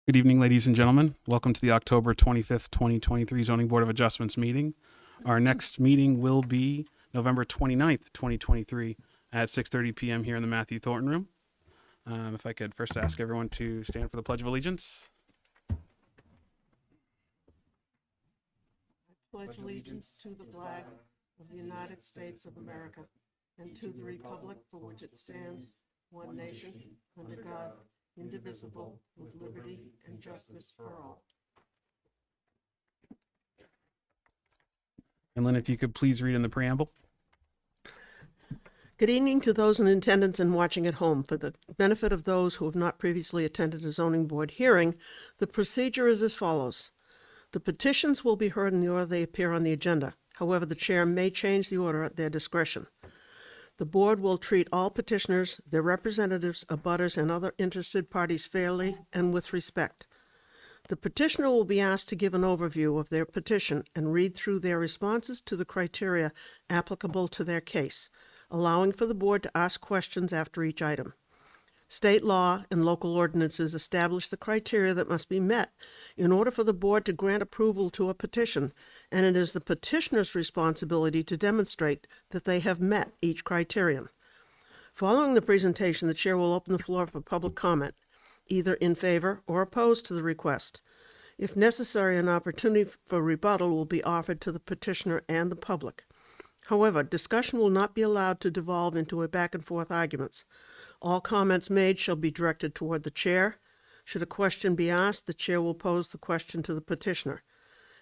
Good evening, ladies and gentlemen. Welcome to the October 25th, 2023 Zoning Board of Adjustments meeting. Our next meeting will be November 29th, 2023 at 6:30 p.m. here in the Matthew Thornton Room. If I could first ask everyone to stand for the Pledge of Allegiance. Pledge allegiance to the flag of the United States of America and to the republic for which it stands, one nation, under God, indivisible, with liberty and justice for all. And Lynn, if you could please read in the preamble. Good evening to those in attendance and watching at home. For the benefit of those who have not previously attended a zoning board hearing, the procedure is as follows. The petitions will be heard in the order they appear on the agenda. However, the chair may change the order at their discretion. The board will treat all petitioners, their representatives, abutters, and other interested parties fairly and with respect. The petitioner will be asked to give an overview of their petition and read through their responses to the criteria applicable to their case, allowing for the board to ask questions after each item. State law and local ordinances establish the criteria that must be met in order for the board to grant approval to a petition, and it is the petitioner's responsibility to demonstrate that they have met each criterion. Following the presentation, the chair will open the floor for public comment, either in favor or opposed to the request. If necessary, an opportunity for rebuttal will be offered to the petitioner and the public. However, discussion will not be allowed to devolve into a back-and-forth arguments. All comments made shall be directed toward the chair. Should a question be asked, the chair will pose the question to the petitioner.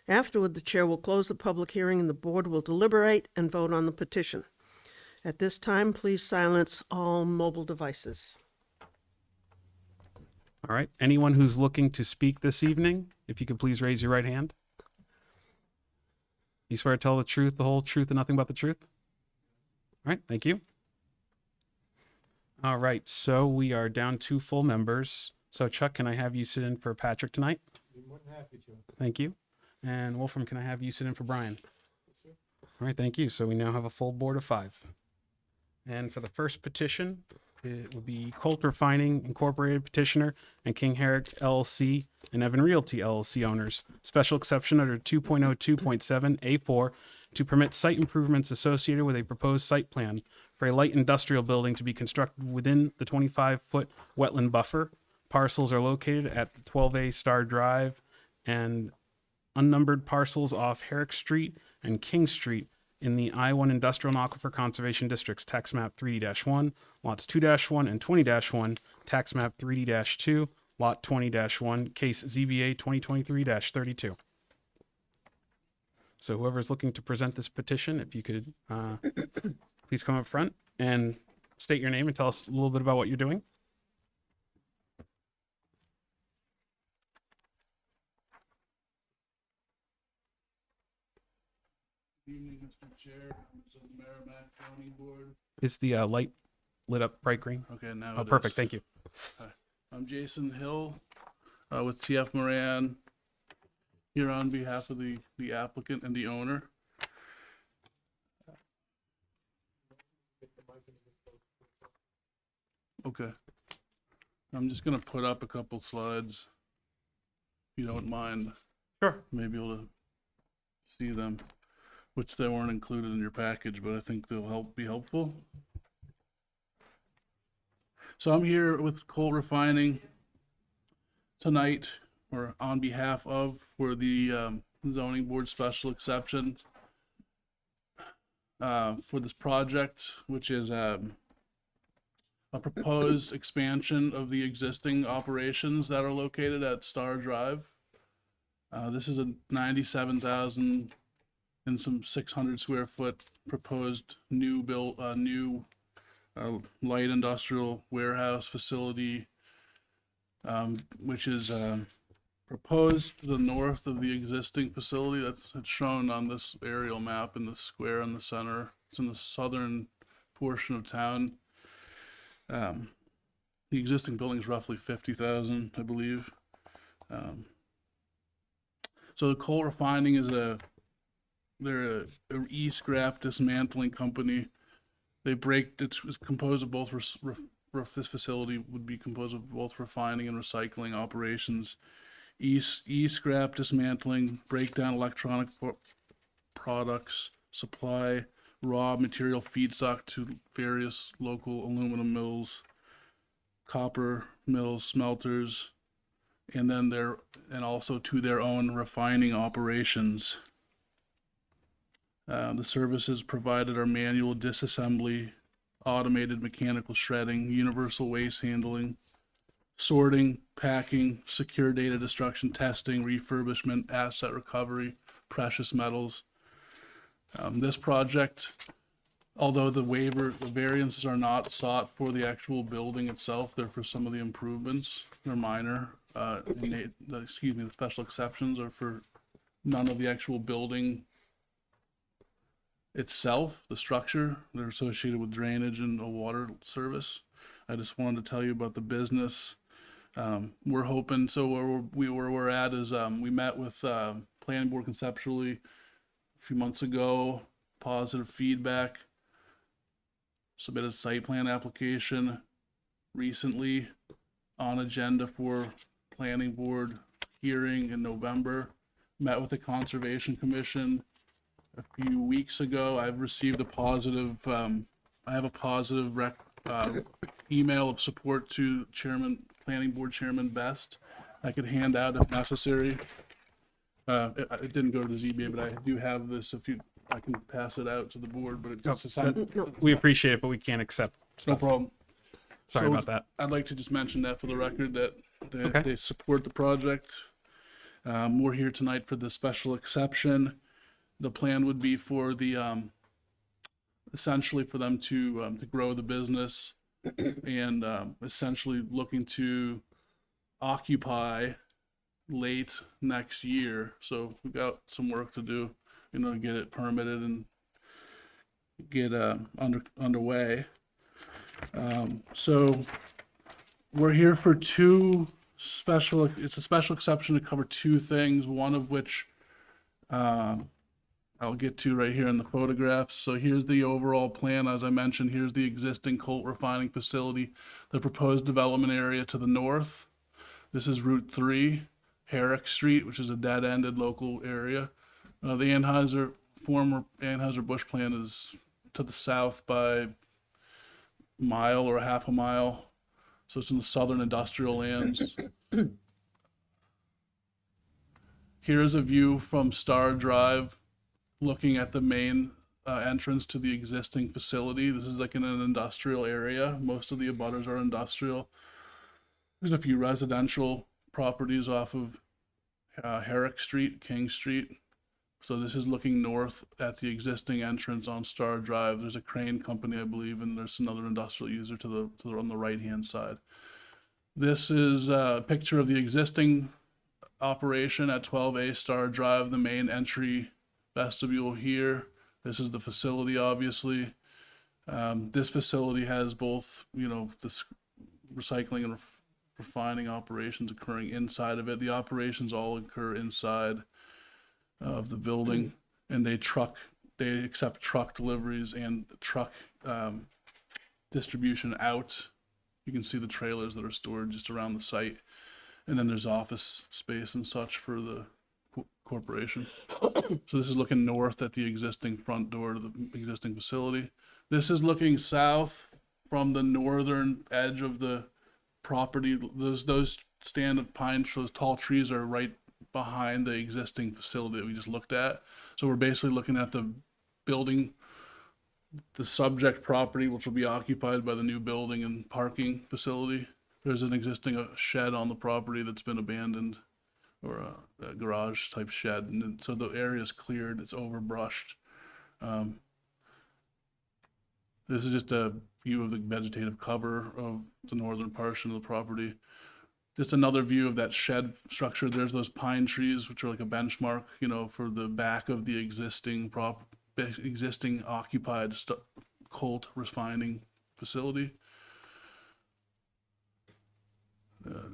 Afterward, the chair will close the public hearing and the board will deliberate and vote on the petition. At this time, please silence all mobile devices. All right. Anyone who's looking to speak this evening, if you could please raise your right hand. You swear to tell the truth, the whole truth, and nothing but the truth? All right. Thank you. All right, so we are down 2 full members. So Chuck, can I have you sit in for Patrick tonight? Be more than happy to. Thank you. And Wolfram, can I have you sit in for Brian? Yes, sir. All right, thank you. So we now have a full board of 5. And for the first petition, it would be Colt Refining Incorporated petitioner and King Herrick LLC and Evan Realty LLC owners. Special exception under 2.02.7 A4 to permit site improvements associated with a proposed site plan for a light industrial building to be constructed within the 25-foot wetland buffer. Parcels are located at 12A Star Drive and unnumbered parcels off Herrick Street and King Street in the I-1 Industrial and Aquifer Conservation Districts, Tax Map 3D-1, Lots 2-1 and 20-1, Tax Map 3D-2, Lot 20-1, Case ZBA 2023-32. So whoever's looking to present this petition, if you could please come up front and state your name and tell us a little bit about what you're doing. Good evening, Mr. Chair, members of the Merrimack County Board. Is the light lit up bright green? Okay, now Oh, it perfect. is. Thank you. I'm Jason Hill with TF Moran here on behalf of the applicant and the owner. Okay. I'm just gonna put up a couple slides, if you don't mind. Sure. Maybe able to see them, which they weren't included in your package, but I think they'll be helpful. So I'm here with Colt Refining tonight, or on behalf of, for the zoning board special exception for this project, which is a proposed expansion of the existing operations that are located at Star Drive. This is a 97,000 and some 600 square foot proposed new light industrial warehouse facility, which is proposed to the north of the existing facility. That's shown on this aerial map in the square in the center. It's in the southern portion of town. The existing building is roughly 50,000, I believe. So the Colt Refining is they're a e-scrap dismantling company. It's composed of both this facility would be composed of both refining and recycling operations, e-scrap dismantling, breakdown electronic products, supply raw material feedstock to various local aluminum mills, copper mills, smelters, and then also to their own refining operations. The services provided are manual disassembly, automated mechanical shredding, universal waste handling, sorting, packing, secure data destruction testing, refurbishment, asset recovery, precious metals. This project, although the variances are not sought for the actual building itself, they're for some of the improvements. They're minor. The special exceptions are for none of the actual building itself, the structure. They're associated with drainage and a water service. I just wanted to tell you about the business. We're hoping, so where we're at is we met with planning board conceptually a few months ago, positive feedback, submitted site plan application recently, on agenda for planning board hearing in November, met with the Conservation Commission a few weeks ago. I've received a positive, I have a positive email of support to planning board chairman Best. I could hand out if necessary. It didn't go to the ZBA, but I do have this I can pass it out to the board, but We appreciate it, but we can't accept no stuff. problem. Sorry So about that. I'd like to just mention that for the record, that Okay. they support the project. We're here tonight for the special exception. The plan would be for essentially for them to grow the business and essentially looking to occupy late next year. So we've got some work to do, to get it permitted and get underway. So we're here for it's a special exception to cover two things, one of which I'll get to right here in the photographs. So here's the overall plan. As I mentioned, here's the existing coal refining facility, the proposed development area to the north. This is Route 3, Herrick Street, which is a dead-ended local area. The former Anheuser-Busch plant is to the south by a mile or a half a mile. So it's in the southern industrial lands. Here's a view from Star Drive looking at the main entrance to the existing facility. This is like in an industrial area. Most of the abutters are industrial. There's a few residential properties off of Herrick Street, King Street. So this is looking north at the existing entrance on Star Drive. There's a crane company, I believe, and there's another industrial user on the right-hand side. This is a picture of the existing operation at 12A Star Drive, the main entry vestibule here. This is the facility, obviously. This facility has both, this recycling and refining operations occurring inside of it. The operations all occur inside of the building, and they accept truck deliveries and truck distribution out. You can see the trailers that are stored just around the site, and then there's office space and such for the corporation. So this is looking north at the existing front door to the existing facility. This is looking south from the northern edge of the property. Those stand pine, those tall trees are right behind the existing facility that we just looked at. So we're basically looking at the building, the subject property, which will be occupied by the new building and parking facility. There's an existing shed on the property that's been abandoned, or a garage type shed. And so the area is cleared, it's overbrushed. This is just a view of the vegetative cover of the northern portion of the property. Just another view of that shed structure. There's those pine trees, which are like a benchmark, for the back of the existing occupied Colt refining facility.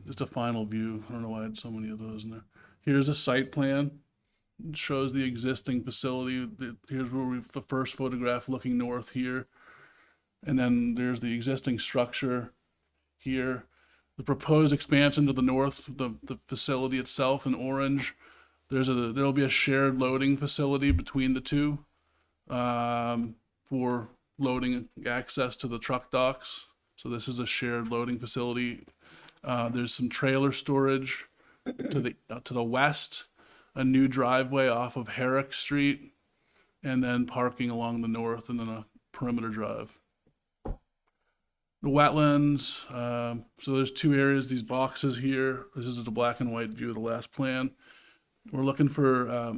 Just a final view. I don't know why I had so many of those in there. Here's a site plan. It shows the existing facility. Here's where the first photograph looking north here. And then there's the existing structure. here. The proposed expansion to the north, the facility itself in orange, there'll be a shared loading facility between the two for loading access to the truck docks. So this is a shared loading facility. There's some trailer storage to the west, a new driveway off of Herrick Street, and then parking along the north, and then a perimeter drive. The wetlands, so there's two areas, these boxes here. This is the black and white view of the last plan. We're looking for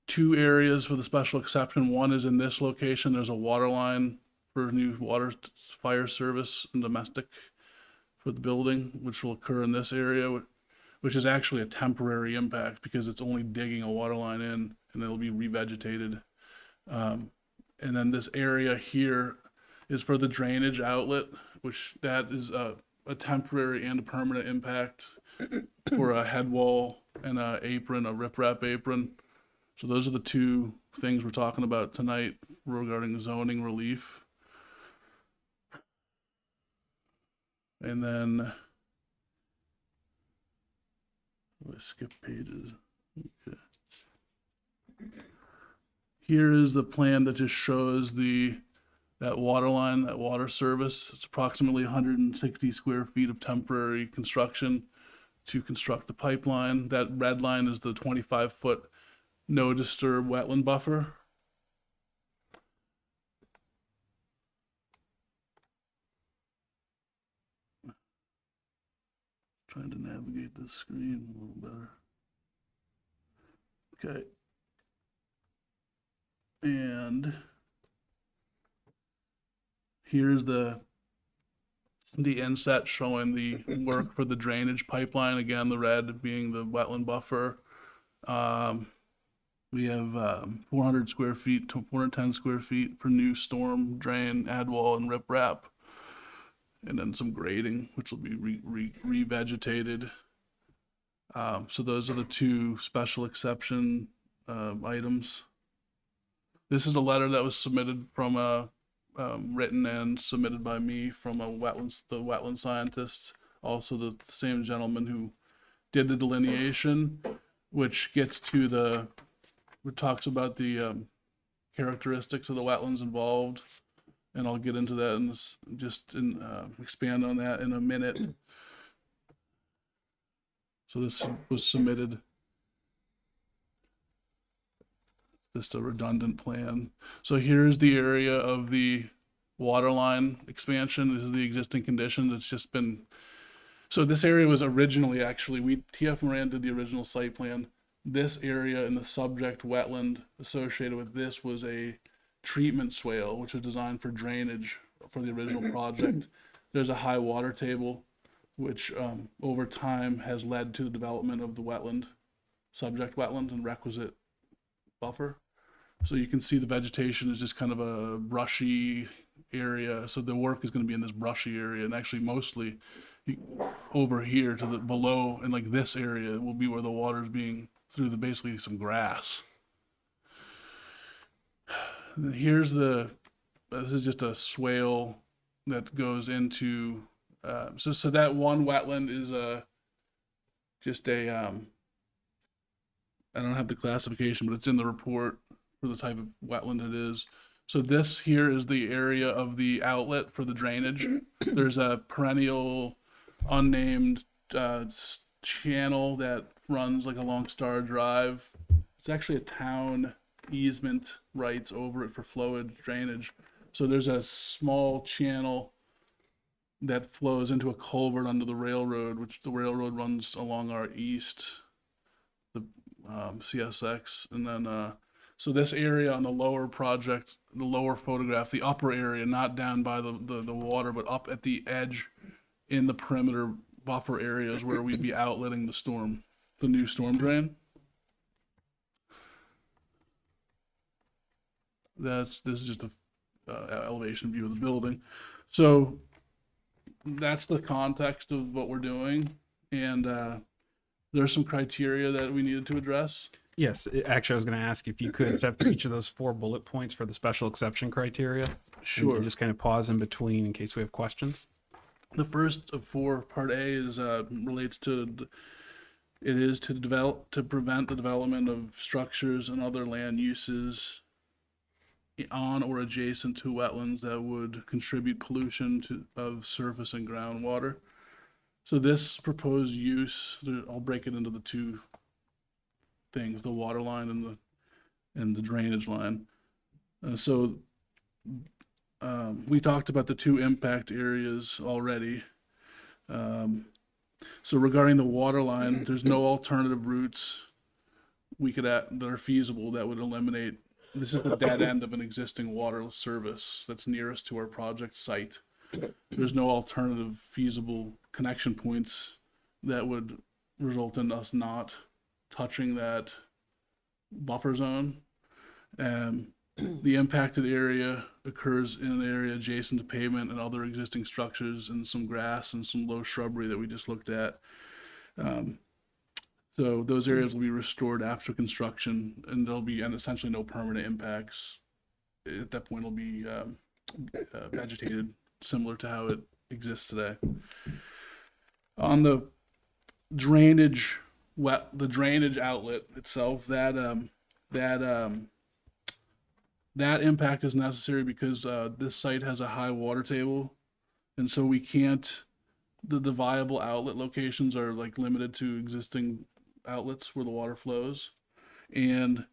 two areas for the special exception. One is in this location. There's a water line for new water fire service and domestic for the building, which will occur in this area, which is actually a temporary impact because it's only digging a water line in, and it'll be revegetated. And then this area here is for the drainage outlet, which that is a temporary and a permanent impact for a head wall and a apron, a riprap apron. So those are the two things we're talking about tonight regarding zoning relief. And then I skip pages. Okay. Here is the plan that just shows that water line, that water service. It's approximately 160 square feet of temporary construction to construct the pipeline. That red line is the 25-foot no disturb wetland buffer. Trying to navigate this screen a little better. Okay. And here's the inset showing the work for the drainage pipeline. Again, the red being the wetland buffer. We have 400 square feet to 410 square feet for new storm drain, add wall, and riprap. And then some grading, which will be revegetated. So those are the two special exception items. This is a letter that was submitted from written and submitted by me from the wetland scientist, also the same gentleman who did the delineation, which gets to it talks about the characteristics of the wetlands involved, and I'll get into that and expand on that in a minute. So this was submitted. Just a redundant plan. So here's the area of the water line expansion. This is the existing condition that's just been. So this area was originally TF Moran did the original site plan. This area in the subject wetland associated with this was a treatment swale, which was designed for drainage for the original project. There's a high water table, which over time has led to the development of the subject wetland and requisite buffer. So you can see the vegetation is just kind of a brushy area. So the work is going to be in this brushy area, and actually mostly over here to the below, and like this area will be where the water is being through basically some grass. Here's this is just a swale that goes into so that one wetland is just a I don't have the classification, but it's in the report for the type of wetland it is. So this here is the area of the outlet for the drainage. There's a perennial unnamed channel that runs like along Star Drive. It's actually a town easement rights over it for flowage drainage. So there's a small channel that flows into a culvert under the railroad, which the railroad runs along our east, the CSX. And then, so this area on the lower project, the lower photograph, the upper area, not down by the water, but up at the edge in the perimeter buffer areas where we'd be outletting the new storm drain. This is just a elevation view of the building. So that's the context of what we're doing, and there's some criteria that we needed to address. Yes, actually, I was going to ask if you could step through each of those 4 bullet points for the special exception criteria. Sure. And just kind of pause in between in case we have questions. The first of four, Part A, is relates to it is to prevent the development of structures and other land uses on or adjacent to wetlands that would contribute pollution of surface and groundwater. So this proposed use, I'll break it into the two things: the water line and the drainage line. We talked about the two impact areas already. So regarding the water line, there's no alternative routes that are feasible that would eliminate. This is the dead end of an existing water service that's nearest to our project site. There's no alternative feasible connection points that would result in us not touching that buffer zone. The impacted area occurs in an area adjacent to pavement and other existing structures and some grass and some low shrubbery that we just looked at. So those areas will be restored after construction, and there'll be essentially no permanent impacts. At that point, it'll be vegetated similar to how it exists today. On the drainage outlet itself, that impact is necessary because this site has a high water table, and so we can't. The viable outlet locations are like limited to existing outlets where the water flows, and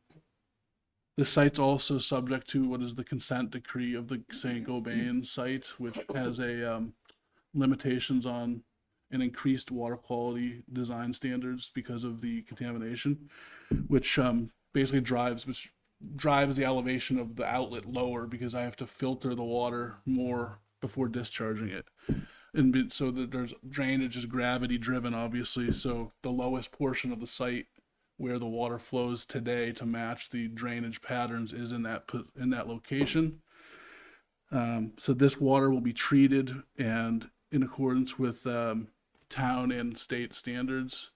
the site's also subject to what is the consent decree of the St. Gobain site, which has a limitations on an increased water quality design standards because of the contamination, which basically drives the elevation of the outlet lower because I have to filter the water more before discharging it. And so that there's drainage is gravity driven, obviously. So the lowest portion of the site where the water flows today to match the drainage patterns is in that location. So this water will be treated and in accordance with town and state standards.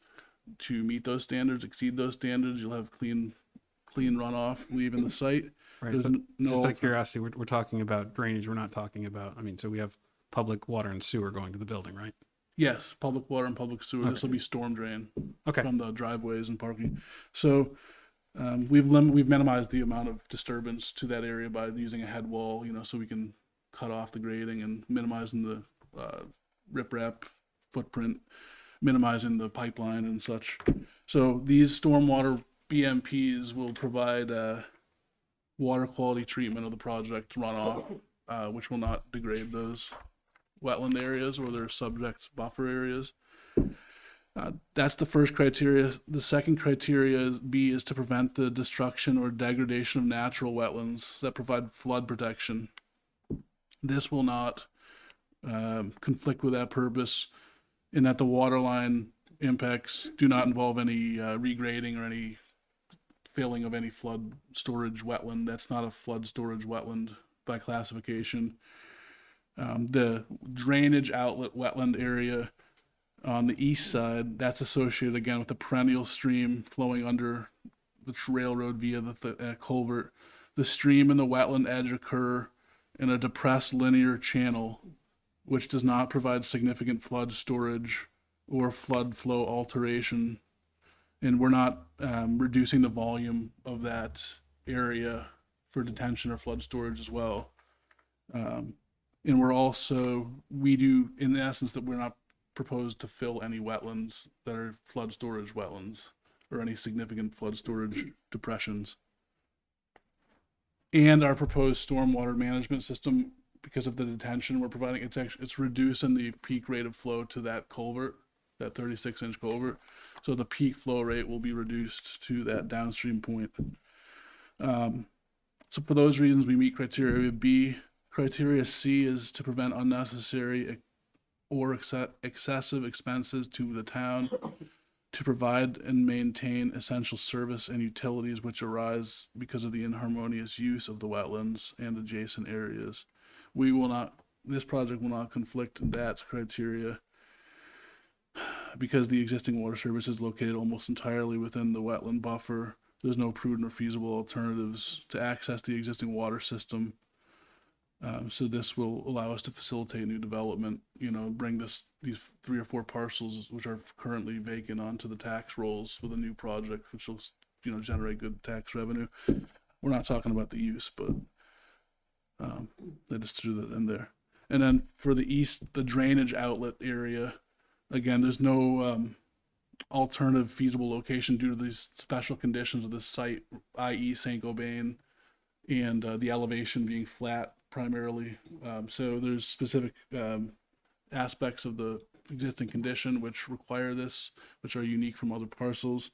To meet those standards, exceed those standards, you'll have clean runoff leaving the site. Right. There's So no just out of curiosity, we're talking about drainage. We're not talking about, so we have public water and sewer going to the building, right? Yes, public water and public sewer. This will be storm drain Okay. from the driveways and parking. So we've minimized the amount of disturbance to that area by using a head wall, so we can cut off the grading and minimizing the riprap footprint, minimizing the pipeline and such. So these stormwater BMPs will provide water quality treatment of the project runoff, which will not degrade those wetland areas or their subject buffer areas. That's the first criteria. The second criteria is to prevent the destruction or degradation of natural wetlands that provide flood protection. This will not conflict with that purpose in that the water line impacts do not involve any regrading or any filling of any flood storage wetland. That's not a flood storage wetland by classification. The drainage outlet wetland area on the east side, that's associated again with the perennial stream flowing under the railroad via the culvert. The stream and the wetland edge occur in a depressed linear channel, which does not provide significant flood storage or flood flow alteration. And we're not reducing the volume of that area for detention or flood storage as well. And we do, in essence, that we're not proposed to fill any wetlands that are flood storage wetlands or any significant flood storage depressions. And our proposed stormwater management system, because of the detention we're providing, it's reducing the peak rate of flow to that culvert, that 36-inch culvert. So the peak flow rate will be reduced to that downstream point. So for those reasons, we meet criteria B. Criteria C is to prevent unnecessary or excessive expenses to the town to provide and maintain essential service and utilities which arise because of the inharmonious use of the wetlands and adjacent areas. This project will not conflict in that criteria because the existing water service is located almost entirely within the wetland buffer. There's no prudent or feasible alternatives to access the existing water system So this will allow us to facilitate new development, bring these 3 or 4 parcels which are currently vacant onto the tax rolls with a new project, which will, generate good tax revenue. We're not talking about the use, but they just threw that in there. And then for the east, the drainage outlet area, again, there's no alternative feasible location due to these special conditions of this site, i.e. Saint-Gobain, and the elevation being flat primarily. So there's specific aspects of the existing condition which require this, which are unique from other parcels.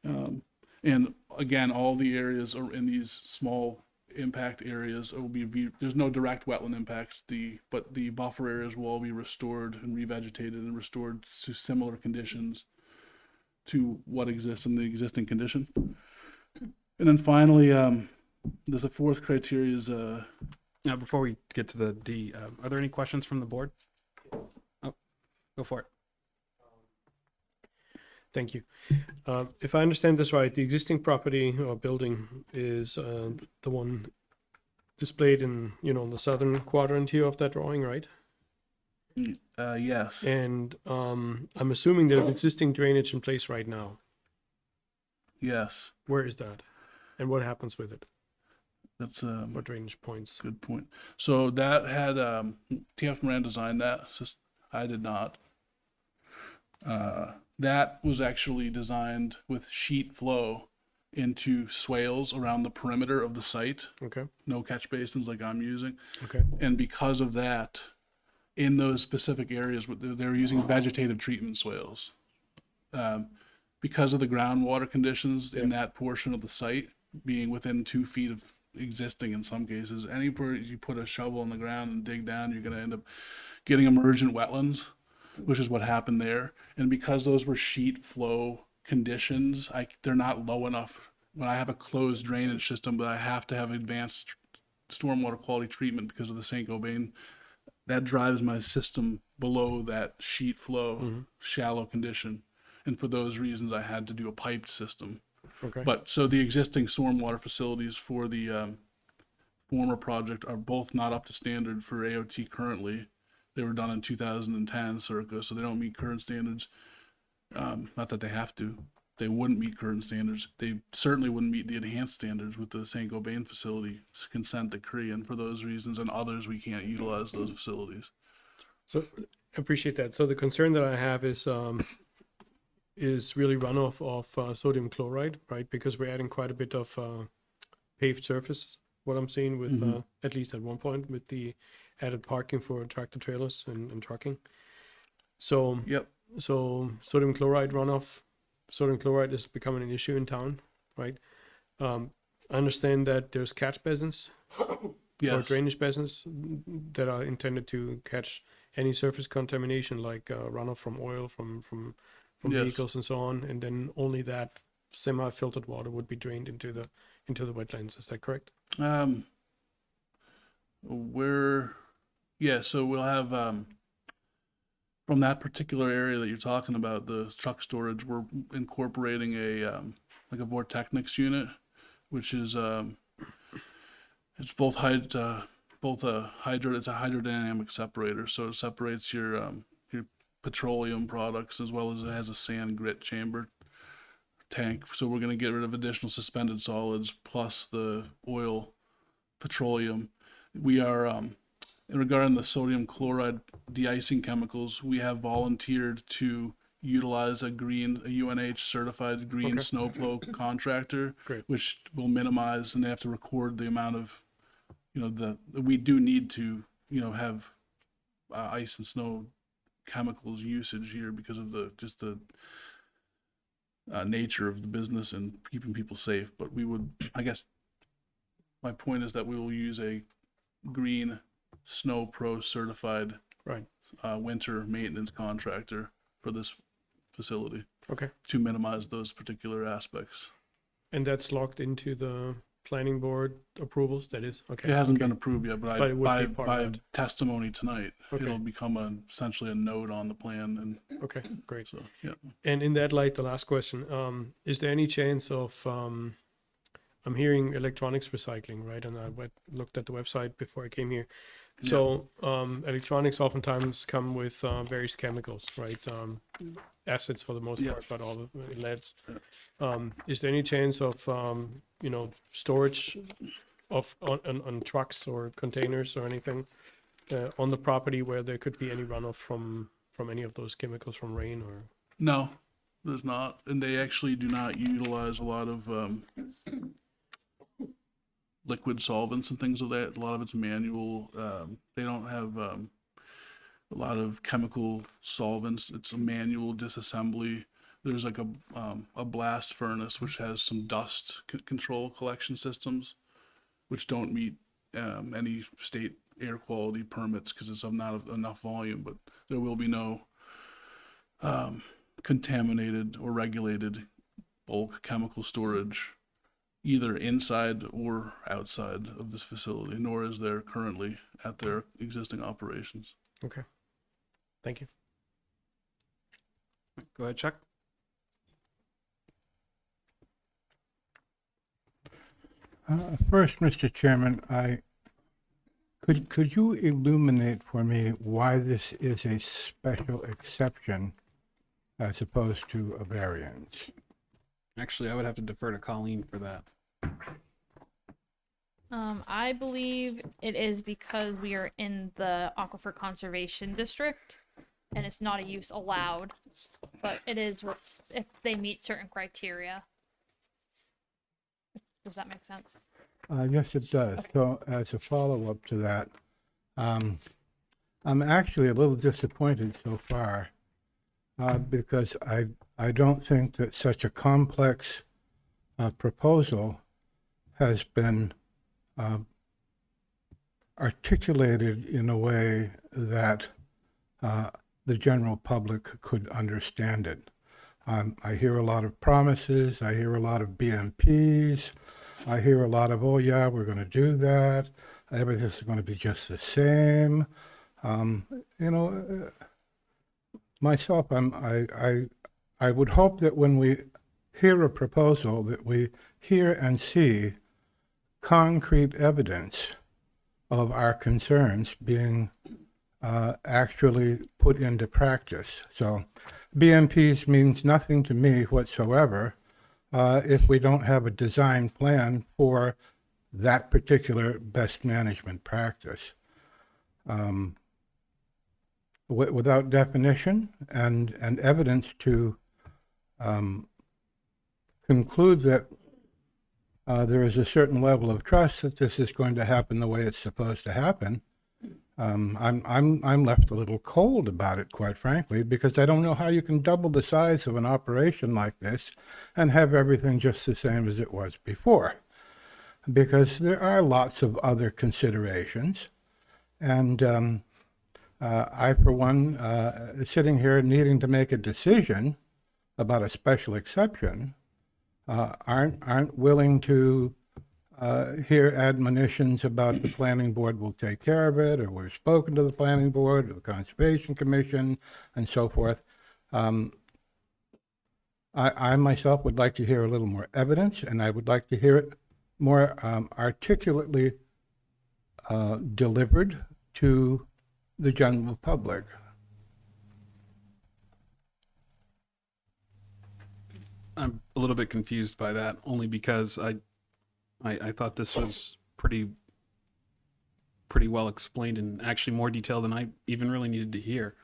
And again, all the areas are in these small impact areas will be there's no direct wetland impacts, but the buffer areas will all be restored and revegetated and restored to similar conditions to what exists in the existing condition. And then finally, there's a fourth criteria is Now, before we get to the D, are there any questions from the board? Oh, go for it. Thank you. If I understand this right, the existing property or building is the one displayed in, the southern quadrant here of that drawing, right? yes. And I'm assuming there's existing drainage in place right now. Yes. Where is that? And what happens with it? That's What drainage points? good point. So that had TF Moran designed that. I did not. That was actually designed with sheet flow into swales around the perimeter of the site. Okay. No catch basins like I'm using. Okay. And because of that, in those specific areas, they're using vegetative treatment swales. Because of the groundwater conditions in that portion of the site being within 2 feet of existing in some cases, anywhere you put a shovel in the ground and dig down, you're going to end up getting emergent wetlands, which is what happened there. And because those were sheet flow conditions, they're not low enough. When I have a closed drainage system, but I have to have advanced stormwater quality treatment because of the Saint-Gobain, that drives my system below that sheet flow, shallow condition. And for those reasons, I had to do a piped system. Okay. But so the existing stormwater facilities for the former project are both not up to standard for AOT currently. They were done in 2010 circa, so they don't meet current standards. Not that they have to. They wouldn't meet current standards. They certainly wouldn't meet the enhanced standards with the Saint-Gobain facility consent decree. And for those reasons and others, we can't utilize those facilities. So I appreciate that. So the concern that I have is really runoff of sodium chloride, right? Because we're adding quite a bit of paved surface. What I'm seeing with at least at one point with the added parking for tractor trailers and trucking. So Yep. so sodium chloride runoff. Sodium chloride is becoming an issue in town, right? I understand that there's catch basins or Yes. drainage basins that are intended to catch any surface contamination, like runoff from oil, from Yes. vehicles and so on, and then only that semi-filtered water would be drained into the wetlands. Is that correct? So we'll have from that particular area that you're talking about, the truck storage, we're incorporating a like a Vortechnics unit, which is it's both it's a hydrodynamic separator, so it separates your petroleum products as well as it has a sand grit chamber tank. So we're going to get rid of additional suspended solids plus the oil, petroleum. We are regarding the sodium chloride de-icing chemicals, we have volunteered to utilize a UNH certified green Okay. snowplow contractor, Great. which will minimize, and they have to record the amount of, we do need to, have ice and snow chemicals usage here because of the nature of the business and keeping people safe. But we would, I guess, my point is that we will use a green Snow Pro certified Right. winter maintenance contractor for this facility Okay. to minimize those particular aspects. And that's locked into the planning board approvals. That is okay. It hasn't okay. been approved yet, but, But it would by, be part by of it. testimony tonight, Okay. it'll become essentially a node on the plan. And Okay. Great. so, yeah. And in that light, the last question: is there any chance of I'm hearing electronics recycling, right? And looked at the website before I came here. So electronics oftentimes come with various chemicals, right? Acids for the most Yeah. part, but all the leads. Is there any chance of storage of on trucks or containers or anything on the property where there could be any runoff from any of those chemicals from rain or? No, there's not, and they actually do not utilize a lot of liquid solvents and things of that. A lot of it's manual. They don't have a lot of chemical solvents. It's a manual disassembly. There's like a blast furnace which has some dust control collection systems, which don't meet any state air quality permits because it's of not enough volume. But there will be no contaminated or regulated bulk chemical storage either inside or outside of this facility, nor is there currently at their existing operations. Okay. Thank you. Go ahead, Chuck. First, Mr. Chairman, could you illuminate for me why this is a special exception as opposed to a variance? Actually, I would have to defer to Colleen for that. I believe it is because we are in the Aquifer Conservation District, and it's not a use allowed, but it is if they meet certain criteria. Does that make sense? Yes, it does. So as a follow-up to that, I'm actually a little disappointed so far because I don't think that such a complex proposal has been articulated in a way that the general public could understand it. I hear a lot of promises. I hear a lot of BMPs. I hear a lot of, oh yeah, we're going to do that. Everything's going to be just the same. Myself, I would hope that when we hear a proposal that we hear and see concrete evidence of our concerns being actually put into practice. So BMPs means nothing to me whatsoever if we don't have a design plan for that particular best management practice. Without definition and evidence to conclude that there is a certain level of trust that this is going to happen the way it's supposed to happen, I'm left a little cold about it, quite frankly, because I don't know how you can double the size of an operation like this and have everything just the same as it was before. Because there are lots of other considerations, and I, for one, sitting here needing to make a decision about a special exception, aren't willing to hear admonitions about the planning board will take care of it, or we've spoken to the planning board or the Conservation Commission, and so forth. I myself would like to hear a little more evidence, and I would like to hear it more articulately delivered to the general public. I'm a little bit confused by that, only because I thought this was pretty well explained and actually more detailed than I even really needed to hear.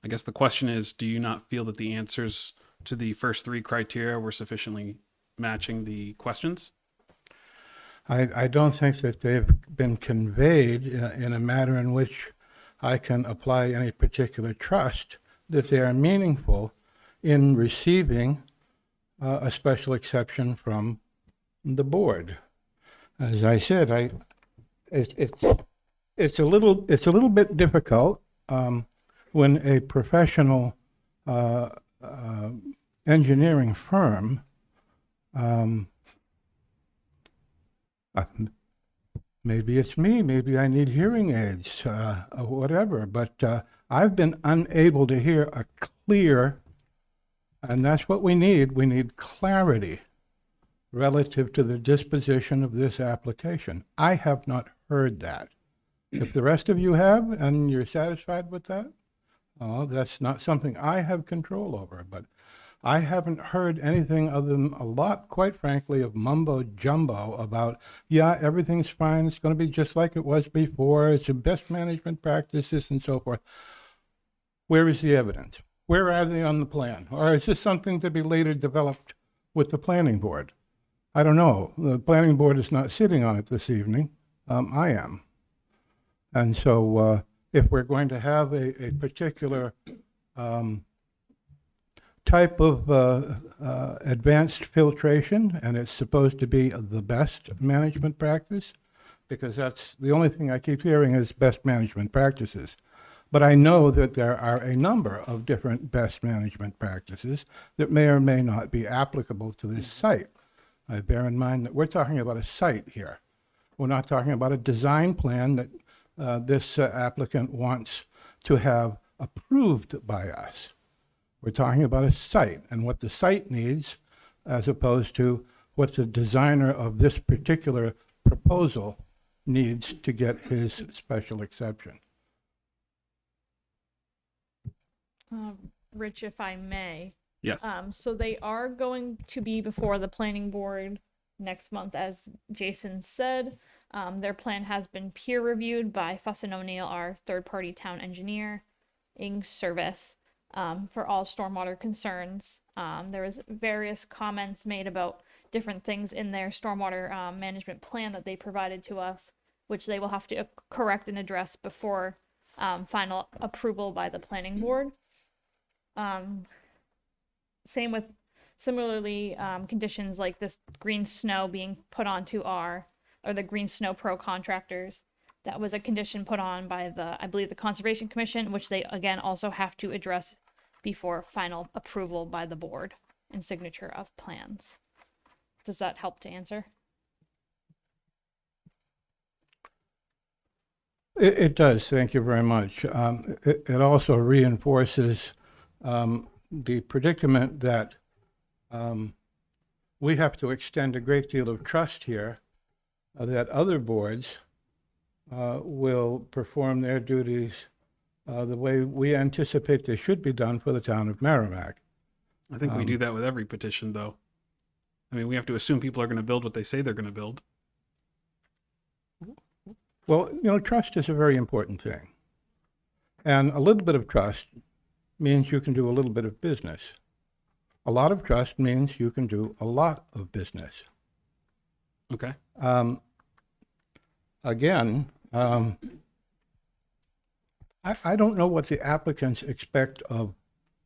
I guess the question is, do you not feel that the answers to the first three criteria were sufficiently matching the questions? I don't think that they've been conveyed in a manner in which I can apply any particular trust that they are meaningful in receiving a special exception from the board. As I said, it's a little bit difficult when a professional engineering firm maybe it's me, maybe I need hearing aids, or whatever, but I've been unable to hear a clear, and that's what we need clarity relative to the disposition of this application. I have not heard that. If the rest of you have, and you're satisfied with that, that's not something I have control over, but I haven't heard anything other than a lot, quite frankly, of mumbo jumbo about, yeah, everything's fine, it's going to be just like it was before, it's the best management practices and so forth. Where is the evidence? Where are they on the plan? Or is this something to be later developed with the planning board? I don't know. The planning board is not sitting on it this evening. I am. And so if we're going to have a particular type of advanced filtration, and it's supposed to be the best management practice, because that's the only thing I keep hearing is best management practices. But I know that there are a number of different best management practices that may or may not be applicable to this site. I bear in mind that we're talking about a site here. We're not talking about a design plan that this applicant wants to have approved by us. We're talking about a site and what the site needs, as opposed to what the designer of this particular proposal needs to get his special exception. Rich, if I may. Yes. So they are going to be before the planning board next month, as Jason said. Their plan has been peer reviewed by Fuss and O'Neill, our third-party town engineer, service, for all stormwater concerns. There was various comments made about different things in their stormwater management plan that they provided to us, which they will have to correct and address before final approval by the planning board. Same with similarly conditions like this green snow being put onto the Green Snow Pro contractors. That was a condition put on by I believe the Conservation Commission, which they again also have to address before final approval by the board and signature of plans. Does that help to answer? It does, thank you very much. It also reinforces the predicament that we have to extend a great deal of trust here that other boards will perform their duties the way we anticipate they should be done for the town of Merrimack. I think we do that with every petition, though. I mean, we have to assume people are going to build what they say they're going to build. Well, trust is a very important thing. And a little bit of trust means you can do a little bit of business. A lot of trust means you can do a lot of business. Okay. Again, I don't know what the applicants expect of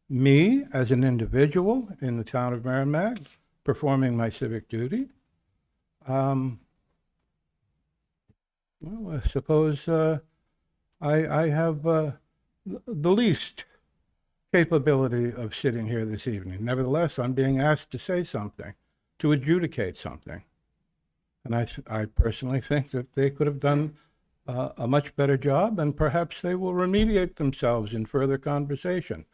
me as an individual in the town of Merrimack performing my civic duty. Well, I suppose I have the least capability of sitting here this evening. Nevertheless, I'm being asked to say something, to adjudicate something. And I personally think that they could have done a much better job, and perhaps they will remediate themselves in further conversation.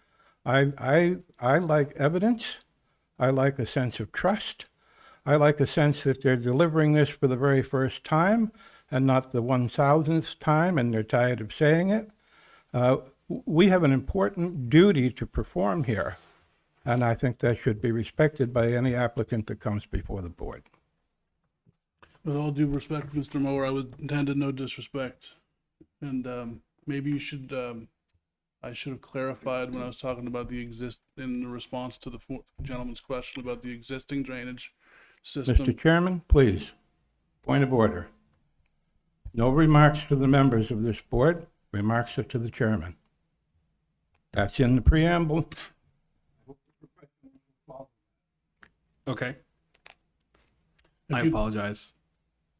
I like evidence. I like a sense of trust. I like a sense that they're delivering this for the very first time and not the 1000th time, and they're tired of saying it. We have an important duty to perform here, and I think that should be respected by any applicant that comes before the board. With all due respect, Mr. Mower, I would intended no disrespect. And maybe you should, I should have clarified when I was talking about in response to the gentleman's question about the existing drainage system. Mr. Chairman, please, point of order. No remarks to the members of this board, remarks are to the chairman. That's in the preamble. Okay. If I you- apologize.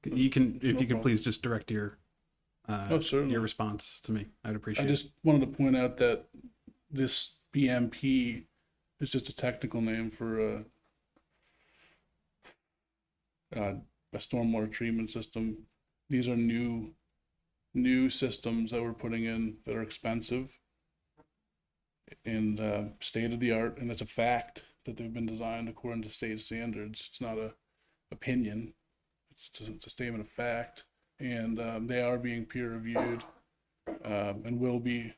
You can, if No you could problem. please just direct your certainly. your response to me. I'd I appreciate just wanted to point out that this BMP is just a technical name for a stormwater treatment system. These are new systems that we're putting in that are expensive and state of the art, and it's a fact that they've been designed according to state standards. It's not a opinion. It's a statement of fact, and they are being peer reviewed, and will be.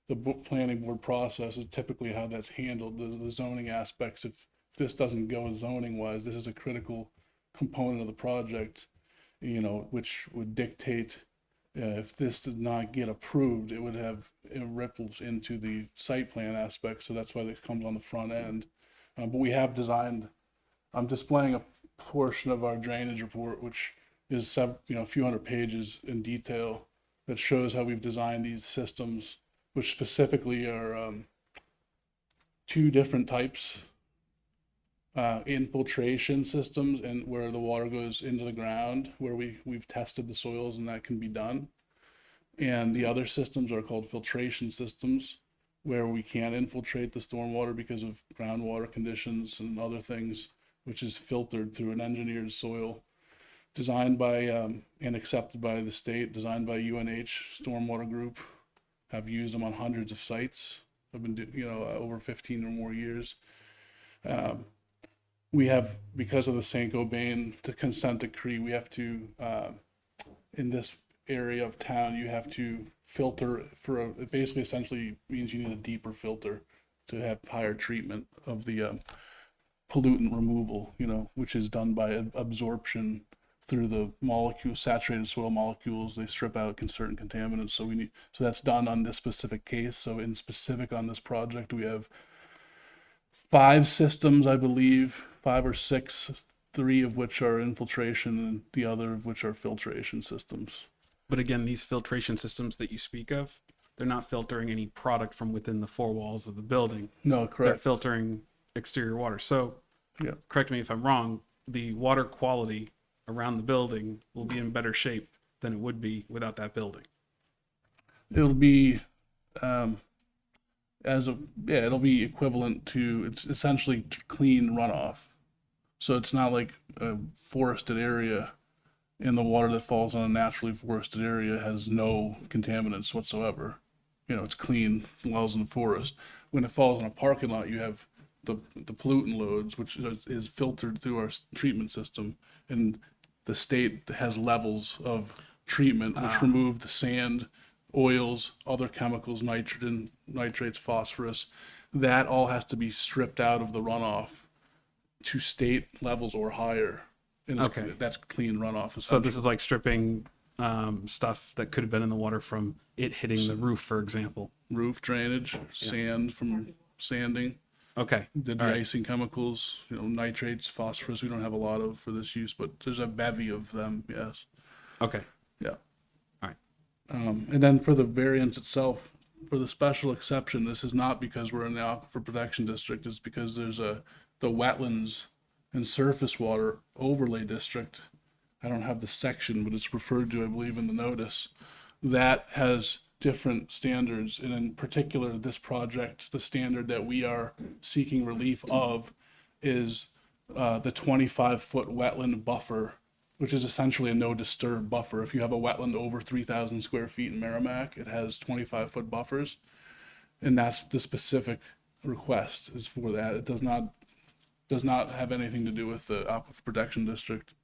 The planning board process is typically how that's handled. The zoning aspects, if this doesn't go zoning wise, this is a critical component of the project, you know, which would dictate if this did not get approved, it would have ripples into the site plan aspect. So that's why this comes on the front end. But we have designed. I'm displaying a portion of our drainage report, which is a few hundred pages in detail, that shows how we've designed these systems, which specifically are two different types. Infiltration systems, and where the water goes into the ground, where we've tested the soils and that can be done. And the other systems are called filtration systems, where we can't infiltrate the stormwater because of groundwater conditions and other things, which is filtered through an engineered soil designed by and accepted by the state, designed by UNH Stormwater Group. Have used them on hundreds of sites. I've been over 15 or more years. We have, because of the Saint-Gobain, the consent decree, we have to, in this area of town, you have to filter it basically essentially means you need a deeper filter to have higher treatment of the pollutant removal, which is done by absorption through the saturated soil molecules. They strip out certain contaminants. So that's done on this specific case. So in specific on this project, we have 5 systems, I believe, 5 or 6, 3 of which are infiltration and the other of which are filtration systems. But again, these filtration systems that you speak of, they're not filtering any product from within the 4 walls of the building. No, They're correct. filtering exterior water. So, Yeah. correct me if I'm wrong, the water quality around the building will be in better shape than it would be without that building. It'll be it'll be equivalent to, it's essentially clean runoff. So it's not like a forested area, and the water that falls on a naturally forested area has no contaminants whatsoever. It's clean, falls in the forest. When it falls in a parking lot, you have the pollutant loads, which is filtered through our treatment system, and the state has levels of treatment which remove the sand, oils, other chemicals, nitrogen, nitrates, phosphorus. That all has to be stripped out of the runoff to state levels or higher. And Okay. that's clean runoff. So essentially. this is like stripping stuff that could have been in the water from it hitting the roof, for example. Roof drainage, sand from sanding, Okay. the All right. de-icing chemicals, nitrates, phosphorus. We don't have a lot of for this use, but there's a bevy of them. Yes. Okay. Yeah. All right. And then for the variance itself, for the special exception, this is not because we're in the Aquifer Protection District. It's because there's the wetlands and surface water overlay district. I don't have the section, but it's referred to, I believe, in the notice. That has different standards, and in particular, this project, the standard that we are seeking relief of is the 25-foot wetland buffer, which is essentially a no disturb buffer. If you have a wetland over 3,000 square feet in Merrimack, it has 25-foot buffers, and that's the specific request is for that. It does not have anything to do with the Aquifer Protection District.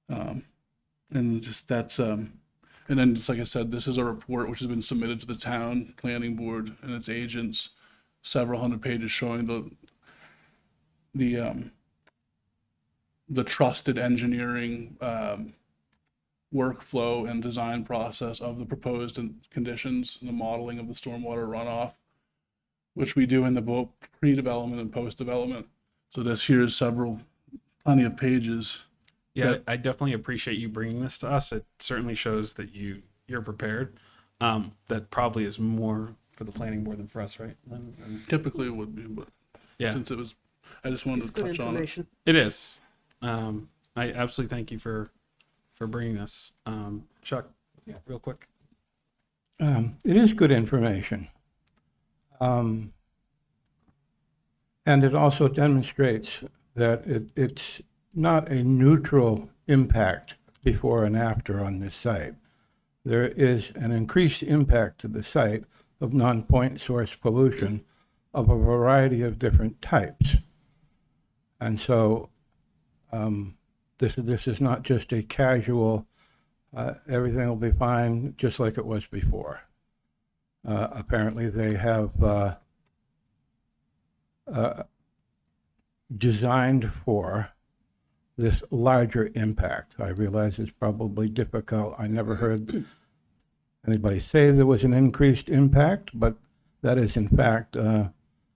And just that's and then just like I said, this is a report which has been submitted to the town planning board and its agents, several hundred pages showing the trusted engineering workflow and design process of the proposed conditions and the modeling of the stormwater runoff, which we do in the both pre-development and post-development. So this here is plenty of pages. Yeah, Yeah. I definitely appreciate you bringing this to us. It certainly shows that you're prepared. That probably is more for the planning board than for us, right? Typically it would be, but Yeah, since I just wanted It's to good touch on it. information. it is. I absolutely thank you for bringing this. Chuck, yeah, real quick. It is good information. And it also demonstrates that it's not a neutral impact before and after on this site. There is an increased impact to the site of non-point source pollution of a variety of different types. And so This is not just a casual, everything will be fine, just like it was before. Apparently, they have designed for this larger impact. I realize it's probably difficult. I never heard anybody say there was an increased impact, but that is in fact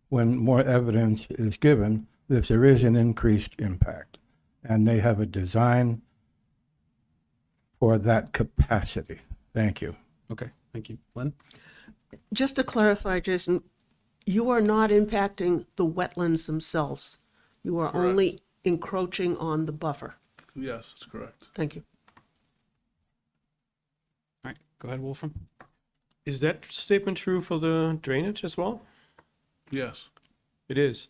when more evidence is given that there is an increased impact. And they have a design for that capacity. Thank you. Okay, thank you. Len? Just to clarify, Jason, you are not impacting the wetlands themselves. You are Correct. only encroaching on the buffer. Yes, that's correct. Thank you. All right, go ahead, Wolfram. Is that statement true for the drainage as well? Yes. It is.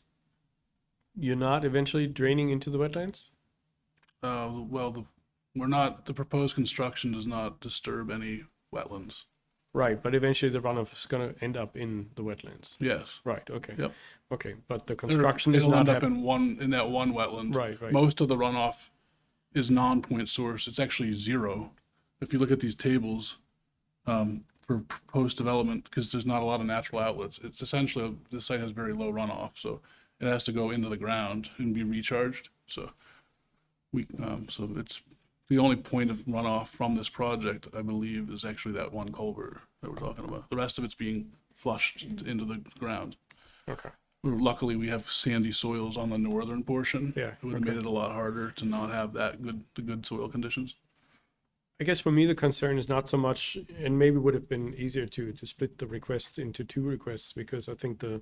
You're not eventually draining into the wetlands? The proposed construction does not disturb any wetlands. Right, but eventually the runoff is going to end up in the wetlands. Yes. Right, okay. Yep. Okay, but the construction is It'll not end up happening. in that one wetland. Right, right. Most of the runoff is non-point source. It's actually zero. If you look at these tables, for post-development, because there's not a lot of natural outlets, it's essentially, the site has very low runoff, so it has to go into the ground and be recharged. So so it's the only point of runoff from this project, I believe, is actually that one culvert that we're talking about. The rest of it's being flushed into the ground. Okay. Luckily, we have sandy soils on the northern portion. Yeah, It would have made it a lot harder to not have the good soil conditions. I guess for me, the concern is not so much, and maybe would have been easier to split the request into two requests, because I think the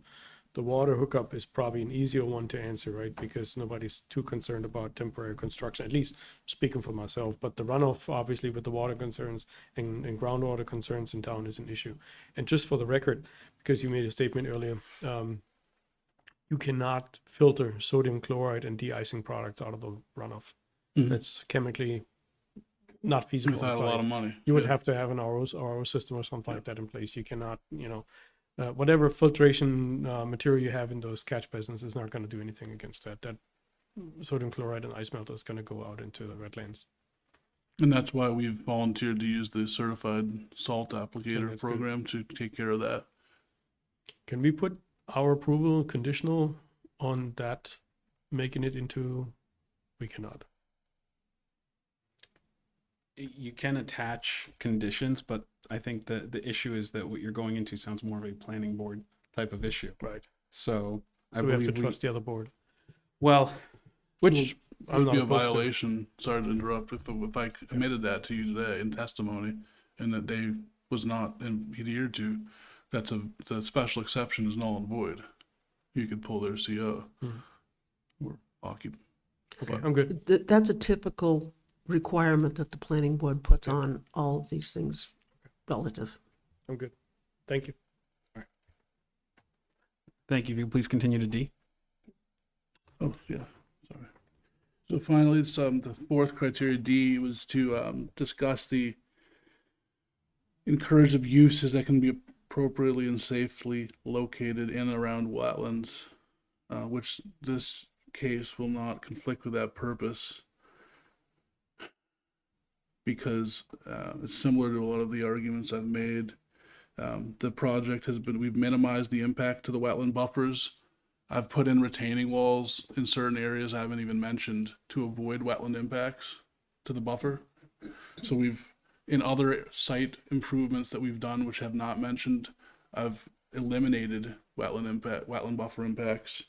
water hookup is probably an easier one to answer, right? Because nobody's too concerned about temporary construction, at least speaking for myself. But the runoff, obviously, with the water concerns and groundwater concerns in town is an issue. And just for the record, because you made a statement earlier, you cannot filter sodium chloride and de-icing products out of the runoff. That's chemically not feasible. Without a lot of money. You would Yeah. have to have an RO system or something like that in place. You cannot, whatever filtration material you have in those catch basins is not going to do anything against that. That sodium chloride and ice melt is going to go out into the wetlands. And that's why we've volunteered to use the certified salt applicator that's good. program to take care of that. Can we put our approval conditional on that, making it into, we cannot. You can attach conditions, but I think the issue is that what you're going into sounds more of a planning board type of issue. Right. So I So we have to believe trust the other board, well, which It I'm would not be a opposed to. violation, sorry to interrupt, if I committed that to you today in testimony and that they was not adhered to, the special exception is null and void. You could pull their CO. Or occupy. Okay, I'm good. That's a typical requirement that the planning board puts on all of these things relative. I'm good. Thank you. thank you. If you please continue to D. Oh, yeah, sorry. So finally, it's the fourth criteria, D, was to discuss the encourage of uses that can be appropriately and safely located in and around wetlands, which this case will not conflict with that purpose, because it's similar to a lot of the arguments I've made. The project we've minimized the impact to the wetland buffers. I've put in retaining walls in certain areas I haven't even mentioned to avoid wetland impacts to the buffer. So in other site improvements that we've done, which have not mentioned, I've eliminated wetland buffer impacts.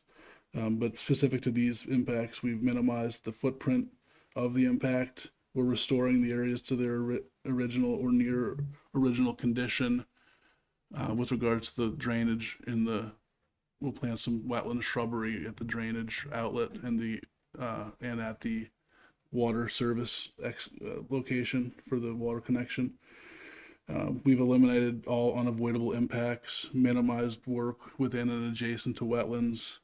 But specific to these impacts, we've minimized the footprint of the impact. We're restoring the areas to their original or near original condition. With regards to the drainage we'll plant some wetland shrubbery at the drainage outlet and at the water service location for the water connection. We've eliminated all unavoidable impacts, minimized work within and adjacent to wetlands,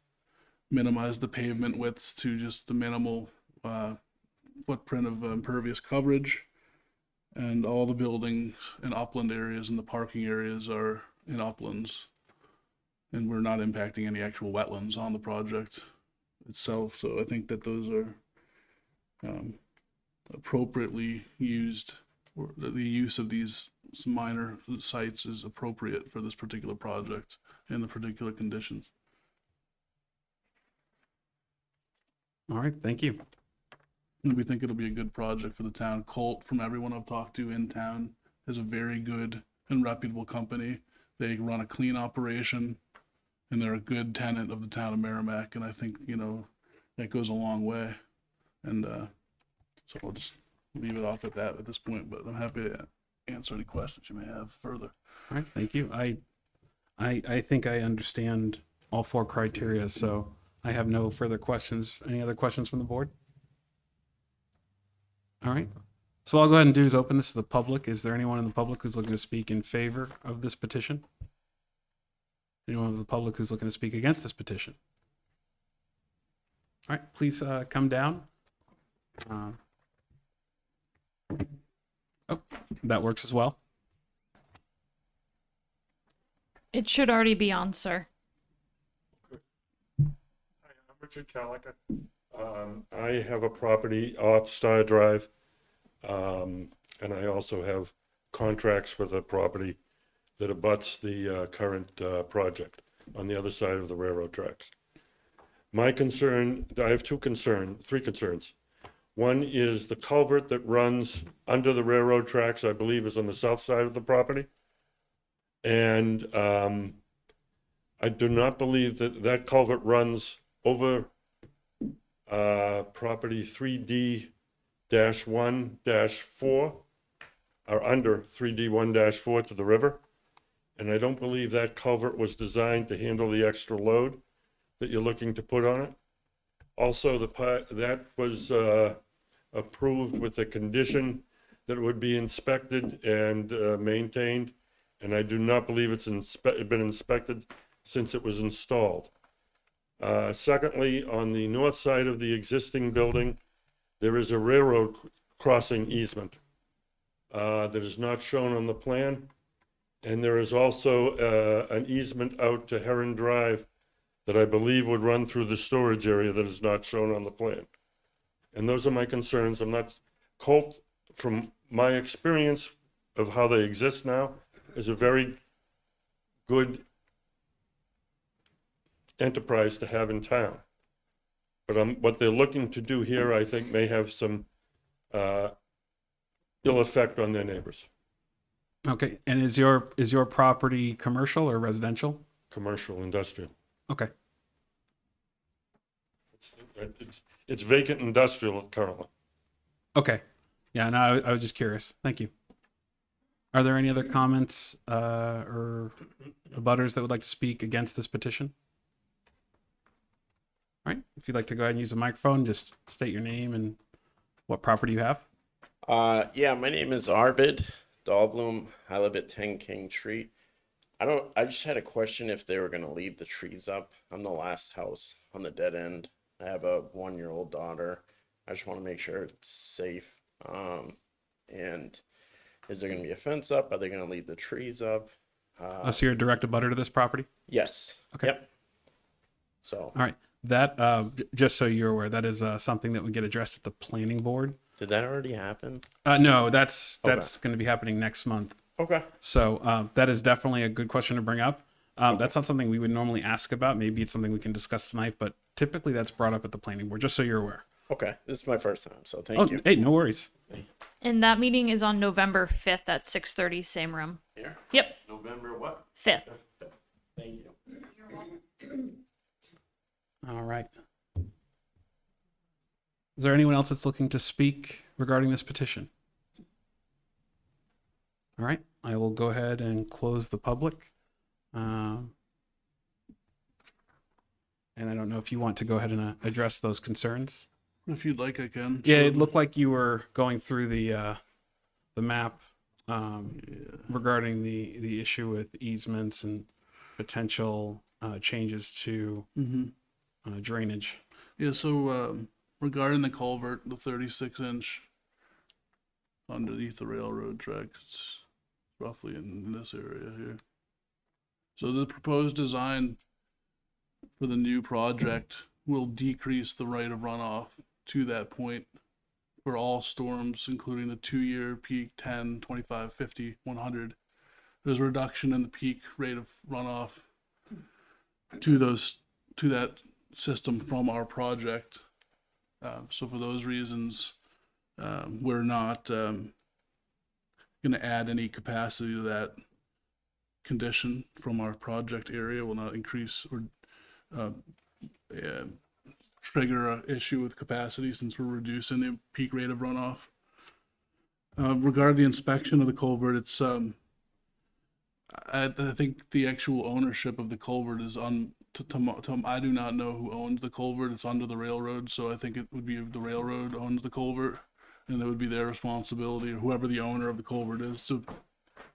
minimized the pavement widths to just the minimal footprint of impervious coverage, and all the buildings and upland areas and the parking areas are in uplands. And we're not impacting any actual wetlands on the project itself. So I think that those are appropriately used, or that the use of these minor sites is appropriate for this particular project and the particular conditions. All right, thank you. And we think it'll be a good project for the town. Colt, from everyone I've talked to in town, is a very good and reputable company. They run a clean operation, and they're a good tenant of the town of Merrimack. And I think, you know, that goes a long way. And so I'll just leave it off at that at this point. But I'm happy to answer any questions you may have further. All right, thank you. I think I understand all four criteria, so I have no further questions. Any other questions from the board? All right. So what I'll go ahead and do is open this to the public. Is there anyone in the public who's looking to speak in favor of this petition? Anyone in the public who's looking to speak against this petition? All right, please come down. Oh, that works as well. It should already be on, sir. Hi, I'm Richard Calica. I have a property off Star Drive, and I also have contracts with a property that abuts the current project on the other side of the railroad tracks. My concern, I have three concerns. One is the culvert that runs under the railroad tracks, I believe is on the south side of the property. And I do not believe that that culvert runs over property 3D-1-4 or under 3D1-4 to the river. And I don't believe that culvert was designed to handle the extra load that you're looking to put on it. Also, that was approved with the condition that it would be inspected and maintained. And I do not believe it's been inspected since it was installed. Secondly, on the north side of the existing building, there is a railroad crossing easement that is not shown on the plan. And there is also an easement out to Heron Drive that I believe would run through the storage area that is not shown on the plan. And those are my concerns. Colt, from my experience of how they exist now, is a very good enterprise to have in town. But what they're looking to do here, I think, may have some ill effect on their neighbors. Okay, and is your property commercial or residential? Commercial, industrial. Okay, It's vacant industrial currently. okay. Yeah, no, I was just curious. Thank you. Are there any other comments or abutters that would like to speak against this petition? All right, if you'd like to go ahead and use the microphone, just state your name and what property you have. Yeah, my name is Arvid Dahlblum. I live at 10 King Street. I just had a question if they were gonna leave the trees up. I'm the last house on the dead end. I have a 1-year-old daughter. I just want to make sure it's safe. And is there gonna be a fence up? Are they gonna leave the trees up? So you're a direct abutter to this property? Yes. Okay. Yep. So, All right, that, just so you're aware, that is something that would get addressed at the planning board. did that already happen? No, that's going to be happening next month. Okay. So that is definitely a good question to bring up. That's not something we would normally ask about. Maybe it's something we can discuss tonight, but typically that's brought up at the planning board, just so you're aware. Okay. This is my first time, so Oh, thank you. hey, no worries. And that meeting is on November 5th at 6:30, same room. Here. Yep, November what? 5th. Thank you. All right. Is there anyone else that's looking to speak regarding this petition? All right, I will go ahead and close the public. And I don't know if you want to go ahead and address those concerns. If you'd like, I can. Yeah, Sure. it looked like you were going through the map regarding the issue with easements and potential changes to drainage. Yeah, so regarding the culvert, the 36-inch underneath the railroad tracks, it's roughly in this area here. So the proposed design for the new project will decrease the rate of runoff to that point for all storms, including the 2-year peak, 10, 25, 50, 100. There's a reduction in the peak rate of runoff to that system from our project. So for those reasons, we're not going to add any capacity to that condition from our project area. Will not increase or trigger an issue with capacity since we're reducing the peak rate of runoff. Regarding the inspection of the culvert, it's I think the actual ownership of the culvert is on. I do not know who owns the culvert. It's under the railroad, so I think it would be the railroad owns the culvert, and it would be their responsibility, or whoever the owner of the culvert is, to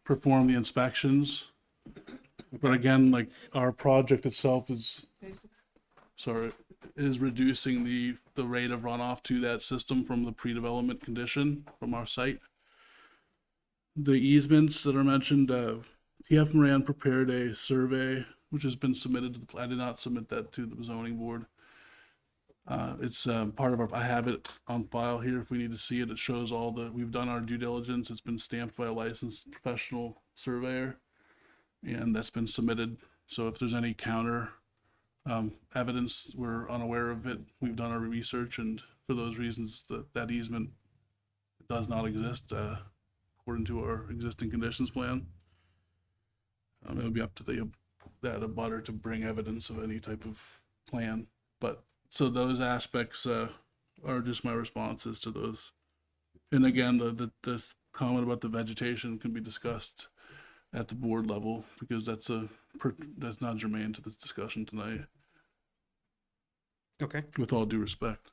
perform the inspections. But again, like our project itself is reducing the rate of runoff to that system from the pre-development condition from our site. The easements that are mentioned, TF Moran prepared a survey which has been submitted to the. I did not submit that to the zoning board. It's part of our. I have it on file here if we need to see it. It shows all the. We've done our due diligence. It's been stamped by a licensed professional surveyor, and that's been submitted. So if there's any counter evidence, we're unaware of it. We've done our research, and for those reasons, that easement does not exist according to our existing conditions plan. It would be up to that abutter to bring evidence of any type of plan. But so those aspects are just my responses to those. And again, the comment about the vegetation can be discussed at the board level because that's not germane to this discussion tonight. Okay, With all due respect.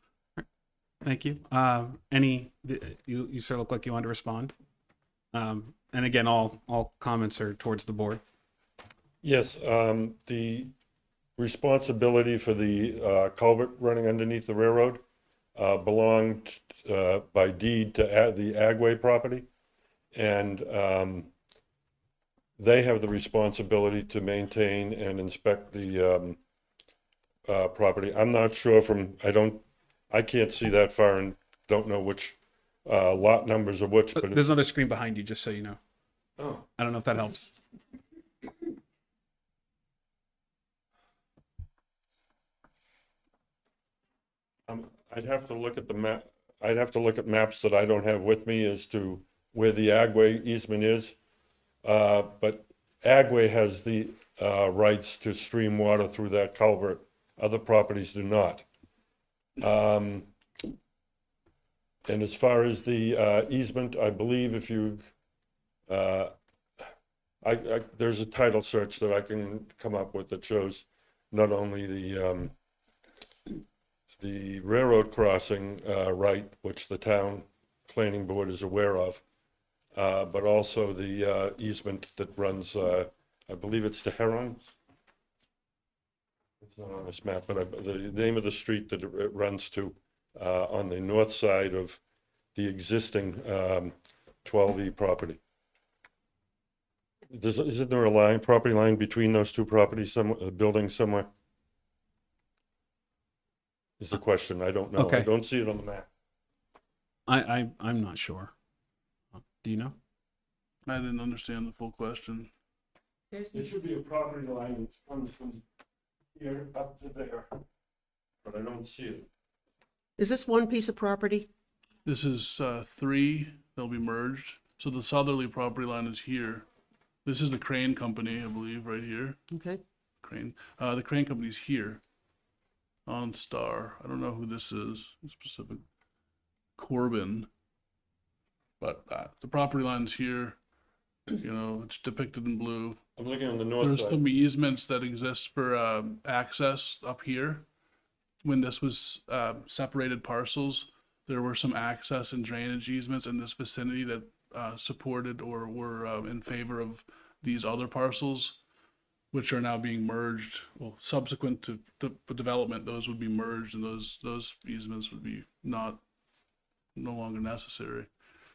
thank you. You sort of look like you want to respond. And again, all comments are towards the board. Yes, the responsibility for the culvert running underneath the railroad belonged by deed to the Agway property. And they have the responsibility to maintain and inspect the property. I'm not sure I can't see that far and don't know which lot numbers are which, but There's another screen behind you, just so you know. oh, I don't know if that helps. I'd have to look at the map. I'd have to look at maps that I don't have with me as to where the Agway easement is. But Agway has the rights to stream water through that culvert. Other properties do not. And as far as the easement, I believe if you, there's a title search that I can come up with that shows not only the railroad crossing right, which the town planning board is aware of, but also the easement that runs, I believe it's to Heron. It's not on this map, but the name of the street that it runs to on the north side of the existing 12E property. Isn't there a property line between those two properties, a building somewhere? Is the question. I don't know. Okay. I don't see it on the map. I'm not sure. Do you know? I didn't understand the full question. There should be a property line that comes from here up to there, but I don't see it. Is this one piece of property? This is 3. They'll be merged. So the southerly property line is here. This is the Crane Company, I believe, right here. Okay. Crane. The Crane Company's here on Star. I don't know who this is, specific. Corbin. But the property line's here. You know, it's depicted in blue. I'm looking on the north There's side. some easements that exist for access up here. When this was separated parcels, there were some access and drainage easements in this vicinity that supported or were in favor of these other parcels, which are now being merged. Well, subsequent to the development, those would be merged, and those easements would be no longer necessary.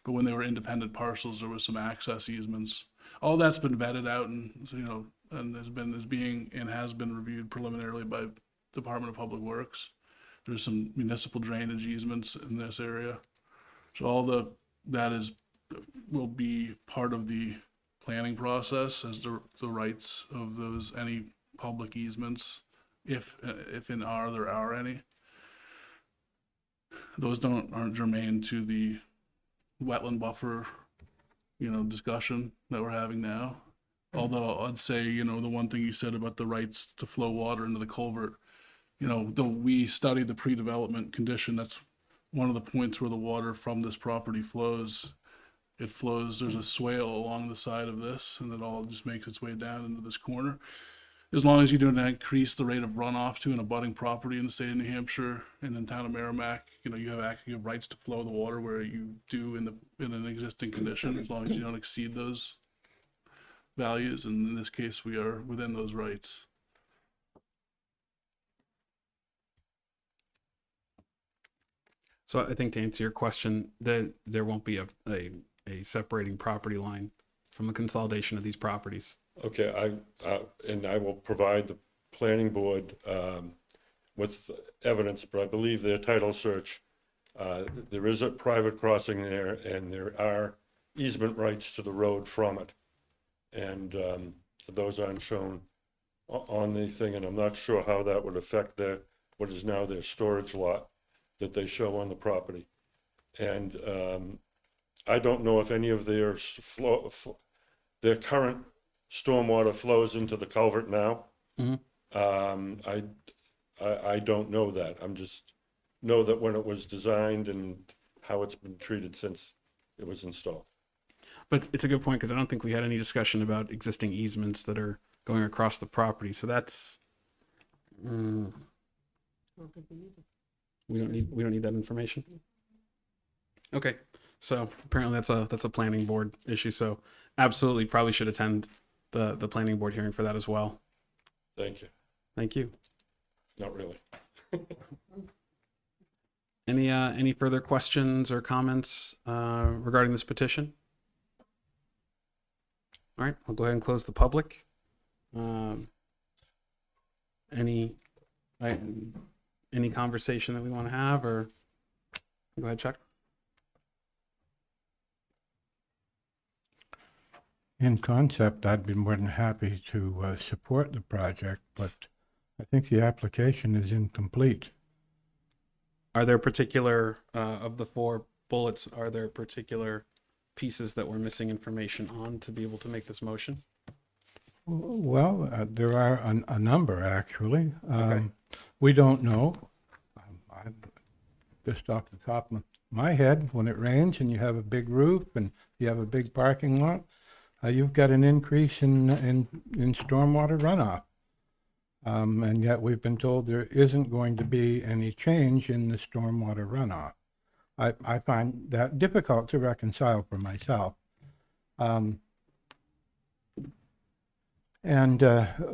But when they were independent parcels, there was some access easements. All that's been vetted out, and and has been reviewed preliminarily by Department of Public Works. There's some municipal drainage easements in this area. So that will be part of the planning process as the rights of those, any public easements, if there are any. Those aren't germane to the wetland buffer, discussion that we're having now. Although I'd say, the one thing you said about the rights to flow water into the culvert, though we studied the pre-development condition, that's one of the points where the water from this property flows. It flows, there's a swale along the side of this, and it all just makes its way down into this corner. As long as you don't increase the rate of runoff to an abutting property in the state of New Hampshire and in town of Merrimack, you have rights to flow the water where you do in an existing condition, as long as you don't exceed those values. And in this case, we are within those rights. So I think to answer your question, that there won't be a separating property line from the consolidation of these properties. Okay, and I will provide the planning board with evidence, but I believe their title search, there is a private crossing there, and there are easement rights to the road from it. And those aren't shown on the thing, and I'm not sure how that would affect what is now their storage lot that they show on the property. And I don't know if any of their current stormwater flows into the culvert now. Mm-hmm. I don't know that. I'm just know that when it was designed and how it's been treated since it was installed. But it's a good point, because I don't think we had any discussion about existing easements that are going across the property. So that's we don't need that information. Okay, so apparently that's a planning board issue. So absolutely, probably should attend the planning board hearing for that as well. Thank you. Thank you. Not really. Any further questions or comments regarding this petition? All right, I'll go ahead and close the public. Any conversation that we want to have, or go ahead, Chuck. In concept, I'd be more than happy to support the project, but I think the application is incomplete. Are there particular of the 4 bullets? Are there particular pieces that we're missing information on to be able to make this motion? Well, there are a number, actually. Okay. We don't know. Just off the top of my head, when it rains and you have a big roof and you have a big parking lot, you've got an increase in stormwater runoff. And yet we've been told there isn't going to be any change in the stormwater runoff. I find that difficult to reconcile for myself. And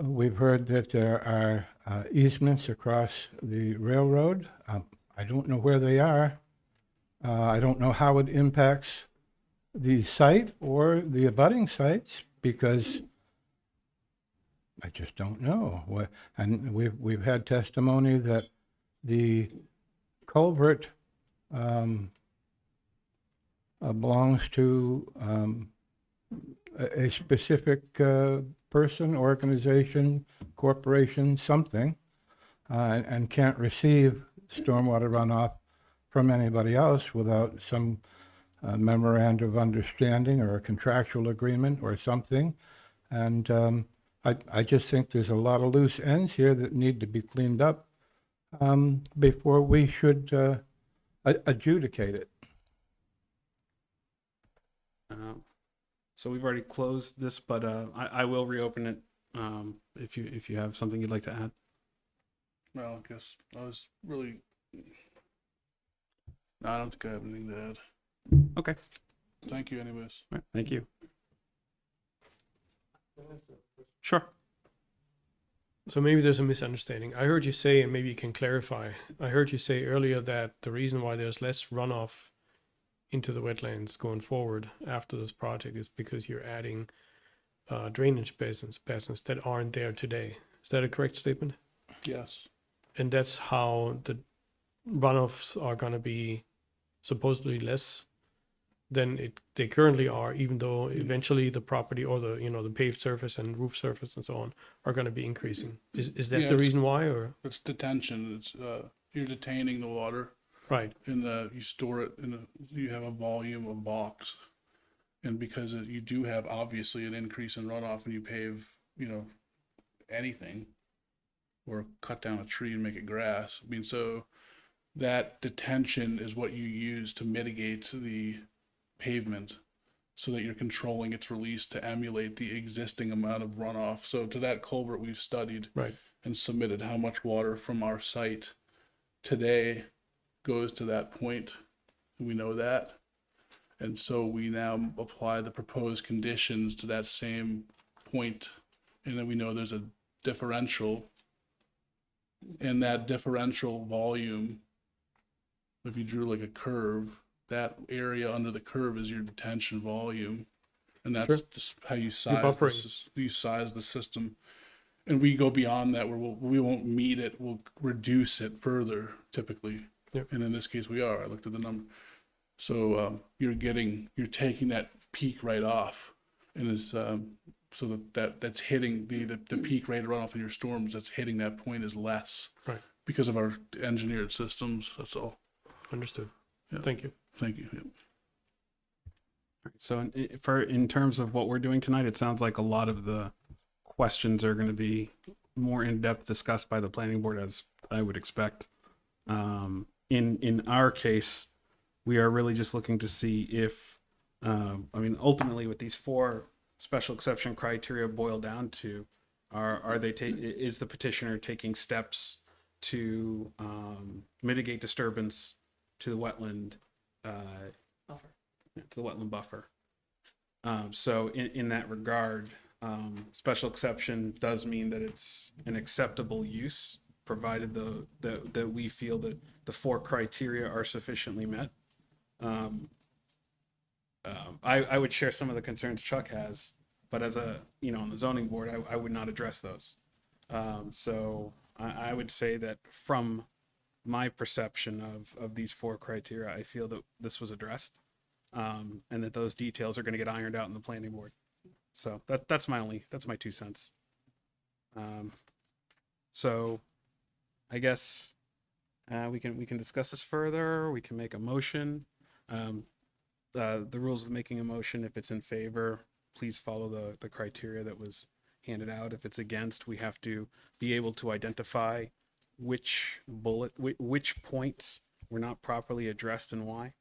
we've heard that there are easements across the railroad. I don't know where they are. I don't know how it impacts the site or the abutting sites, because I just don't know. And we've had testimony that the culvert belongs to a specific person, organization, corporation, something, and can't receive stormwater runoff from anybody else without some memorandum of understanding or a contractual agreement or something. And I just think there's a lot of loose ends here that need to be cleaned up before we should adjudicate it. So we've already closed this, but I will reopen it if you have something you'd like to add. Well, I guess I was really. No, I don't think I have anything to add. Okay. Thank you, anyways. All right. Thank you. Sure. So maybe there's a misunderstanding. I heard you say, and maybe you can clarify, I heard you say earlier that the reason why there's less runoff into the wetlands going forward after this project is because you're adding drainage basins that aren't there today. Is that a correct statement? Yes. And that's how the runoffs are going to be supposedly less than they currently are, even though eventually the property or the paved surface and roof surface and so on are going to be increasing. Is that Yeah, the it's- reason why, or It's detention. It's you're detaining the water, right? and you store it you have a volume of box, and because you do have obviously an increase in runoff when you pave, anything, or cut down a tree and make it grass. I mean, so that detention is what you use to mitigate the pavement, so that you're controlling its release to emulate the existing amount of runoff. So to that culvert, we've studied Right. and submitted how much water from our site today goes to that point. We know that. And so we now apply the proposed conditions to that same point. And then we know there's a differential. And that differential volume, if you drew like a curve, that area under the curve is your detention volume. And that's Sure. just how you buffering. you size the system. And we go beyond that where we won't meet it, we'll reduce it further typically. Yep. And in this case, we are. I looked at the number. So you're taking that peak right off, and it's so that's hitting the peak rate of runoff in your storms. That's hitting that point is less, Right. because of our engineered systems. That's all. Understood. Yeah. Thank you. Thank you. Yeah. So in terms of what we're doing tonight, it sounds like a lot of the questions are going to be more in depth discussed by the planning board, as I would expect. In our case, we are really just looking to see if, ultimately, what these 4 special exception criteria boil down to, is the petitioner taking steps to mitigate disturbance to the wetland buffer? To the wetland buffer. So in that regard, special exception does mean that it's an acceptable use, provided that we feel that the 4 criteria are sufficiently met. I would share some of the concerns Chuck has, but as on the zoning board, I would not address those. So I would say that from my perception of these 4 criteria, I feel that this was addressed, and that those details are going to get ironed out in the planning board. So that's my 2 cents. So I guess we can discuss this further. We can make a motion. The rules of making a motion: if it's in favor, please follow the criteria that was handed out. If it's against, we have to be able to identify which points were not properly addressed and why.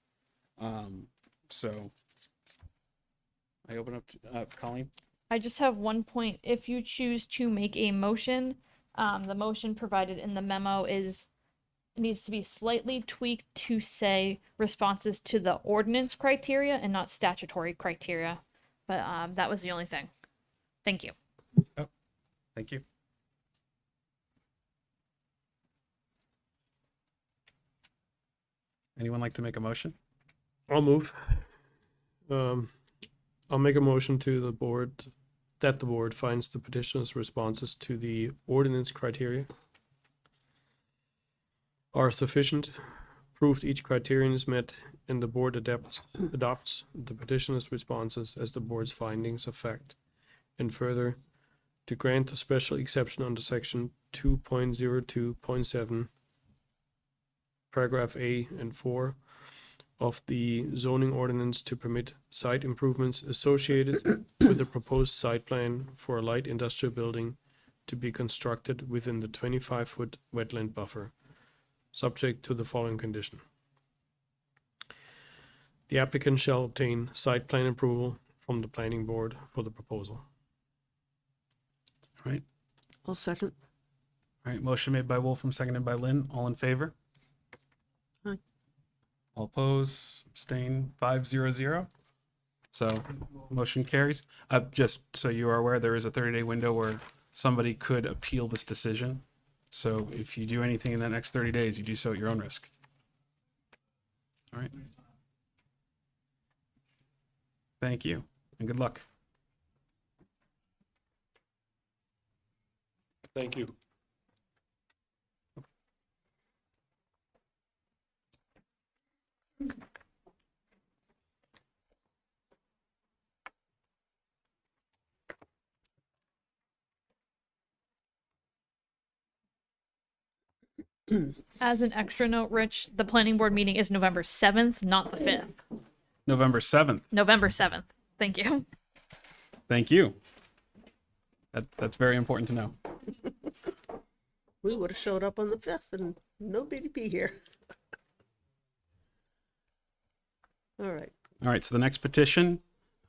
So I open up to Colleen. I just have one point. If you choose to make a motion, the motion provided in the memo needs to be slightly tweaked to say responses to the ordinance criteria and not statutory criteria. But that was the only thing. Thank you. Thank you. Anyone like to make a motion? I'll move. I'll make a motion to the board that the board finds the petitioner's responses to the ordinance criteria are sufficient, proved each criterion is met, and the board adopts the petitioner's responses as the board's findings of fact. And further, to grant a special exception under section 2.02.7, paragraph A and 4 of the zoning ordinance to permit site improvements associated with a proposed site plan for a light industrial building to be constructed within the 25-foot wetland buffer, subject to the following condition. The applicant shall obtain site plan approval from the planning board for the proposal. All right. I'll second. All right. Motion made by Wolfram, seconded by Lynn. All in favor? Aye. All oppose, abstain, 5-0-0. So motion carries. Just so you are aware, there is a 30-day window where somebody could appeal this decision. So if you do anything in the next 30 days, you do so at your own risk. All right. Thank you, and good luck. Thank you. As an extra note, Rich, the planning board meeting is November 7th, not the 5th. November 7th. November 7th. Thank you. Thank you. That's very important to know. We would have showed up on the 5th and nobody be here. All right. All right, so the next petition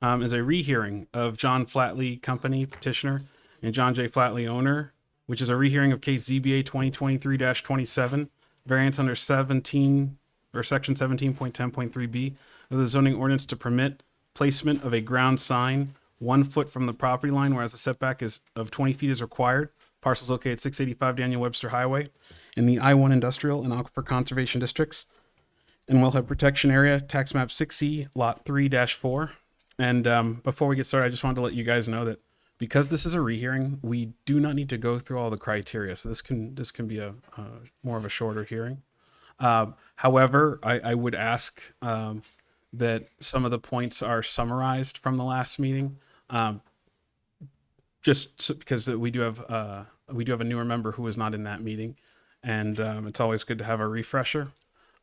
is a rehearing of John Flatley Company petitioner and John J. Flatley owner, which is a rehearing of case ZBA 2023-27, variance under 17 or section 17.10.3b of the zoning ordinance to permit placement of a ground sign 1 foot from the property line, whereas the setback is of 20 feet is required. Parcels located at 685 Daniel Webster Highway in the I-1 Industrial and Aquifer Conservation Districts and Wellhead Protection Area, tax map 6E, lot 3-4. And before we get started, I just wanted to let you guys know that because this is a rehearing, we do not need to go through all the criteria. So this can be a more of a shorter hearing. However, I would ask that some of the points are summarized from the last meeting, because we do have a newer member who was not in that meeting, and it's always good to have a refresher.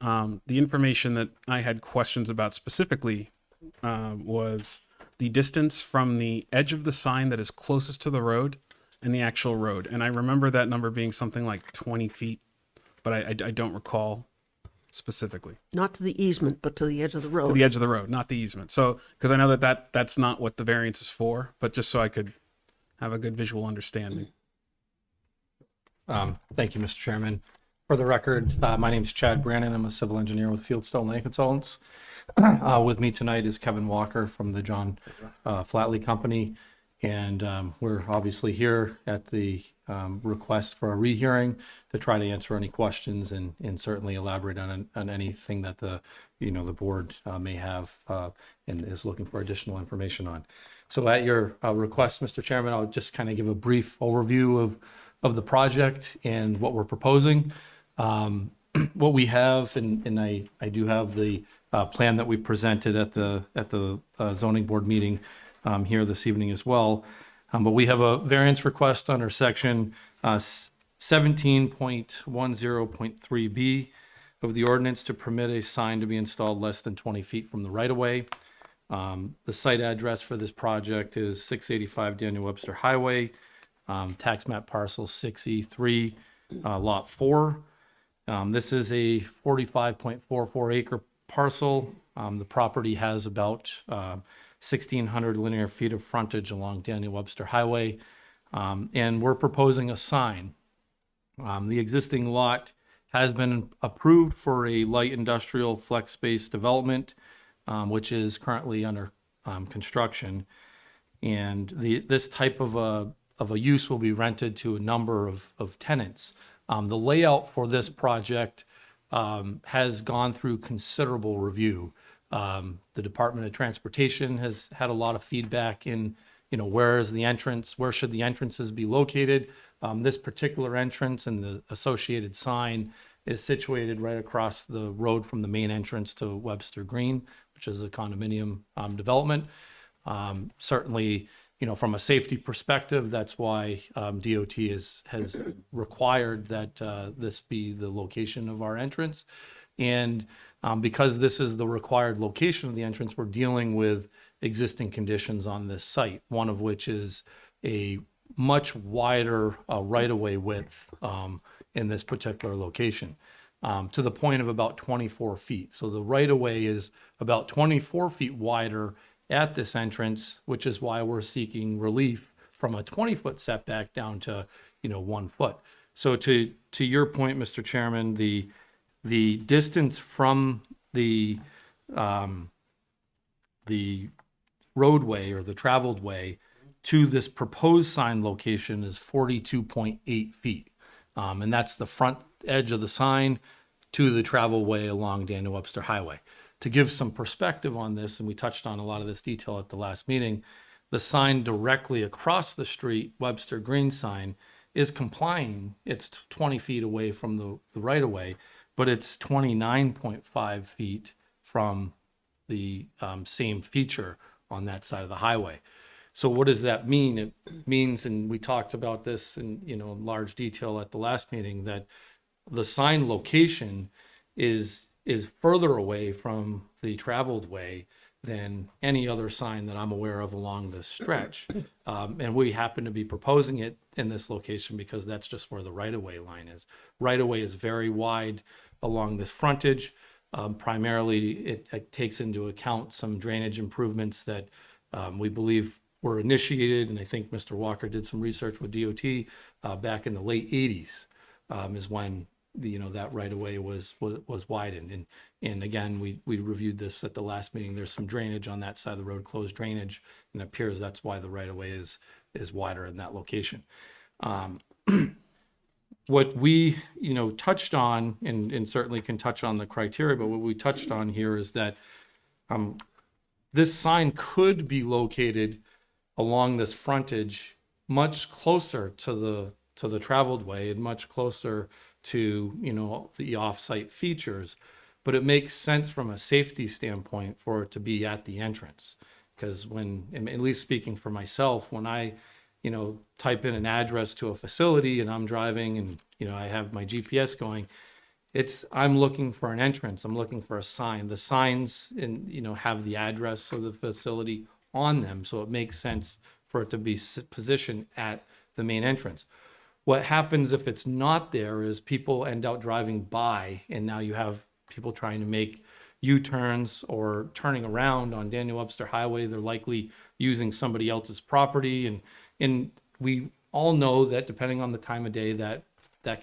The information that I had questions about specifically was the distance from the edge of the sign that is closest to the road and the actual road. And I remember that number being something like 20 feet, but I don't recall specifically. Not to the easement, but to the edge of the To road. the edge of the road, not the easement. So, because I know that's not what the variance is for, but just so I could have a good visual understanding. Thank you, Mr. Chairman. For the record, my name is Chad Brannon. I'm a civil engineer with Fieldstone Land Consultants. With me tonight is Kevin Walker from the John Flatley Company. And we're obviously here at the request for a rehearing to try to answer any questions and certainly elaborate on anything that the board may have and is looking for additional information on. So at your request, Mr. Chairman, I'll just kind of give a brief overview of the project and what we're proposing. What we have, and I do have the plan that we presented at the zoning board meeting here this evening as well. But we have a variance request under section 17.10.3b of the ordinance to permit a sign to be installed less than 20 feet from the right of way. The site address for this project is 685 Daniel Webster Highway, tax map parcel 6E3, lot 4. This is a 45.44 acre parcel. The property has about 1,600 linear feet of frontage along Daniel Webster Highway. And we're proposing a sign. The existing lot has been approved for a light industrial flex space development, which is currently under construction. And this type of a use will be rented to a number of tenants. The layout for this project has gone through considerable review. The Department of Transportation has had a lot of feedback in, where is the entrance, where should the entrances be located? This particular entrance and the associated sign is situated right across the road from the main entrance to Webster Green, which is a condominium development. Certainly, from a safety perspective, that's why DOT has required that this be the location of our entrance. And because this is the required location of the entrance, we're dealing with existing conditions on this site, one of which is a much wider right-of-way width in this particular location, to the point of about 24 feet. So the right-of-way is about 24 feet wider at this entrance, which is why we're seeking relief from a 20-foot setback down to 1 foot. So to your point, Mr. Chairman, the distance from the roadway or the traveled way to this proposed sign location is 42.8 feet. And that's the front edge of the sign to the travel way along Daniel Webster Highway. To give some perspective on this, and we touched on a lot of this detail at the last meeting, the sign directly across the street, Webster Green sign, is complying. It's 20 feet away from the right-of-way, but it's 29.5 feet from the same feature on that side of the highway. So what does that mean? It means, and we talked about this in large detail at the last meeting, that the sign location is further away from the traveled way than any other sign that I'm aware of along this stretch. And we happen to be proposing it in this location because that's just where the right-of-way line is. Right-of-way is very wide along this frontage. Primarily, it takes into account some drainage improvements that we believe were initiated, and I think Mr. Walker did some research with DOT back in the late 80s, is when that right of way was widened. And again, we reviewed this at the last meeting. There's some drainage on that side of the road, closed drainage, and it appears that's why the right of way is wider in that location. What we touched on, and certainly can touch on the criteria, but what we touched on here is that this sign could be located along this frontage much closer to the traveled way and much closer to the off-site features, but it makes sense from a safety standpoint for it to be at the entrance. Because when, at least speaking for myself, when I type in an address to a facility and I'm driving and I have my GPS going, I'm looking for an entrance. I'm looking for a sign. The signs have the address of the facility on them, so it makes sense for it to be positioned at the main entrance. What happens if it's not there is people end up driving by, and now you have people trying to make U-turns or turning around on Daniel Webster Highway. They're likely using somebody else's property, and we all know that depending on the time of day that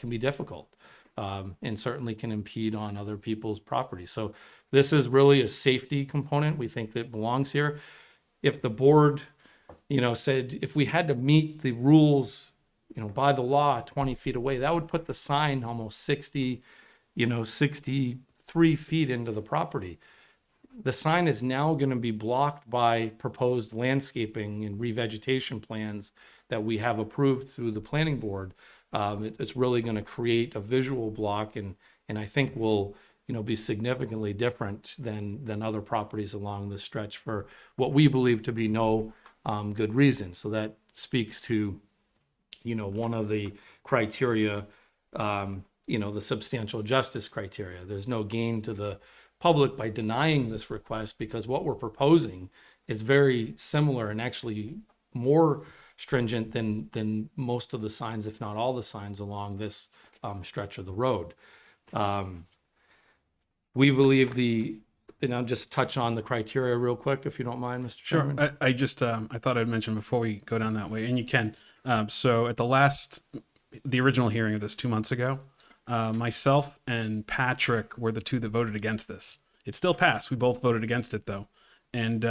can be difficult, and certainly can impede on other people's property. So this is really a safety component. We think that belongs here. If the board, said if we had to meet the rules, by the law, 20 feet away, that would put the sign almost 63 feet into the property. The sign is now going to be blocked by proposed landscaping and revegetation plans that we have approved through the planning board. It's really going to create a visual block, and I think will be significantly different than other properties along this stretch for what we believe to be no good reason. So that speaks to one of the criteria, the substantial justice criteria. There's no gain to the public by denying this request, because what we're proposing is very similar and actually more stringent than most of the signs, if not all the signs along this stretch of the road. We believe and I'll just touch on the criteria real quick, if you don't mind, Mr. Chairman. Sure. I just I thought I'd mention before we go down that way, and you can. So at the original hearing of this 2 months ago, myself and Patrick were the two that voted against this. It still passed. We both voted against it, though. And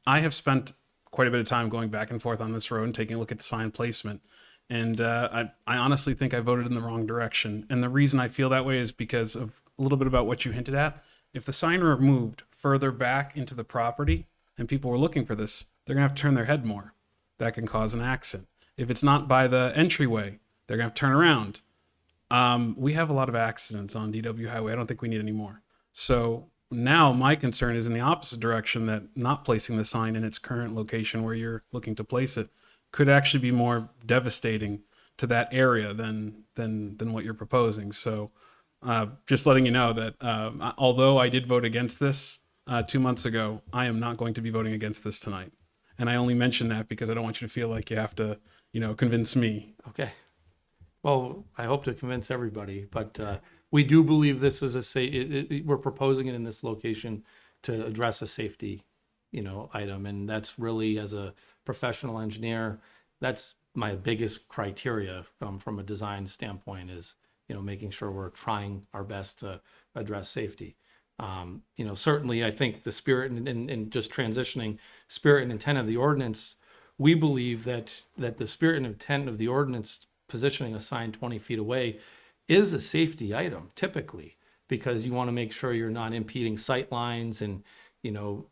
I have spent quite a bit of time going back and forth on this road and taking a look at the sign placement. And I honestly think I voted in the wrong direction. And the reason I feel that way is because of a little bit about what you hinted at. If the sign were moved further back into the property and people were looking for this, they're going to have to turn their head more. That can cause an accident. If it's not by the entryway, they're going to have to turn around. We have a lot of accidents on DW Highway. I don't think we need any more. So now my concern is in the opposite direction, that not placing the sign in its current location where you're looking to place it could actually be more devastating to that area than what you're proposing. So just letting you know that although I did vote against this 2 months ago, I am not going to be voting against this tonight. And I only mention that because I don't want you to feel like you have to, convince me. Okay. Well, I hope to convince everybody, but we do believe this is we're proposing it in this location to address a safety, item. And that's really, as a professional engineer, that's my biggest criteria from a design standpoint is, making sure we're trying our best to address safety. Certainly I think the spirit and just transitioning spirit and intent of the ordinance, we believe that the spirit and intent of the ordinance positioning a sign 20 feet away is a safety item typically, because you want to make sure you're not impeding sight lines and,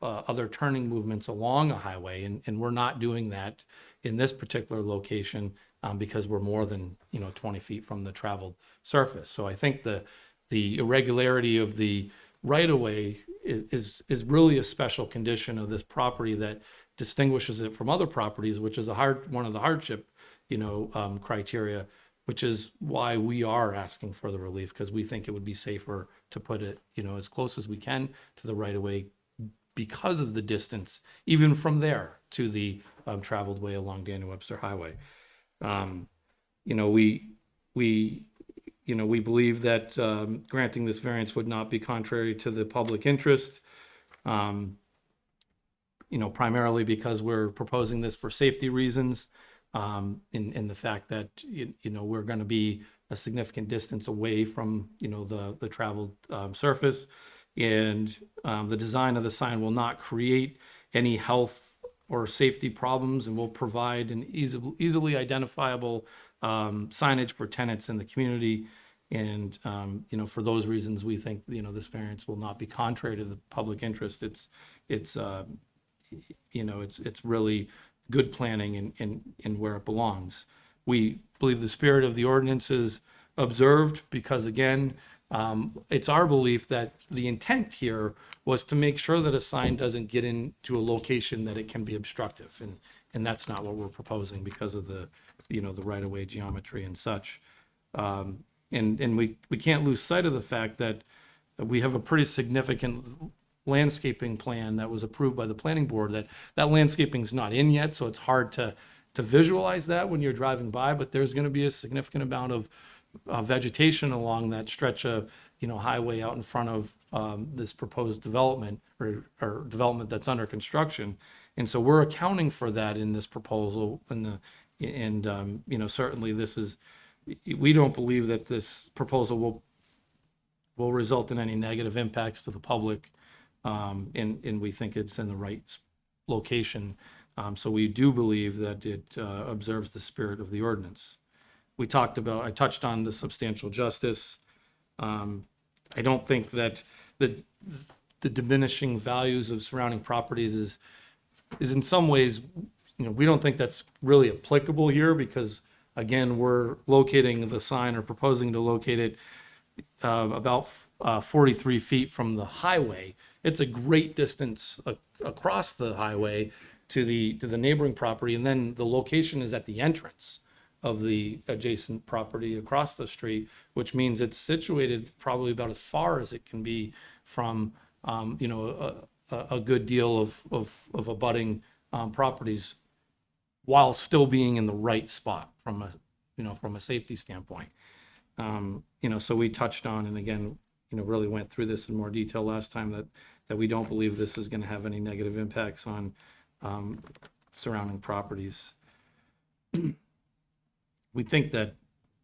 other turning movements along a highway. And we're not doing that in this particular location because we're more than, 20 feet from the traveled surface. So I think the irregularity of the right of way is really a special condition of this property that distinguishes it from other properties, which is one of the hardship, criteria. which is why we are asking for the relief, because we think it would be safer to put it, as close as we can to the right of way because of the distance, even from there to the traveled way along Daniel Webster Highway. We believe that granting this variance would not be contrary to the public interest. Primarily because we're proposing this for safety reasons, in the fact that, we're going to be a significant distance away from, the traveled surface. And the design of the sign will not create any health or safety problems and will provide an easily identifiable signage for tenants in the community. And, for those reasons, we think, this variance will not be contrary to the public interest. It's really good planning in where it belongs. We believe the spirit of the ordinance is observed because, again, it's our belief that the intent here was to make sure that a sign doesn't get into a location that it can be obstructive. And that's not what we're proposing because of the right-of-way geometry and such. And we can't lose sight of the fact that we have a pretty significant landscaping plan that was approved by the planning board. That landscaping's not in yet, so it's hard to visualize that when you're driving by, but there's going to be a significant amount of vegetation along that stretch of highway out in front of this proposed development or development that's under construction. And so we're accounting for that in this proposal. Certainly we don't believe that this proposal will result in any negative impacts to the public. And we think it's in the right location. So we do believe that it observes the spirit of the ordinance. I touched on the substantial justice. I don't think that the diminishing values of surrounding properties is in some ways, we don't think that's really applicable here because, again, we're locating the sign or proposing to locate it about 43 feet from the highway. It's a great distance across the highway to the neighboring property, and then the location is at the entrance of the adjacent property across the street, which means it's situated probably about as far as it can be from a good deal of abutting properties, while still being in the right spot from a safety standpoint. So we touched on, and again, really went through this in more detail last time, that we don't believe this is going to have any negative impacts on surrounding properties. We think that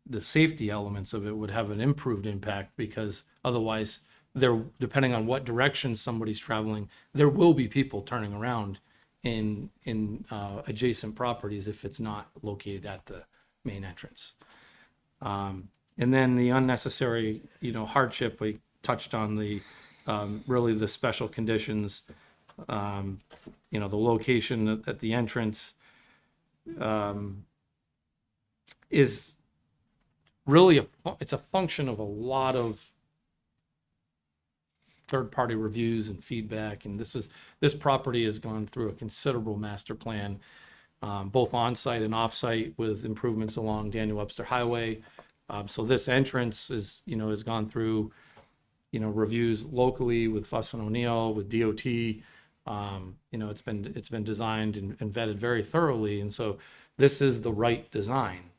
the safety elements of it would have an improved impact because otherwise, depending on what direction somebody's traveling, there will be people turning around in adjacent properties if it's not located at the main entrance. And then the unnecessary, hardship, we touched on really the special conditions, the location at the entrance is really it's a function of a lot of third-party reviews and feedback. And this property has gone through a considerable master plan, both on-site and off-site, with improvements along Daniel Webster Highway. So this entrance has gone through, reviews locally with Fuss and O'Neill, with DOT. It's been designed and vetted very thoroughly. And so this is the right design,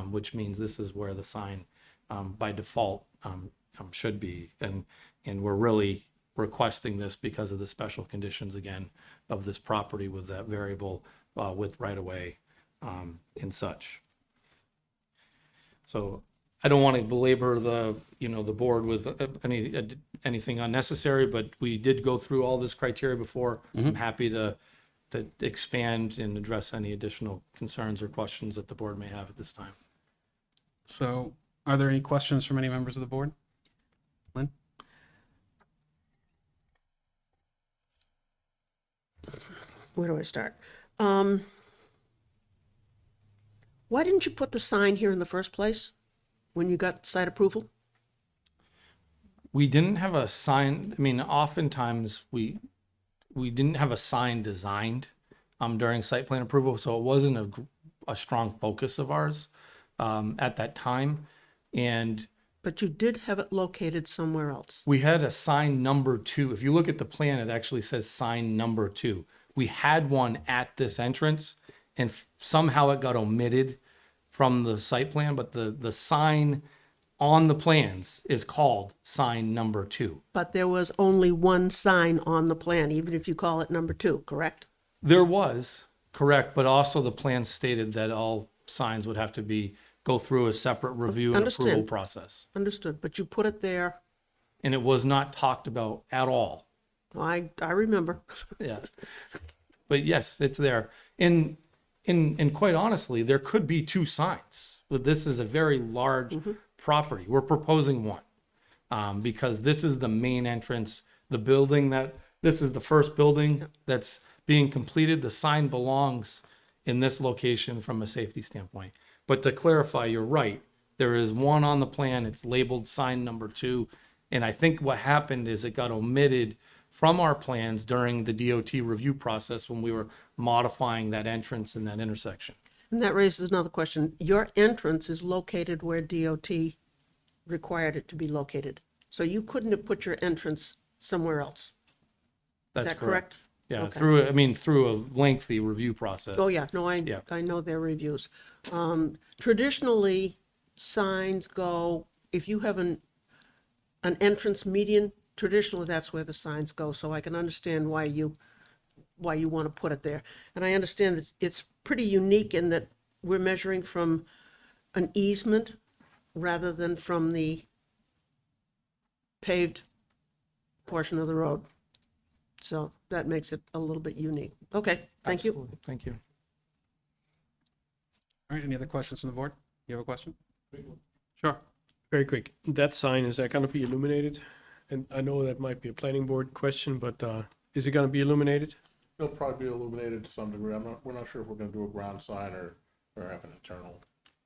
which means this is where the sign by default should be. And we're really requesting this because of the special conditions, again, of this property with that variable width right away and such. So I don't want to belabor the board with anything unnecessary, but we did go through all this criteria before. I'm happy to expand and address any additional concerns or questions that the board may have at this time. So are there any questions from any members of the board? Lynn? Where do I start? Why didn't you put the sign here in the first place when you got site approval? We didn't have a sign. I mean, oftentimes we didn't have a sign designed during site plan approval, so it wasn't a strong focus of ours. at that time. And But you did have it located somewhere else. we had a sign number 2. If you look at the plan, it actually says sign number 2. We had one at this entrance, and somehow it got omitted from the site plan, but the sign on the plans is called sign number 2. But there was only one sign on the plan, even if you call it number 2, correct? There was, correct, but also the plan stated that all signs would have to go through a separate review and approval Understand. process. Understood, but you put it there. And it was not talked about at all. I remember. Yeah. But yes, it's there. And quite honestly, there could be 2 signs, but this is a very large property. We're proposing one, because this is the main entrance, the building this is the first building that's being completed. The sign belongs in this location from a safety standpoint. But to clarify, you're right. There is one on the plan. It's labeled sign number 2. And I think what happened is it got omitted from our plans during the DOT review process when we were modifying that entrance and that intersection. And that raises another question. Your entrance is located where DOT required it to be located. So you couldn't have put your entrance somewhere else. Is That's that correct? Yeah, Okay. through a lengthy review process. Oh, yeah, no, Yeah. I know their reviews. Traditionally, signs go, if you have an entrance median, traditionally, that's where the signs go, so I can understand why you want to put it there. And I understand that it's pretty unique in that we're measuring from an easement rather than from the paved portion of the road. So that makes it a little bit unique. Okay, thank you. Absolutely. Thank you. All right, any other questions from the board? You have a question? Sure. Very quick. That sign, is that going to be illuminated? And I know that might be a planning board question, but is it going to be illuminated? It'll probably be illuminated to some degree. We're not sure if we're gonna do a ground sign or have an internal.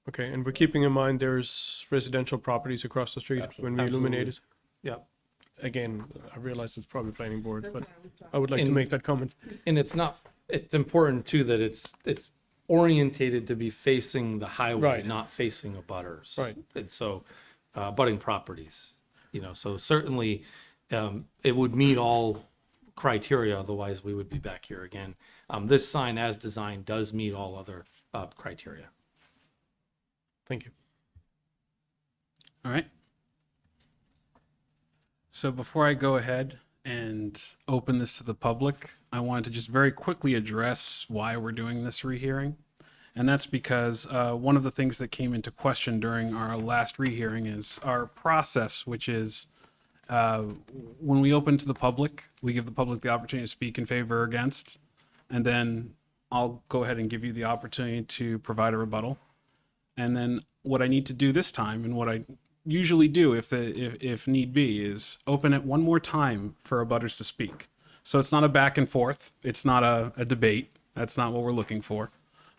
Okay, and we're keeping in mind there's residential properties across the street when we illuminate it. Yeah. Again, I realize it's probably planning board, but I would like to And- make that comment. And it's important too that it's orientated to be facing the highway, Right. not facing a butters. Right. And so, abutting properties, so certainly, it would meet all criteria, otherwise we would be back here again. This sign as designed does meet all other, criteria. Thank you. All right. So before I go ahead and open this to the public, I wanted to just very quickly address why we're doing this rehearing. And that's because one of the things that came into question during our last rehearing is our process, which is when we open to the public, we give the public the opportunity to speak in favor or against, and then I'll go ahead and give you the opportunity to provide a rebuttal. And then what I need to do this time, and what I usually do if need be, is open it one more time for abutters to speak. So it's not a back and forth. It's not a debate. That's not what we're looking for.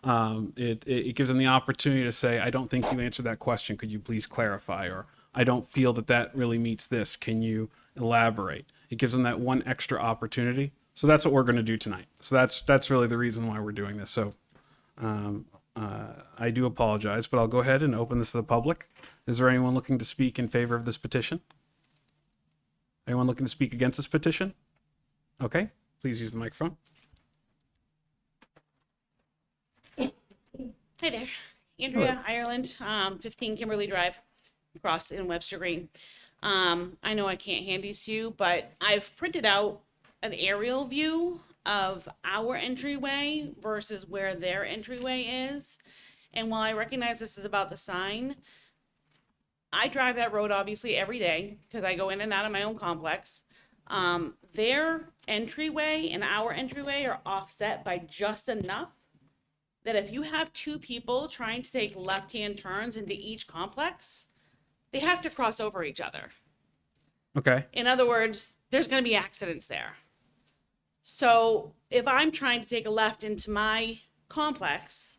It gives them the opportunity to say, I don't think you answered that question. Could you please clarify? Or I don't feel that really meets this. Can you elaborate? It gives them that one extra opportunity. So that's what we're going to do tonight. So that's really the reason why we're doing this. So I do apologize, but I'll go ahead and open this to the public. Is there anyone looking to speak in favor of this petition? Anyone looking to speak against this petition? Okay, please use the microphone. Hi there, Andrea Ireland, 15 Kimberly Drive, across in Webster Green. I know I can't hand these to you, but I've printed out an aerial view of our entryway versus where their entryway is. And while I recognize this is about the sign, I drive that road obviously every day because I go in and out of my own complex. Their entryway and our entryway are offset by just enough that if you have 2 people trying to take left-hand turns into each complex, they have to cross over each other. Okay. In other words, there's going to be accidents there. So if I'm trying to take a left into my complex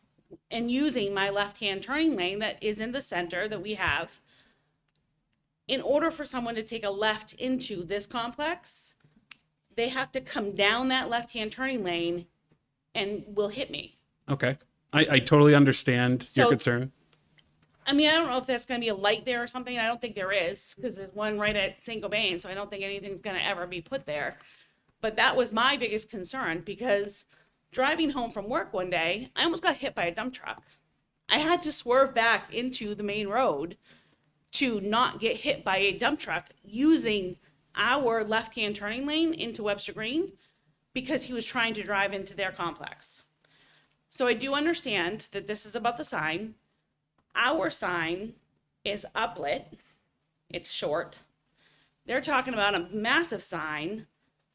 and using my left-hand turning lane that is in the center that we have, in order for someone to take a left into this complex, they have to come down that left-hand turning lane and will hit me. Okay. I totally understand your So- concern. I mean, I don't know if there's gonna be a light there or something. I don't think there is, because there's one right at St. Gobain, so I don't think anything's gonna ever be put there. But that was my biggest concern, because driving home from work one day, I almost got hit by a dump truck. I had to swerve back into the main road to not get hit by a dump truck using our left-hand turning lane into Webster Green, because he was trying to drive into their complex. So I do understand that this is about the sign. Our sign is uplit. It's short. They're talking about a massive sign,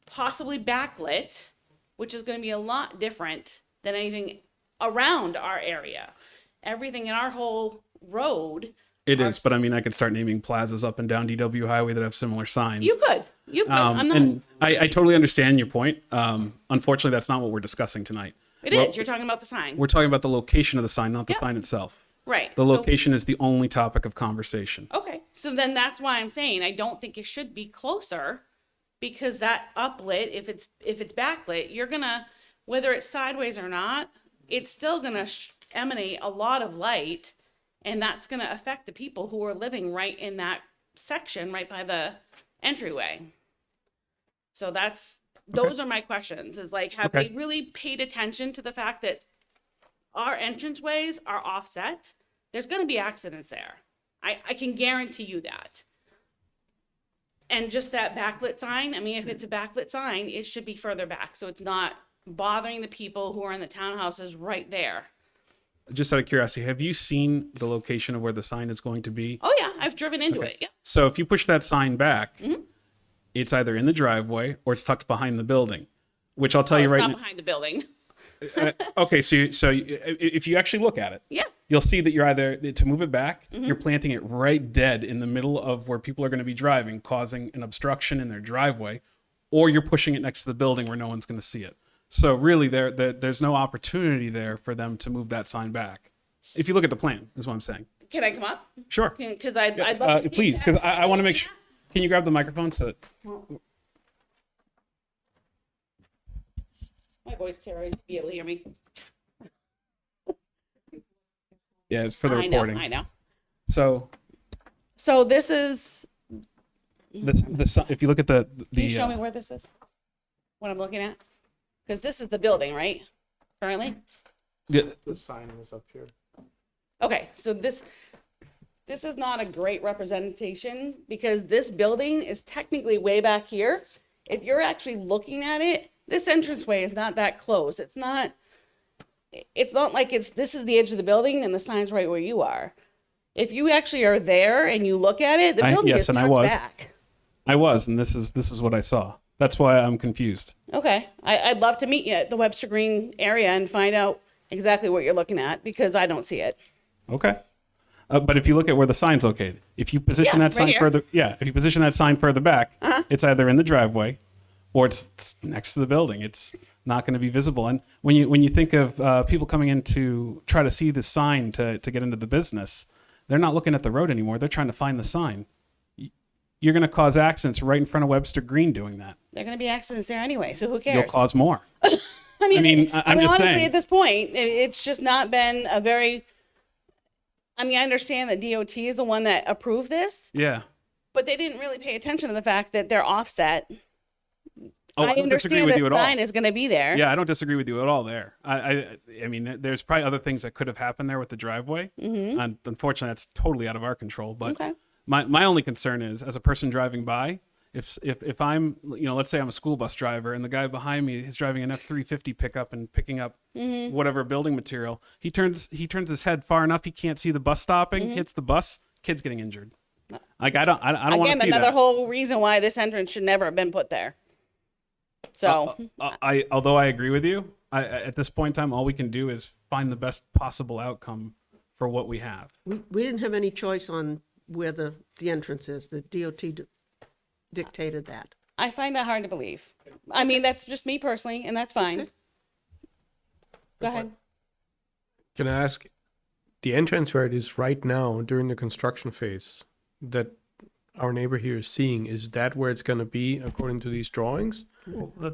possibly backlit, which is going to be a lot different than anything around our area. Everything in our whole road. It is, but I mean, I could start naming plazas up and down DW Highway that have similar signs. You could. I'm not. And I totally understand your point. Unfortunately, that's not what we're discussing tonight. It is. You're talking about the sign. We're talking about the location of the sign, not the sign itself. Right. The So- location is the only topic of conversation. Okay, so then that's why I'm saying I don't think it should be closer, because that uplit, if it's backlit, you're gonna, whether it's sideways or not, it's still gonna emanate a lot of light, and that's gonna affect the people who are living right in that section, right by the entryway. So those are my questions, is like, have Okay. they really paid attention to the fact that our entranceways are offset? There's gonna be accidents there. I can guarantee you that. And just that backlit sign, I mean, if it's a backlit sign, it should be further back, so it's not bothering the people who are in the townhouses right there. Just out of curiosity, have you seen the location of where the sign is going to be? Oh yeah, I've driven into it, yeah. So if you push that sign back, Mm-hmm. it's either in the driveway or it's tucked behind the building, which I'll tell Oh, you it's right not now. behind the building. Okay, so if you actually look at it, Yeah, you'll see that you're either, to move it back, Mm-hmm. you're planting it right dead in the middle of where people are going to be driving, causing an obstruction in their driveway, or you're pushing it next to the building where no one's going to see it. So really, there's no opportunity there for them to move that sign back. If you look at the plan, is what I'm saying. can I come up? Sure. Because I'd love to see Please, that. because I want to make sure. Can you grab the microphone so? My voice carries to be able to hear me. Yeah, it's for the I recording. know, I know. So So this is, if you look at can you show me where this is? What I'm looking at? Because this is the building, right? Currently? the The sign is up here. Okay, so this is not a great representation, because this building is technically way back here. If you're actually looking at it, this entranceway is not that close. It's not like this is the edge of the building and the sign's right where you are. If you actually are there and you look at it, the building yes, is and I tucked was. back. I was, and this is what I saw. That's why I'm confused. Okay, I'd love to meet you at the Webster Green area and find out exactly what you're looking at, because I don't see it. Okay. But if you look at where the sign's located, if you position Yeah, that right sign here. further, if you position that sign further back, it's either in the driveway or it's next to the building. It's not going to be visible. And when you think of people coming in to try to see the sign to get into the business, they're not looking at the road anymore. They're trying to find the sign. You're going to cause accidents right in front of Webster Green doing that. There are going to be accidents there anyway, so who cares? You'll cause more. I mean, I'm just honestly, saying. at this point, it's just not been a very. I mean, I understand that DOT is the one that approved this, Yeah. but they didn't really pay attention to the fact that they're offset. Oh, I don't disagree understand with the you at all. sign is going to be there. Yeah, I don't disagree with you at all there. I mean, there's probably other things that could have happened there with the driveway. Mm-hmm. And unfortunately, that's totally out of our control. But Okay. my only concern is, as a person driving by, if I'm, let's say I'm a school bus driver and the guy behind me is driving an F-350 pickup and picking up Mm-hmm. whatever building material, he turns his head far enough he can't see the bus stopping, hits the bus, kid's getting injured. Like I don't want to Mm-hmm. Again, see another that. whole reason why this entrance should never have been put there. So, Although I agree with you, at this point in time, all we can do is find the best possible outcome for what we have. We didn't have any choice on where the entrance is. The DOT dictated that. I find that hard to believe. I mean, that's just me personally, and that's fine. Go ahead. Can I ask, the entrance where it is right now during the construction phase that our neighbor here is seeing, is that where it's going to be according to these drawings?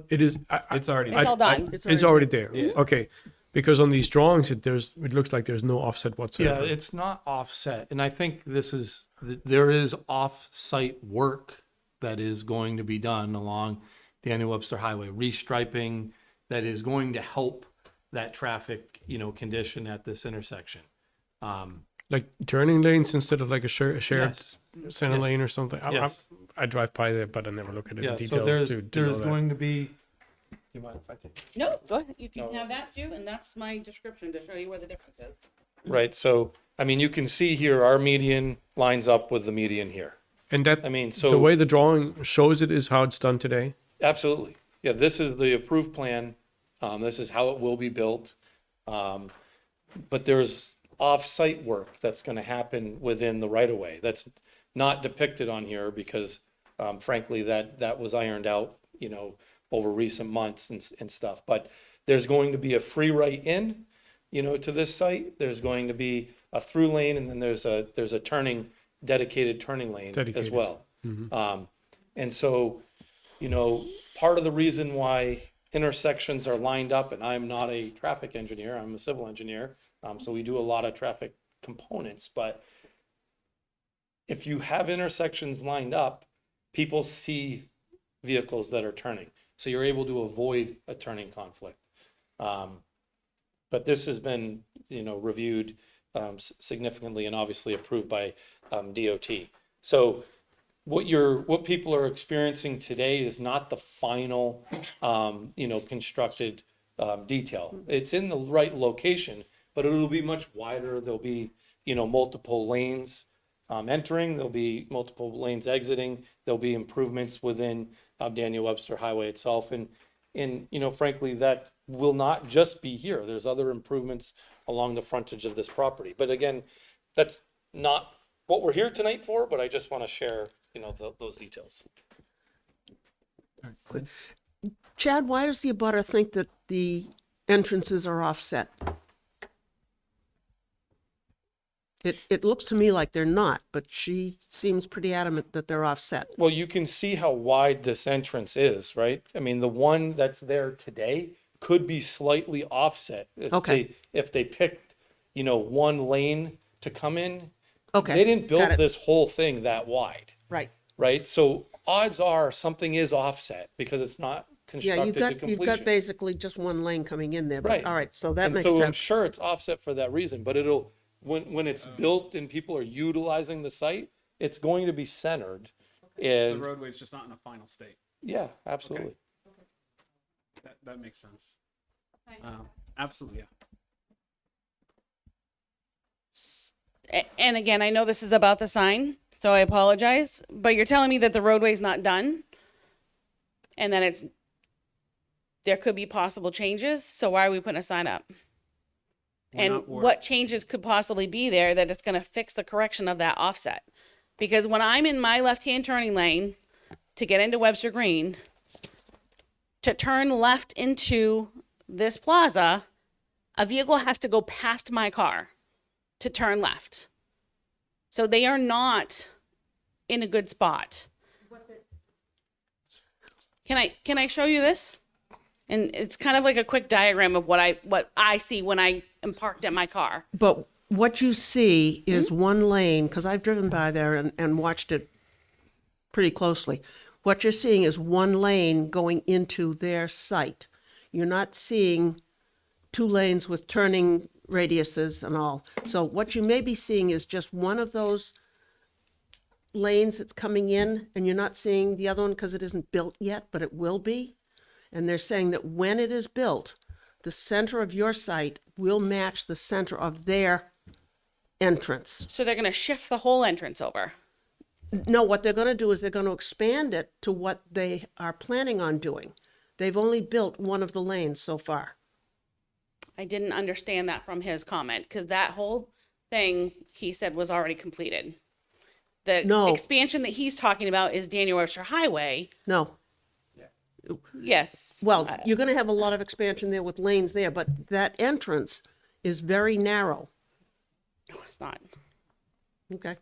It is. It's already It's all done. It's already there. Okay. Because on these drawings, it looks like there's no offset Yeah, whatsoever. it's not offset, and I think there is off-site work that is going to be done along Daniel Webster Highway, restriping that is going to help that traffic, condition at this intersection. Like turning lanes instead of like a shared Yes. center Yes. lane or something. Yes. I drive by there, but I never look at it Yeah, in so detail. there's to know there's that. going to be. Do you mind if I take? No, go ahead. You can No. have that too, and that's my description to show you where the difference is. Right, so, I mean, you can see here, our median lines up with the median here. And that I mean, the so, way the drawing shows it is how it's done today. absolutely. Yeah, this is the approved plan. This is how it will be built. But there's off-site work that's gonna happen within the right-of-way. That's not depicted on here because, frankly, that was ironed out, over recent months and stuff. But there's going to be a free right in, to this site. There's going to be a through lane, and then there's a dedicated turning lane as Dedicated. well. And so, part of the reason why intersections are lined up, and I'm not a traffic engineer, I'm a civil engineer, so we do a lot of traffic components, but if you have intersections lined up, people see vehicles that are turning, so you're able to avoid a turning conflict. But this has been, reviewed significantly and obviously approved by DOT. So what people are experiencing today is not the final, constructed detail. It's in the right location, but it'll be much wider. There'll be, multiple lanes entering. There'll be multiple lanes exiting. There'll be improvements within Daniel Webster Highway itself. And frankly, that will not just be here. There's other improvements along the frontage of this property. But again, that's not what we're here tonight for, but I just want to share, those details. Chad, why does the abutter think that the entrances are offset? It looks to me like they're not, but she seems pretty adamant that they're offset. Well, you can see how wide this entrance is, right? I mean, the one that's there today could be slightly offset. Okay. If they picked, one lane to come in. Okay, They didn't got build it. this whole thing that wide, Right. right? So odds are something is offset because it's not Yeah, constructed to you've got completion. basically just one lane coming in there, but Right. all right, so that And makes so I'm sense. sure it's offset for that reason, but when it's built and people are utilizing the site, it's going to be centered. The And roadway's just not in a final state. yeah, absolutely. That makes sense. Absolutely, yeah. And again, I know this is about the sign, so I apologize, but you're telling me that the roadway's not done? And that there could be possible changes, so why are we putting a sign up? And what changes could possibly be there that it's gonna fix the correction of that offset? Because when I'm in my left-hand turning lane to get into Webster Green, to turn left into this plaza, a vehicle has to go past my car to turn left. So they are not in a good spot. Can I show you this? And it's kind of like a quick diagram of what I see when I am parked at my car. But what you see is one lane, because I've driven by there and watched it pretty closely. What you're seeing is one lane going into their site. You're not seeing two lanes with turning radiuses and all. So what you may be seeing is just one of those lanes that's coming in, and you're not seeing the other one because it isn't built yet, but it will be. And they're saying that when it is built, the center of your site will match the center of their entrance. So they're gonna shift the whole entrance over. No, what they're going to do is they're going to expand it to what they are planning on doing. They've only built one of the lanes so far. I didn't understand that from his comment, because that whole thing he said was already completed. The No. expansion that he's talking about is Daniel Webster Highway. No. Yes. Well, you're going to have a lot of expansion there with lanes there, but that entrance is very narrow. No, it's not. Okay.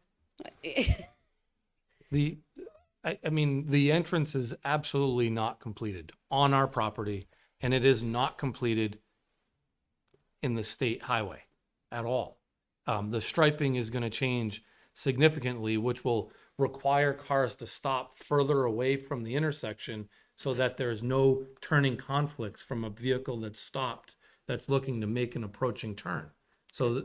I mean, the entrance is absolutely not completed on our property, and it is not completed in the state highway at all. The striping is going to change significantly, which will require cars to stop further away from the intersection so that there's no turning conflicts from a vehicle that's stopped that's looking to make an approaching turn. So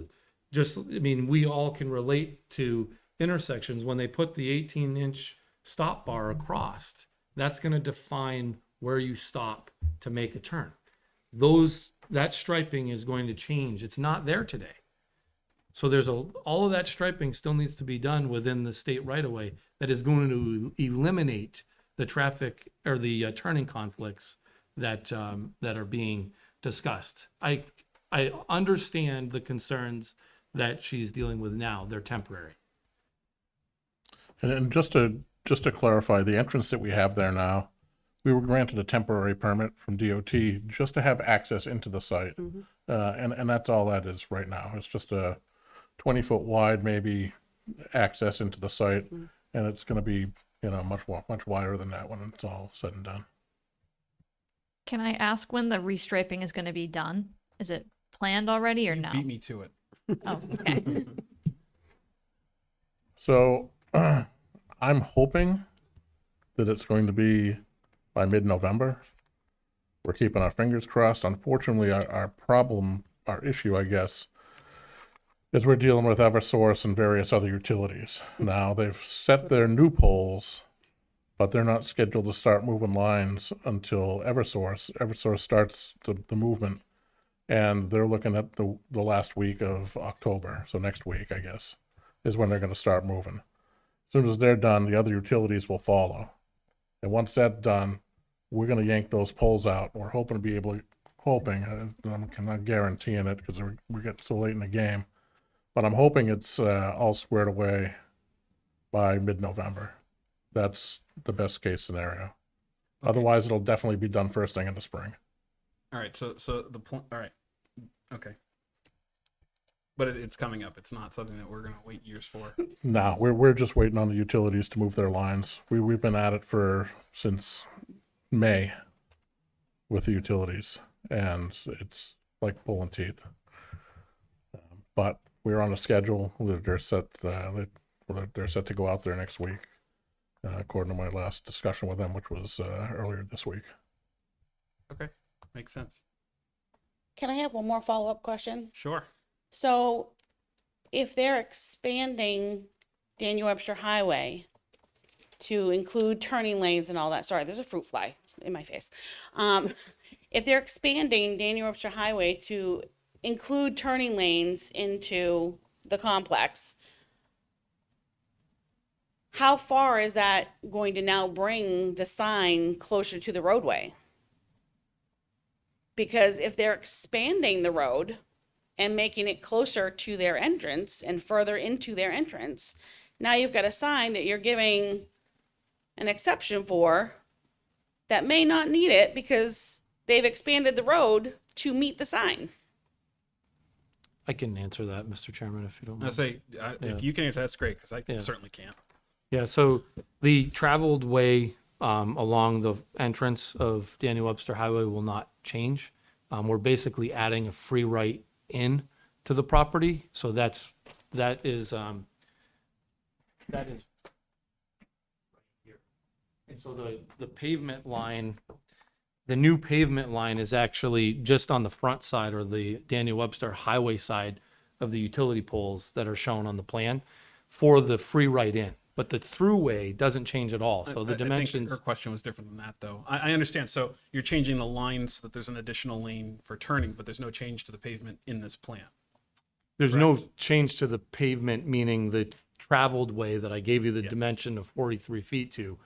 we all can relate to intersections when they put the 18-inch stop bar across. That's going to define where you stop to make a turn. That striping is going to change. It's not there today. So all of that striping still needs to be done within the state right of way that is going to eliminate the traffic or the turning conflicts that are being discussed. I understand the concerns that she's dealing with now. They're temporary. And just to clarify, the entrance that we have there now, we were granted a temporary permit from DOT just to have access into the site. And that's all that is right now. It's just a 20-foot wide, maybe, access into the site. And it's going to be, much wider than that when it's all said and done. Can I ask when the restriping is going to be done? Is it planned already or no? Beat me to it. Oh, okay. So I'm hoping that it's going to be by mid-November. We're keeping our fingers crossed. Unfortunately, our issue, I guess, is we're dealing with Eversource and various other utilities. Now, they've set their new poles, but they're not scheduled to start moving lines until Eversource. Eversource starts the movement, and they're looking at the last week of October. So next week, I guess, is when they're going to start moving. As soon as they're done, the other utilities will follow. And once that's done, we're going to yank those poles out. We're hoping to be able to, I'm not guaranteeing it because we get so late in the game, but I'm hoping it's all squared away by mid-November. That's the best case scenario. Okay. Otherwise, it'll definitely be done first thing in the spring. All right. So the point. All right. Okay. But it's coming up. It's not something that we're going to wait years for. No, we're just waiting on the utilities to move their lines. We've been at it since May with the utilities, and it's like pulling teeth. But we're on a schedule. They're set. They're set to go out there next week, according to my last discussion with them, which was earlier this week. Okay. Makes sense. Can I have one more follow-up question? Sure. So if they're expanding Daniel Webster Highway to include turning lanes and all that, sorry, there's a fruit fly in my face. If they're expanding Daniel Webster Highway to include turning lanes into the complex, how far is that going to now bring the sign closer to the roadway? Because if they're expanding the road and making it closer to their entrance and further into their entrance, now you've got a sign that you're giving an exception for that may not need it because they've expanded the road to meet the sign. I can answer that, Mr. Chairman, if you don't mind. If you can answer, that's great because I Yeah. certainly can't. Yeah, so the traveled way along the entrance of Daniel Webster Highway will not change. We're basically adding a free right in to the property, so that is right here. And so the pavement line, the new pavement line is actually just on the front side or the Daniel Webster Highway side of the utility poles that are shown on the plan for the free right in. But the throughway doesn't change at all. So the I dimensions. think her question was different than that, though. I understand. So you're changing the lines so that there's an additional lane for turning, but there's no change to the pavement in this plan. There's no change to the pavement, meaning the traveled way that I gave you the dimension of 43 feet to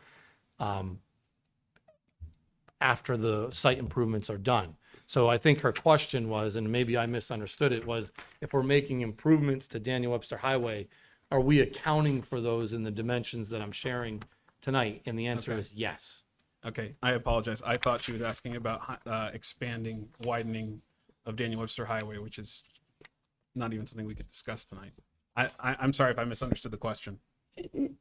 after the site improvements are done. So I think her question was, and maybe I misunderstood it, was if we're making improvements to Daniel Webster Highway, are we accounting for those in the dimensions that I'm sharing tonight? And the answer is yes. Okay, I apologize. I thought she was asking about expanding, widening of Daniel Webster Highway, which is not even something we could discuss tonight. I'm sorry if I misunderstood the question.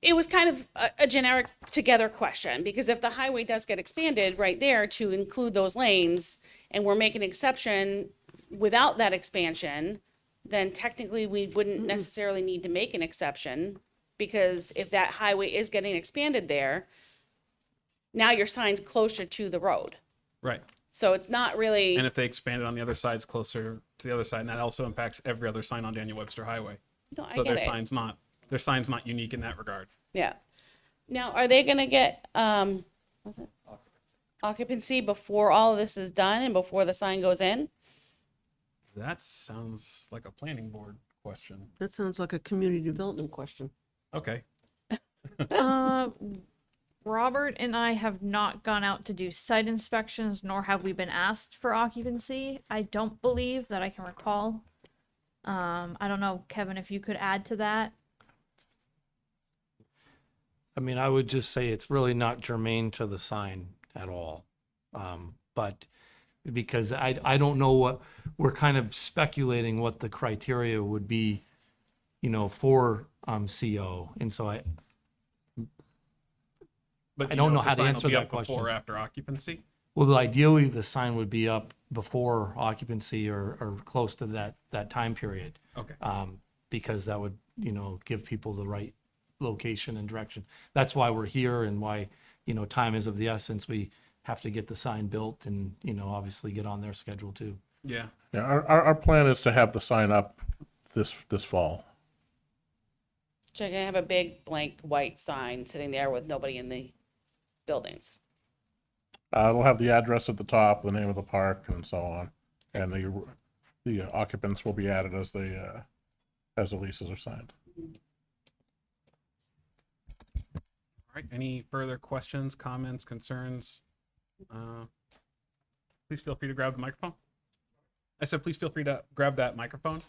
It was kind of a generic together question, because if the highway does get expanded right there to include those lanes and we're making an exception without that expansion, then technically we wouldn't necessarily need to make an exception, because if that highway is getting expanded there, now your sign's closer to the road. Right. So it's not really, And if they expand it on the other side, it's closer to the other side, and that also impacts every other sign on Daniel Webster Highway. no, I So get it. their sign's not unique in that regard. Yeah. Now, are they gonna get, what's it? Occupancy before all of this is done and before the sign goes in? That sounds like a planning board question. That sounds like a community development question. Okay. Robert and I have not gone out to do site inspections, nor have we been asked for occupancy. I don't believe that I can recall. I don't know, Kevin, if you could add to that. I mean, I would just say it's really not germane to the sign at all. But because I don't know what, we're kind of speculating what the criteria would be, for CO. And so But I do you don't know if the how to sign will answer be that up Before question. or after occupancy? well, ideally, the sign would be up before occupancy or close to that time period. Okay. Because that would, give people the right location and direction. That's why we're here and why, time is of the essence. We have to get the sign built and, obviously get on their schedule too. Yeah. Yeah, our plan is to have the sign up this fall. So you're gonna have a big blank white sign sitting there with nobody in the buildings. It'll have the address at the top, the name of the park, and so on, and the occupants will be added as the leases are signed. All right. Any further questions, comments, concerns? Please feel free to grab the microphone. I said, please feel free to grab that microphone.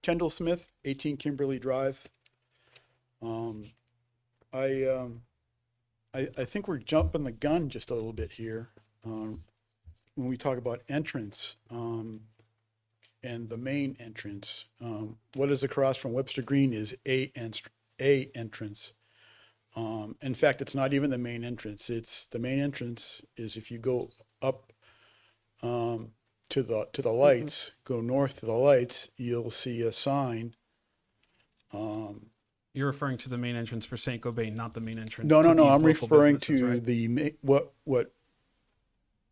Kendall Smith, 18 Kimberly Drive. I think we're jumping the gun just a little bit here when we talk about entrance and the main entrance. What is across from Webster Green is a entrance. In fact, it's not even the main entrance. It's the main entrance is if you go up to the lights, go north to the lights, you'll see a sign. You're referring to the main entrance for St. Gobain, not the main entrance. No, to no, no. these I'm local referring businesses, to right? the what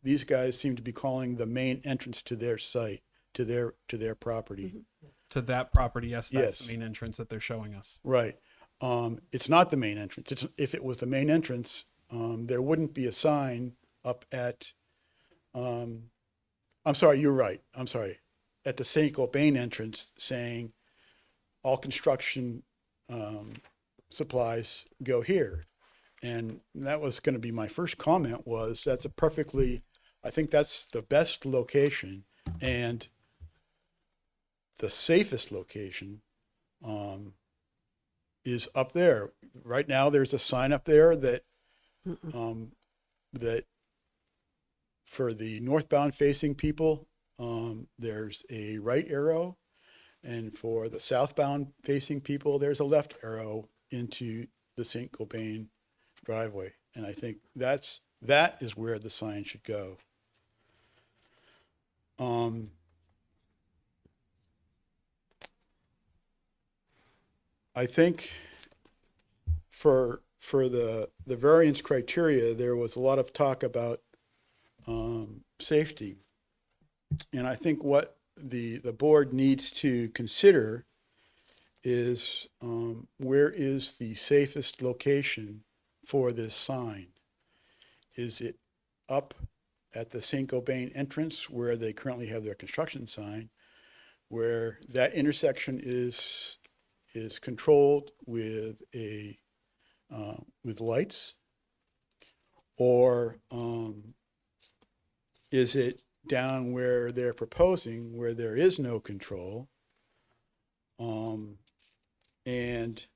these guys seem to be calling the main entrance to their site, to their property. To that property. Yes, that's Yes. the main entrance that they're showing us. Right. It's not the main entrance. If it was the main entrance, there wouldn't be a sign up at. I'm sorry. You're right. I'm sorry. At the St. Gobain entrance, saying all construction supplies go here. And that was going to be my first comment was that's I think that's the best location and the safest location is up there. Right now, there's a sign up there that that for the northbound facing people, there's a right arrow. And for the southbound facing people, there's a left arrow into the St. Gobain driveway. And I think that is where the sign should go. I think for the variance criteria, there was a lot of talk about safety. And I think what the board needs to consider is where is the safest location for this sign? Is it up at the St. Gobain entrance where they currently have their construction sign, where that intersection is controlled with with lights, or is it down where they're proposing, where there is no control, and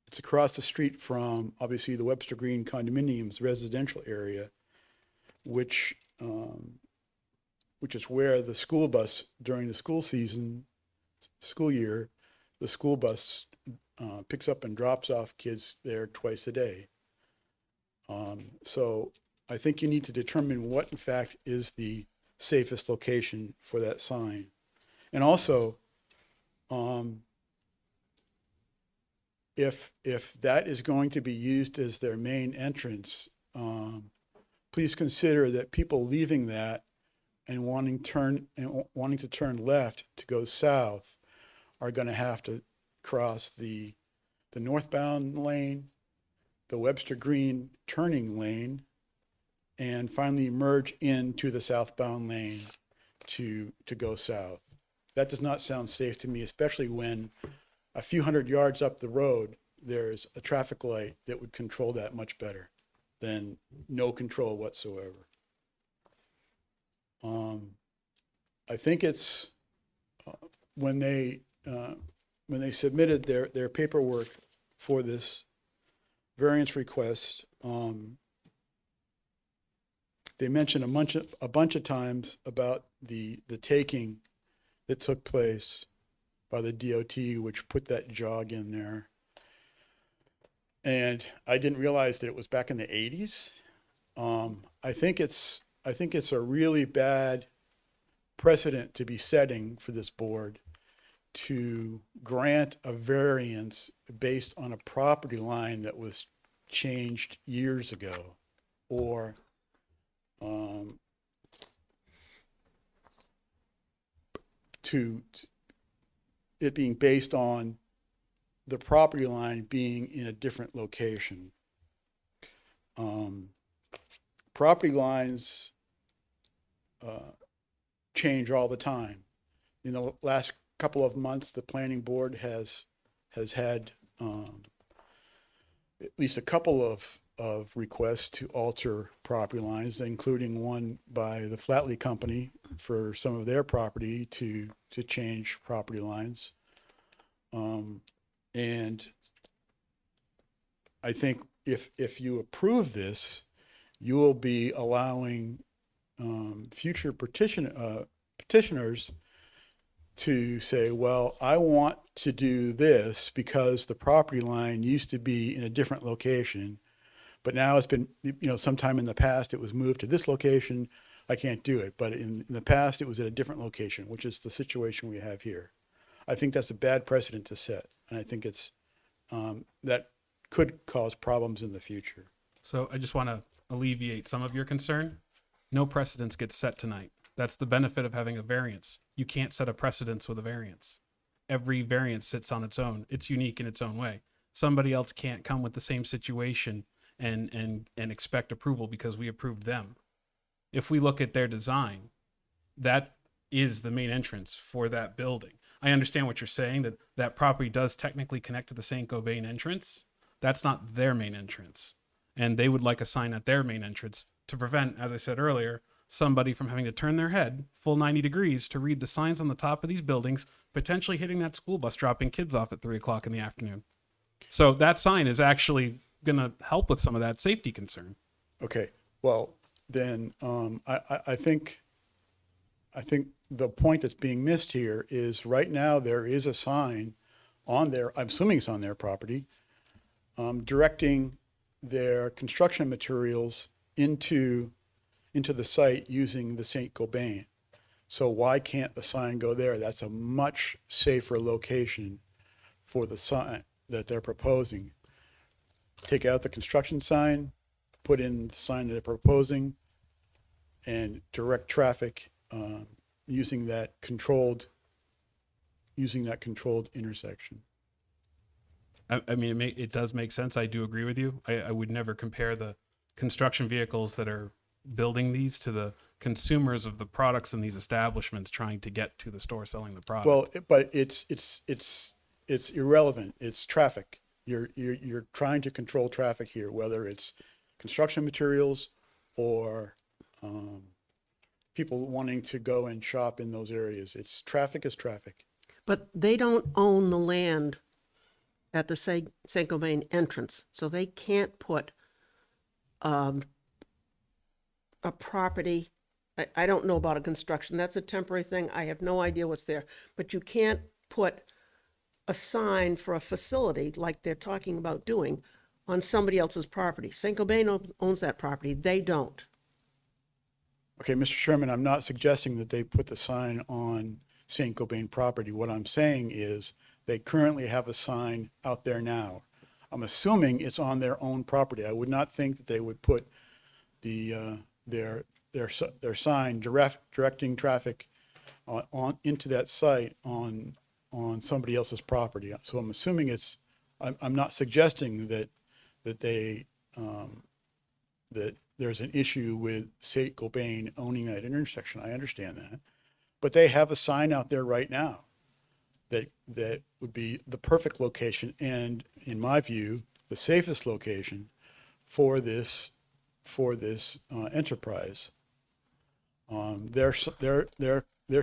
it's across the street from obviously the Webster Green condominiums residential area, which which is where the school bus during the school year, the school bus picks up and drops off kids there twice a day. So I think you need to determine what in fact is the safest location for that sign. And also, if that is going to be used as their main entrance, please consider that people leaving that and wanting to turn left to go south are going to have to cross the northbound lane, the Webster Green turning lane, and finally merge into the southbound lane to go south. That does not sound safe to me, especially when a few hundred yards up the road, there's a traffic light that would control that much better than no control whatsoever. I think it's when they submitted their paperwork for this variance request, they mentioned a bunch of times about the taking that took place by the DOT, which put that jog in there. And I didn't realize that it was back in the 80s. I think it's a really bad precedent to be setting for this board to grant a variance based on a property line that was changed years ago, or to it being based on the property line being in a different location. Property lines change all the time. In the last couple of months, the planning board has had at least a couple of requests to alter property lines, including one by the Flatley Company for some of their property to change property lines. And I think if you approve this, you will be allowing future petitioners to say, well, I want to do this because the property line used to be in a different location, but now it's been, sometime in the past it was moved to this location. I can't do it. But in the past it was at a different location, which is the situation we have here. I think that's a bad precedent to set. And I think it's, that could cause problems in the future. So I just want to alleviate some of your concern. No precedence gets set tonight. That's the benefit of having a variance. You can't set a precedence with a variance. Every variance sits on its own. It's unique in its own way. Somebody else can't come with the same situation and expect approval because we approved them. If we look at their design, that is the main entrance for that building. I understand what you're saying, that that property does technically connect to the St. Gobain entrance. That's not their main entrance. And they would like a sign at their main entrance to prevent, as I said earlier, somebody from having to turn their head full 90 degrees to read the signs on the top of these buildings, potentially hitting that school bus dropping kids off at 3 o'clock in the afternoon. So that sign is actually going to help with some of that safety concern. Okay, well, then I think the point that's being missed here is right now there is a sign on there, I'm assuming it's on their property, directing their construction materials into the site using the St. Gobain. So why can't the sign go there? That's a much safer location for the sign that they're proposing. Take out the construction sign, put in the sign that they're proposing, and direct traffic using that controlled intersection. I mean, it does make sense. I do agree with you. I would never compare the construction vehicles that are building these to the consumers of the products in these establishments trying to get to the store selling the product. Well, but it's irrelevant. It's traffic. You're trying to control traffic here, whether it's construction materials or people wanting to go and shop in those areas. It's traffic is traffic. But they don't own the land at the St. Gobain entrance, so they can't put a property I don't know about a construction. That's a temporary thing. I have no idea what's there. But you can't put a sign for a facility like they're talking about doing on somebody else's property. St. Cobain owns that property. They don't. Okay, Mr. Chairman, I'm not suggesting that they put the sign on St. Cobain property. What I'm saying is they currently have a sign out there now. I'm assuming it's on their own property. I would not think that they would put the, their sign directing traffic on into that site on somebody else's property. So I'm assuming I'm not suggesting that they, that there's an issue with St. Cobain owning that intersection. I understand that. But they have a sign out there right now that would be the perfect location and, in my view, the safest location for this enterprise. Their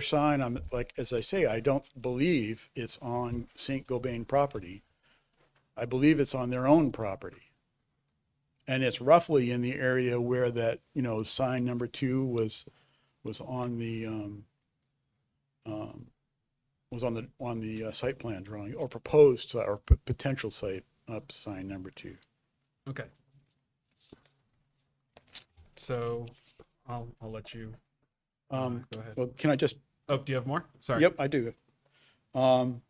sign, I'm like, as I say, I don't believe it's on St. Cobain property. I believe it's on their own property. And it's roughly in the area where that, sign number 2 was on the, site plan drawing, or proposed, or potential site up sign number 2. Okay. So I'll let you go ahead. Well, can I just, Oh, do you have more? Sorry. yep, I do. On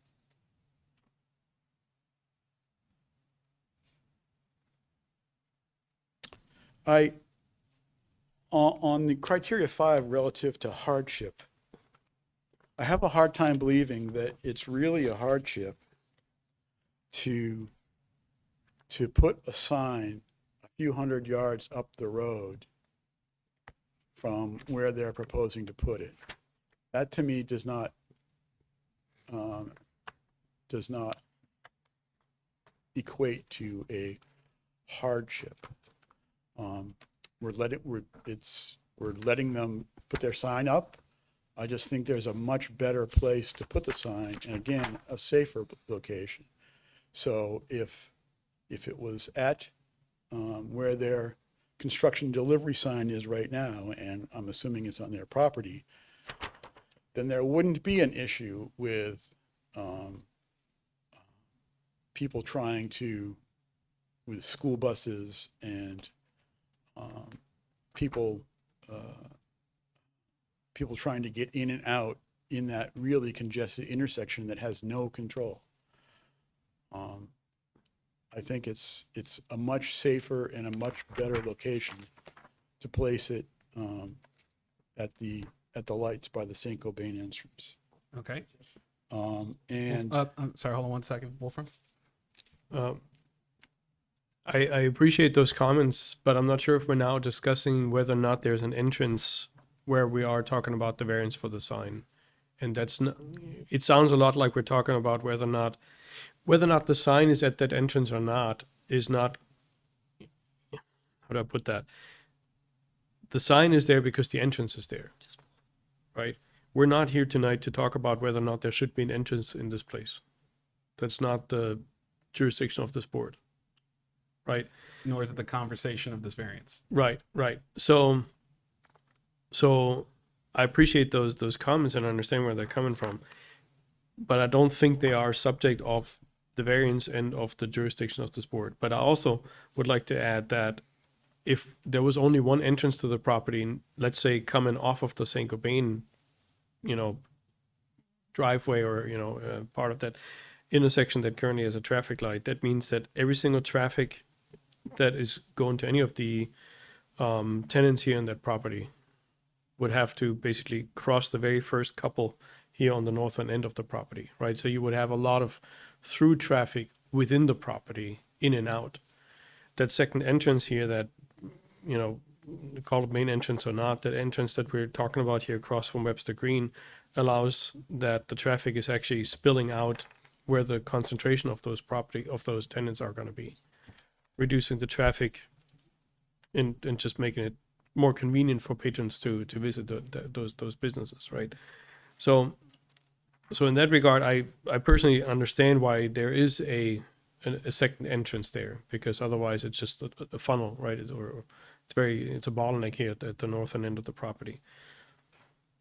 the criteria 5 relative to hardship, I have a hard time believing that it's really a hardship to put a sign a few hundred yards up the road from where they're proposing to put it. That to me does not equate to a hardship. We're letting them put their sign up. I just think there's a much better place to put the sign, and again, a safer location. So if it was at where their construction delivery sign is right now, and I'm assuming it's on their property, then there wouldn't be an issue with people trying to, with school buses and people trying to get in and out in that really congested intersection that has no control. I think it's a much safer and a much better location to place it at the lights by the St. Cobain entrance. Okay. And I'm sorry, hold on one second, Wolfram. I appreciate those comments, but I'm not sure if we're now discussing whether or not there's an entrance where we are talking about the variance for the sign. And that's not, it sounds a lot like we're talking about whether or not the sign is at that entrance or not is not, how do I put that? The sign is there because the entrance is there, right? We're not here tonight to talk about whether or not there should be an entrance in this place. That's not the jurisdiction of this board, right? Nor is it the conversation of this variance. Right. So I appreciate those comments and understand where they're coming from, but I don't think they are subject of the variance and of the jurisdiction of this board. But I also would like to add that if there was only one entrance to the property, let's say coming off of the St. Cobain, driveway or, part of that intersection that currently has a traffic light, that means that every single traffic that is going to any of the tenants here in that property would have to basically cross the very first couple here on the northern end of the property, right? So you would have a lot of through traffic within the property, in and out. That second entrance here that, call it main entrance or not, that entrance that we're talking about here across from Webster Green allows that the traffic is actually spilling out where the concentration of those tenants are going to be, reducing the traffic and just making it more convenient for patrons to visit those businesses, right? So in that regard, I personally understand why there is a second entrance there, because otherwise it's just a funnel, right? It's a bottleneck here at the northern end of the property.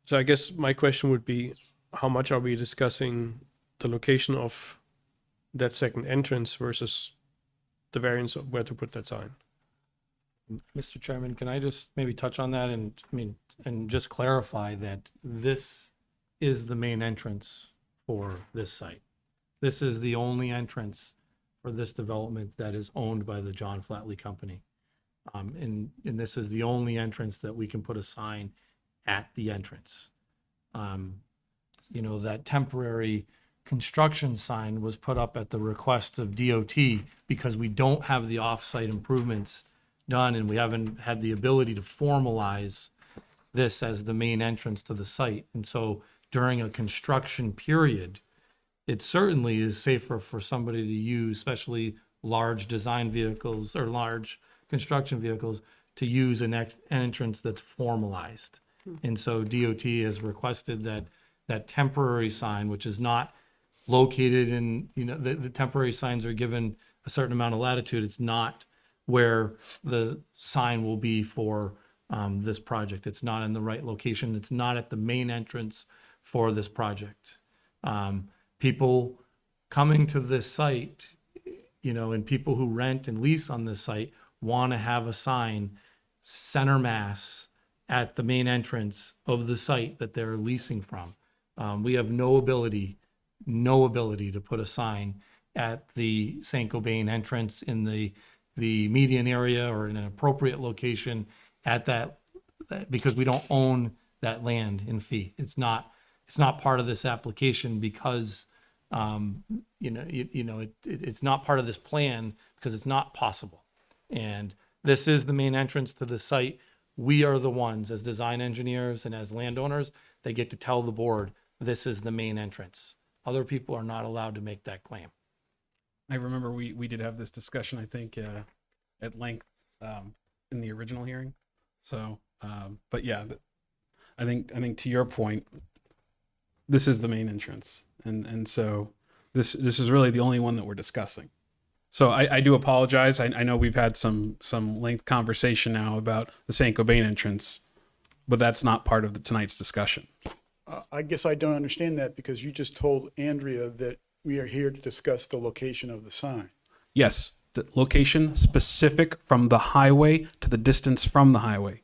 So I guess my question would be, how much are we discussing the location of that second entrance versus the variance of where to put that sign? Mr. Chairman, can I just maybe touch on that and, I mean, and just clarify that this is the main entrance for this site. This is the only entrance for this development that is owned by the John Flatley Company. And this is the only entrance that we can put a sign at the entrance. You know, that temporary construction sign was put up at the request of DOT because we don't have the off-site improvements done and we haven't had the ability to formalize this as the main entrance to the site. And so during a construction period, it certainly is safer for somebody to use, especially large design vehicles or large construction vehicles, to use an entrance that's formalized. And so DOT has requested that that temporary sign, which is not located in, you know, the temporary signs are given a certain amount of latitude. It's not where the sign will be for this project. It's not in the right location. It's not at the main entrance for this project. People coming to this site, you know, and people who rent and lease on this site want to have a sign center mass at the main entrance of the site that they're leasing from. We have no ability to put a sign at the St. Gobain entrance in the median area or in an appropriate location at that, because we don't own that land in fee. It's not part of this application because, it's not part of this plan because it's not possible. And this is the main entrance to the site. We are the ones as design engineers and as landowners that get to tell the board, this is the main entrance. Other people are not allowed to make that claim. I remember we did have this discussion, I think, at length in the original hearing. So, but yeah, I think to your point, this is the main entrance, and so this is really the only one that we're discussing. So I do apologize. I know we've had some length conversation now about the St. Gobain entrance, but that's not part of tonight's discussion. I guess I don't understand that because you just told Andrea that we are here to discuss the location of the sign. Yes, the location specific from the highway to the distance from the highway.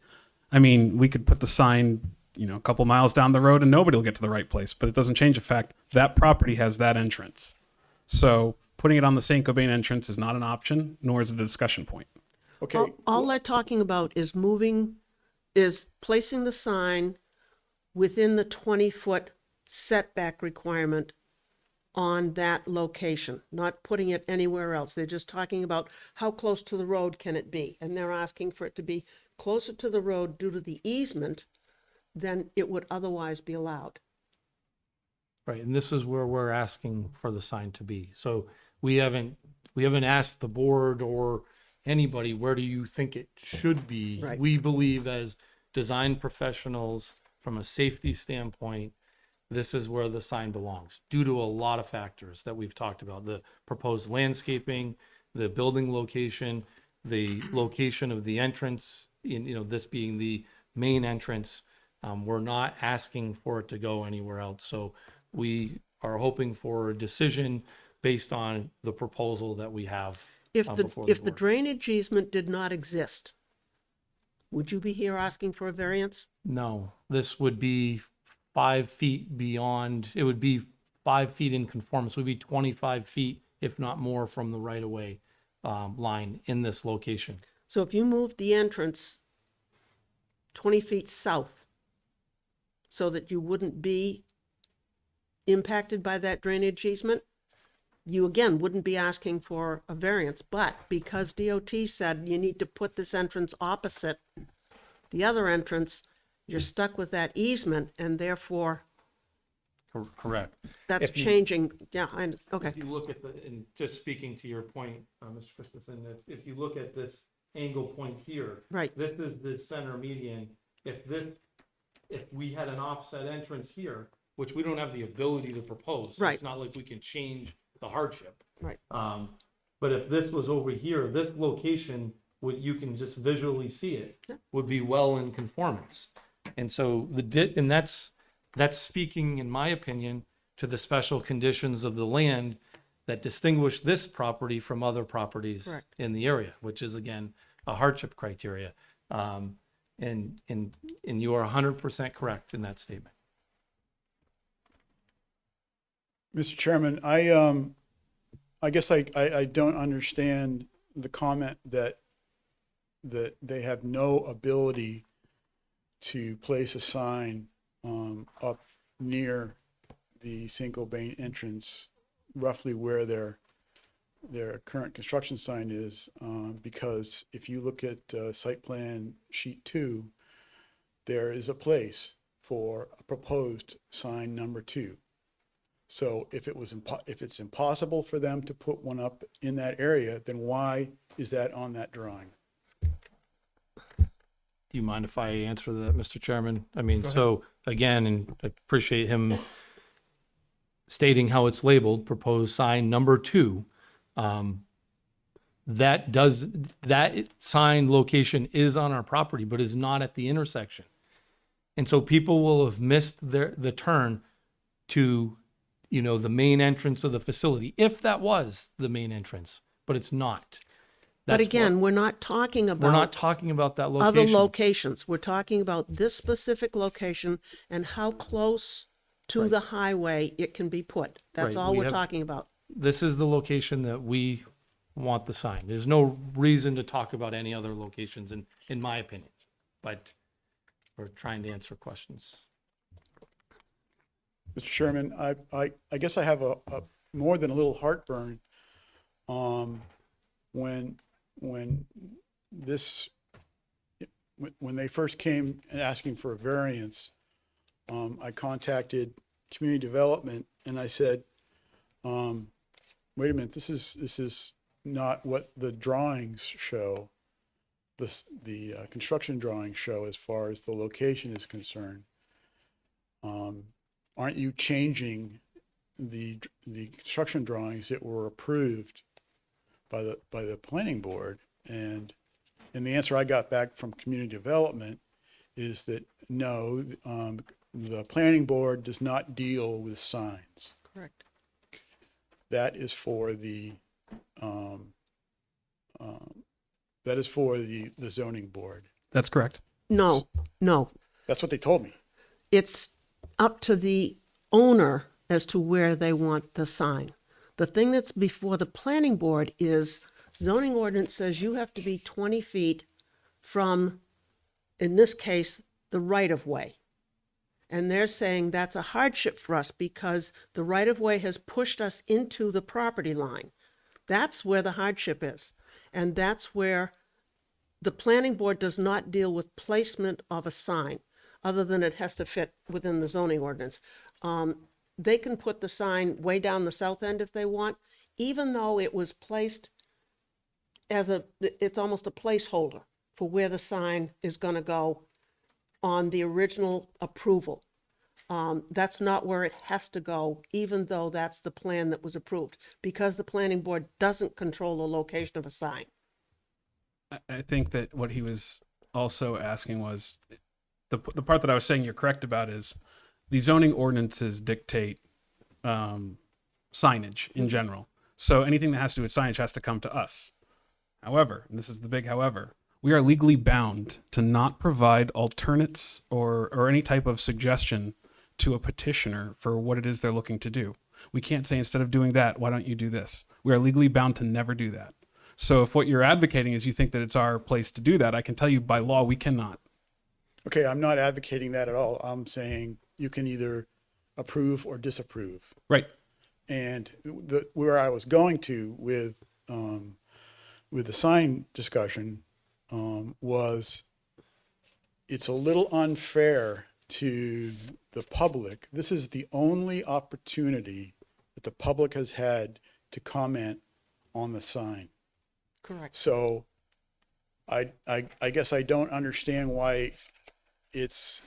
I mean, we could put the sign, a couple miles down the road and nobody will get to the right place, but it doesn't change the fact that property has that entrance. So putting it on the St. Gobain entrance is not an option, nor is it a discussion point. Okay. All they're talking about is placing the sign within the 20-foot setback requirement on that location, not putting it anywhere else. They're just talking about how close to the road can it be. And they're asking for it to be closer to the road due to the easement than it would otherwise be allowed. Right, and this is where we're asking for the sign to be. So we haven't asked the board or anybody, where do you think it should be? Right. We believe as design professionals, from a safety standpoint, this is where the sign belongs, due to a lot of factors that we've talked about: the proposed landscaping, the building location, the location of the entrance, this being the main entrance. We're not asking for it to go anywhere else. So we are hoping for a decision based on the proposal that we have. If before the board. drainage easement did not exist, would you be here asking for a variance? No, this would be 5 feet beyond, it would be 5 feet in conformance, it would be 25 feet, if not more, from the right-of-way line in this location. So if you moved the entrance 20 feet south so that you wouldn't be impacted by that drainage easement, you again wouldn't be asking for a variance. But because DOT said you need to put this entrance opposite the other entrance, you're stuck with that easement, and therefore Correct. that's If you- changing. Yeah, okay. If you look at and just speaking to your point, Mr. Christensen, if you look at this angle point here. Right. This is the center median. If we had an offset entrance here, which we don't have the ability to propose. So Right. It's not like we can change the hardship. Right. But if this was over here, this location, you can just visually see it, would be well in conformance. And so and that's speaking, in my opinion, to the special conditions of the land that distinguish this property from other properties Correct. in the area, which is again a hardship criteria. And you are 100% correct in that statement. Mr. Chairman, I guess I don't understand the comment that they have no ability to place a sign up near the single bay entrance, roughly where their current construction sign is, because if you look at site plan sheet 2, there is a place for a proposed sign number 2. So if it's impossible for them to put one up in that area, then why is that on that drawing? Do you mind if I answer that, Mr. Chairman? I mean, so again, and I appreciate him stating how it's labeled, proposed sign number 2. That sign location is on our property, but is not at the intersection. And so people will have missed the turn to, the main entrance of the facility, if that was the main entrance, but it's not. But That's again, what- we're not talking we're not about talking about that other location. locations. We're talking about this specific location and how close to the highway it can be put. That's Right, all we we're have- talking about. This is the location that we want the sign. There's no reason to talk about any other locations, in my opinion. But we're trying to answer questions. Mr. Chairman, I guess I have a more than a little heartburn when they first came and asking for a variance. I contacted community development and I said, wait a minute, this is not what the drawings show. The construction drawings show as far as the location is concerned. Aren't you changing the construction drawings that were approved by the planning board? And the answer I got back from community development is that no, the planning board does not deal with signs. Correct. That is for the zoning board. That's correct. No, no. That's what they told me. It's up to the owner as to where they want the sign. The thing that's before the planning board is zoning ordinance says you have to be 20 feet from, in this case, the right-of-way. And they're saying that's a hardship for us because the right-of-way has pushed us into the property line. That's where the hardship is. And that's where the planning board does not deal with placement of a sign, other than it has to fit within the zoning ordinance. They can put the sign way down the south end if they want, even though it was placed it's almost a placeholder for where the sign is going to go on the original approval. That's not where it has to go, even though that's the plan that was approved, because the planning board doesn't control the location of a sign. I think that what he was also asking was the part that I was saying you're correct about is the zoning ordinances dictate signage in general. So anything that has to do with signage has to come to us. However, and this is the big however, we are legally bound to not provide alternates or any type of suggestion to a petitioner for what it is they're looking to do. We can't say instead of doing that, why don't you do this? We are legally bound to never do that. So if what you're advocating is you think that it's our place to do that, I can tell you by law we cannot. Okay, I'm not advocating that at all. I'm saying you can either approve or disapprove. Right. And where I was going to with the sign discussion was it's a little unfair to the public. This is the only opportunity that the public has had to comment on the sign. Correct. So I guess I don't understand why it's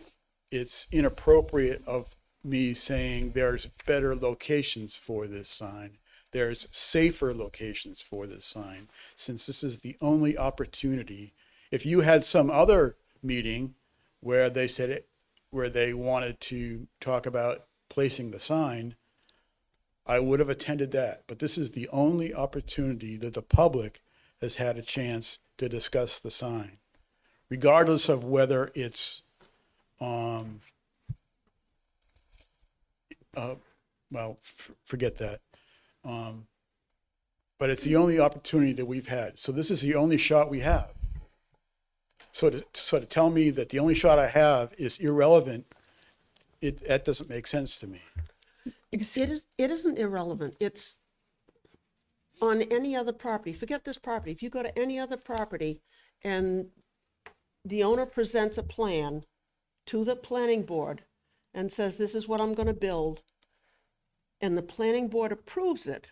inappropriate of me saying there's better locations for this sign. There's safer locations for this sign, since this is the only opportunity. If you had some other meeting where they said, where they wanted to talk about placing the sign, I would have attended that. But this is the only opportunity that the public has had a chance to discuss the sign, regardless of whether it's, forget that. But it's the only opportunity that we've had. So this is the only shot we have. So to tell me that the only shot I have is irrelevant, that doesn't make sense to me. It isn't irrelevant. It's on any other property. Forget this property. If you go to any other property and the owner presents a plan to the planning board and says, this is what I'm going to build, and the planning board approves it,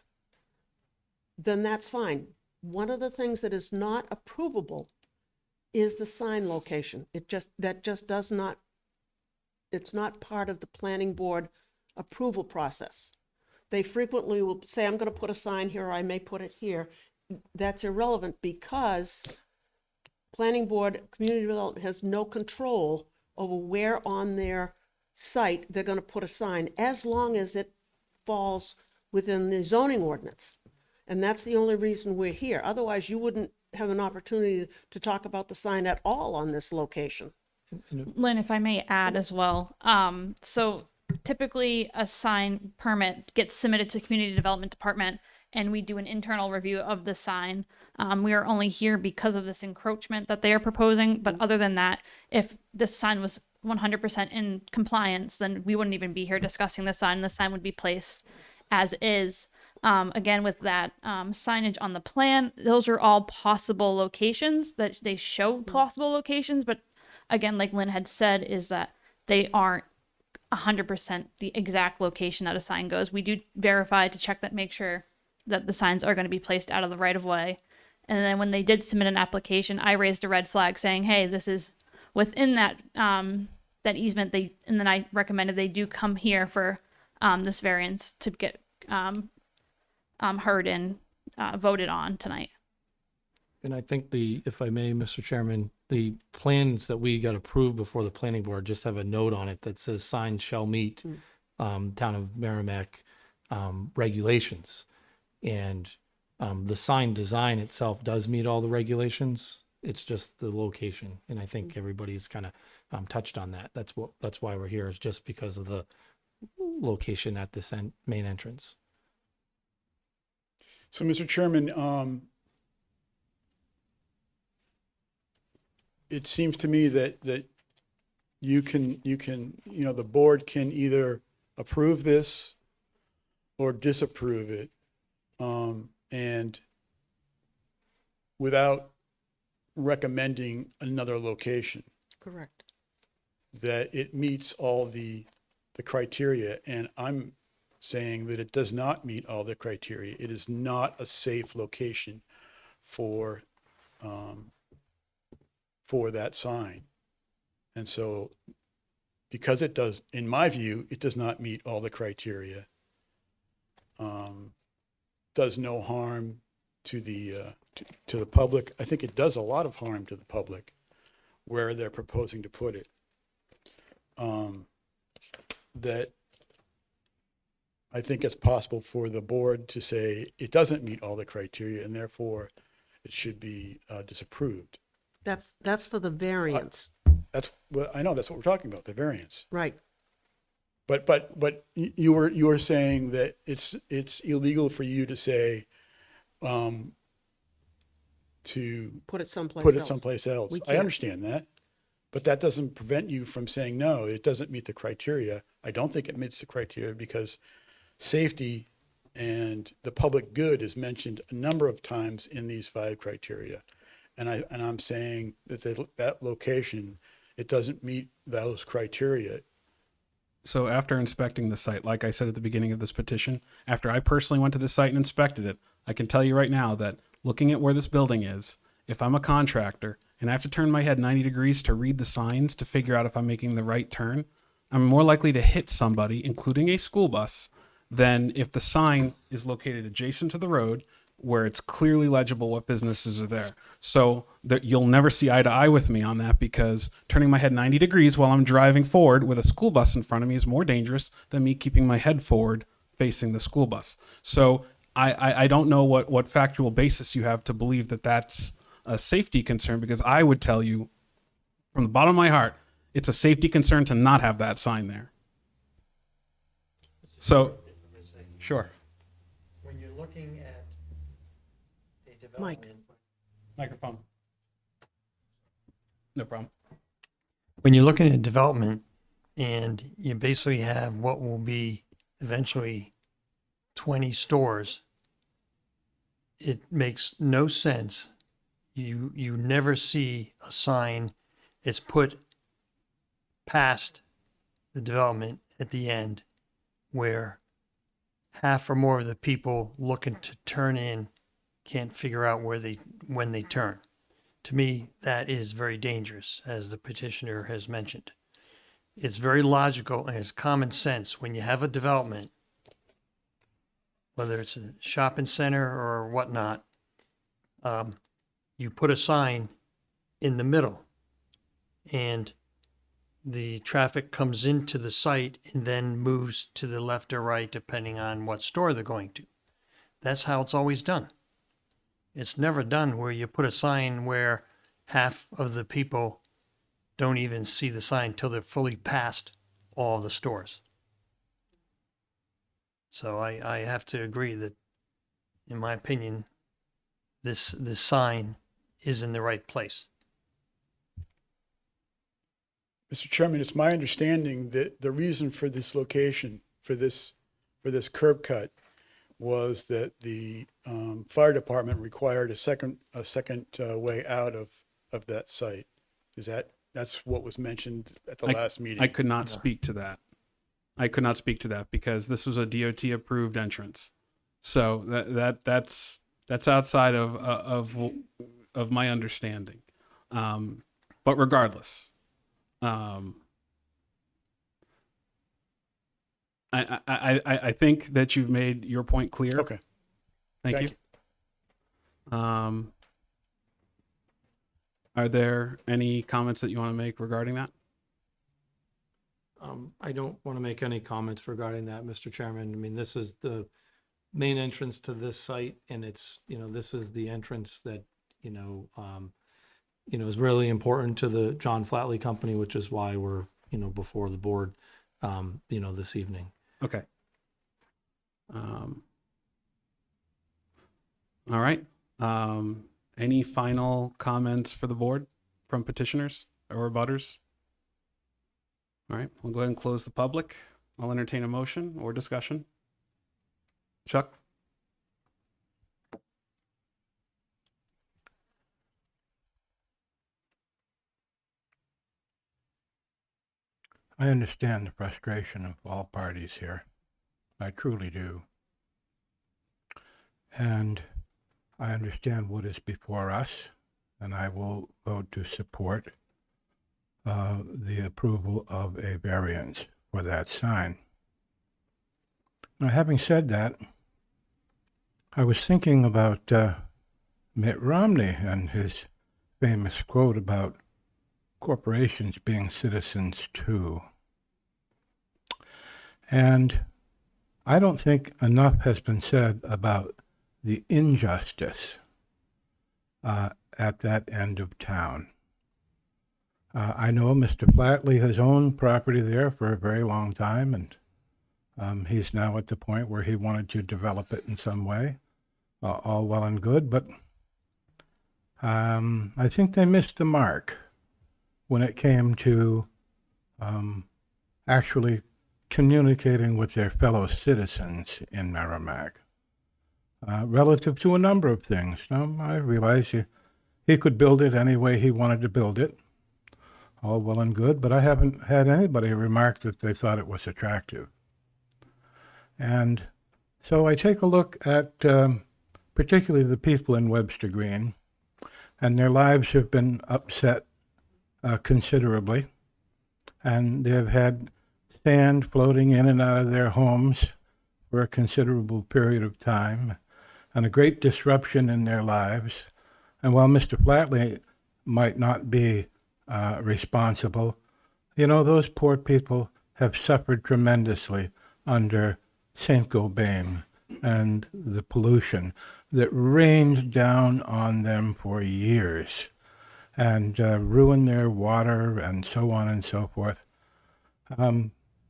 then that's fine. One of the things that is not approvable is the sign location. That just does not, it's not part of the planning board approval process. They frequently will say, I'm going to put a sign here, or I may put it here. That's irrelevant because planning board, community development has no control over where on their site they're going to put a sign, as long as it falls within the zoning ordinance. And that's the only reason we're here. Otherwise, you wouldn't have an opportunity to talk about the sign at all on this location. Lynn, if I may add as well. So typically a sign permit gets submitted to community development department and we do an internal review of the sign. We are only here because of this encroachment that they are proposing. But other than that, if the sign was 100% in compliance, then we wouldn't even be here discussing the sign. The sign would be placed as is. Again, with that signage on the plan, those are all possible locations that they show possible locations. But again, like Lynn had said, is that they aren't 100% the exact location that a sign goes. We do verify to check that, make sure that the signs are going to be placed out of the right of way. And then when they did submit an application, I raised a red flag saying, hey, this is within that that easement. And then I recommended they do come here for this variance to get heard and voted on tonight. And I think if I may, Mr. Chairman, the plans that we got approved before the planning board just have a note on it that says signs shall meet town of Merrimack regulations. And the sign design itself does meet all the regulations. It's just the location. And I think everybody's kind of touched on that. That's why we're here, is just because of the location at this main entrance. So, Mr. Chairman, it seems to me that you can, the board can either approve this or disapprove it, and without recommending another location, Correct. that it meets all the criteria. And I'm saying that it does not meet all the criteria. It is not a safe location for that sign. And so, because it does, in my view, it does not meet all the criteria, does no harm to the public. I think it does a lot of harm to the public where they're proposing to put it. That I think it's possible for the board to say it doesn't meet all the criteria and therefore it should be disapproved. That's for the variance. I know that's what we're talking about, the variance. Right. But you were saying that it's illegal for you to say to Put it someplace put it else. someplace else. We I can't. understand that, but that doesn't prevent you from saying no. It doesn't meet the criteria. I don't think it meets the criteria because safety and the public good is mentioned a number of times in these 5 criteria, and I'm saying that that location, it doesn't meet those criteria. So after inspecting the site, like I said at the beginning of this petition, after I personally went to the site and inspected it, I can tell you right now that looking at where this building is, if I'm a contractor and I have to turn my head 90 degrees to read the signs to figure out if I'm making the right turn, I'm more likely to hit somebody, including a school bus, than if the sign is located adjacent to the road where it's clearly legible what businesses are there. So that you'll never see eye to eye with me on that, because turning my head 90 degrees while I'm driving forward with a school bus in front of me is more dangerous than me keeping my head forward facing the school bus. So I don't know what factual basis you have to believe that that's a safety concern, because I would tell you from the bottom of my heart, it's a safety concern to not have that sign there. So, sure. When you're looking at a Mike. development, Microphone. No problem. when you're looking at development and you basically have what will be eventually 20 stores, it makes no sense. You never see a sign that's put past the development at the end where half or more of the people looking to turn in can't figure out when they turn. To me, that is very dangerous, as the petitioner has mentioned. It's very logical and it's common sense when you have a development, whether it's a shopping center or whatnot, you put a sign in the middle and the traffic comes into the site and then moves to the left or right depending on what store they're going to. That's how it's always done. It's never done where you put a sign where half of the people don't even see the sign till they're fully past all the stores. So I have to agree that, in my opinion, this sign is in the right place. Mr. Chairman, it's my understanding that the reason for this location, for this curb cut, was that the fire department required a second way out of that site. That's what was mentioned at the last meeting? I could not speak to that. I could not speak to that because this was a DOT approved entrance. So that's outside of my understanding. But regardless, I think that you've made your point clear. Okay. Thank you. Are there any comments that you want to make regarding that? I don't want to make any comments regarding that, Mr. Chairman. I mean, this is the main entrance to this site, and it's, this is the entrance that, is really important to the John Flatley Company, which is why we're, before the board, this evening. Okay. All right. Any final comments for the board from petitioners or abutters? All right, we'll go ahead and close the public. I'll entertain a motion or discussion. Chuck? I understand the frustration of all parties here. I truly do. And I understand what is before us, and I will vote to support the approval of a variance for that sign. Now, having said that, I was thinking about Mitt Romney and his famous quote about corporations being citizens too. And I don't think enough has been said about the injustice at that end of town. I know Mr. Flatley has owned property there for a very long time, and he's now at the point where he wanted to develop it in some way. All well and good, but I think they missed the mark when it came to actually communicating with their fellow citizens in Merrimack relative to a number of things. Now, I realize he could build it any way he wanted to build it. All well and good, but I haven't had anybody remark that they thought it was attractive. And so I take a look at particularly the people in Webster Green, and their lives have been upset considerably, and they've had sand floating in and out of their homes for a considerable period of time, and a great disruption in their lives. And while Mr. Flatley might not be responsible, you know, those poor people have suffered tremendously under Saint-Gobain and the pollution that rained down on them for years and ruined their water and so on and so forth.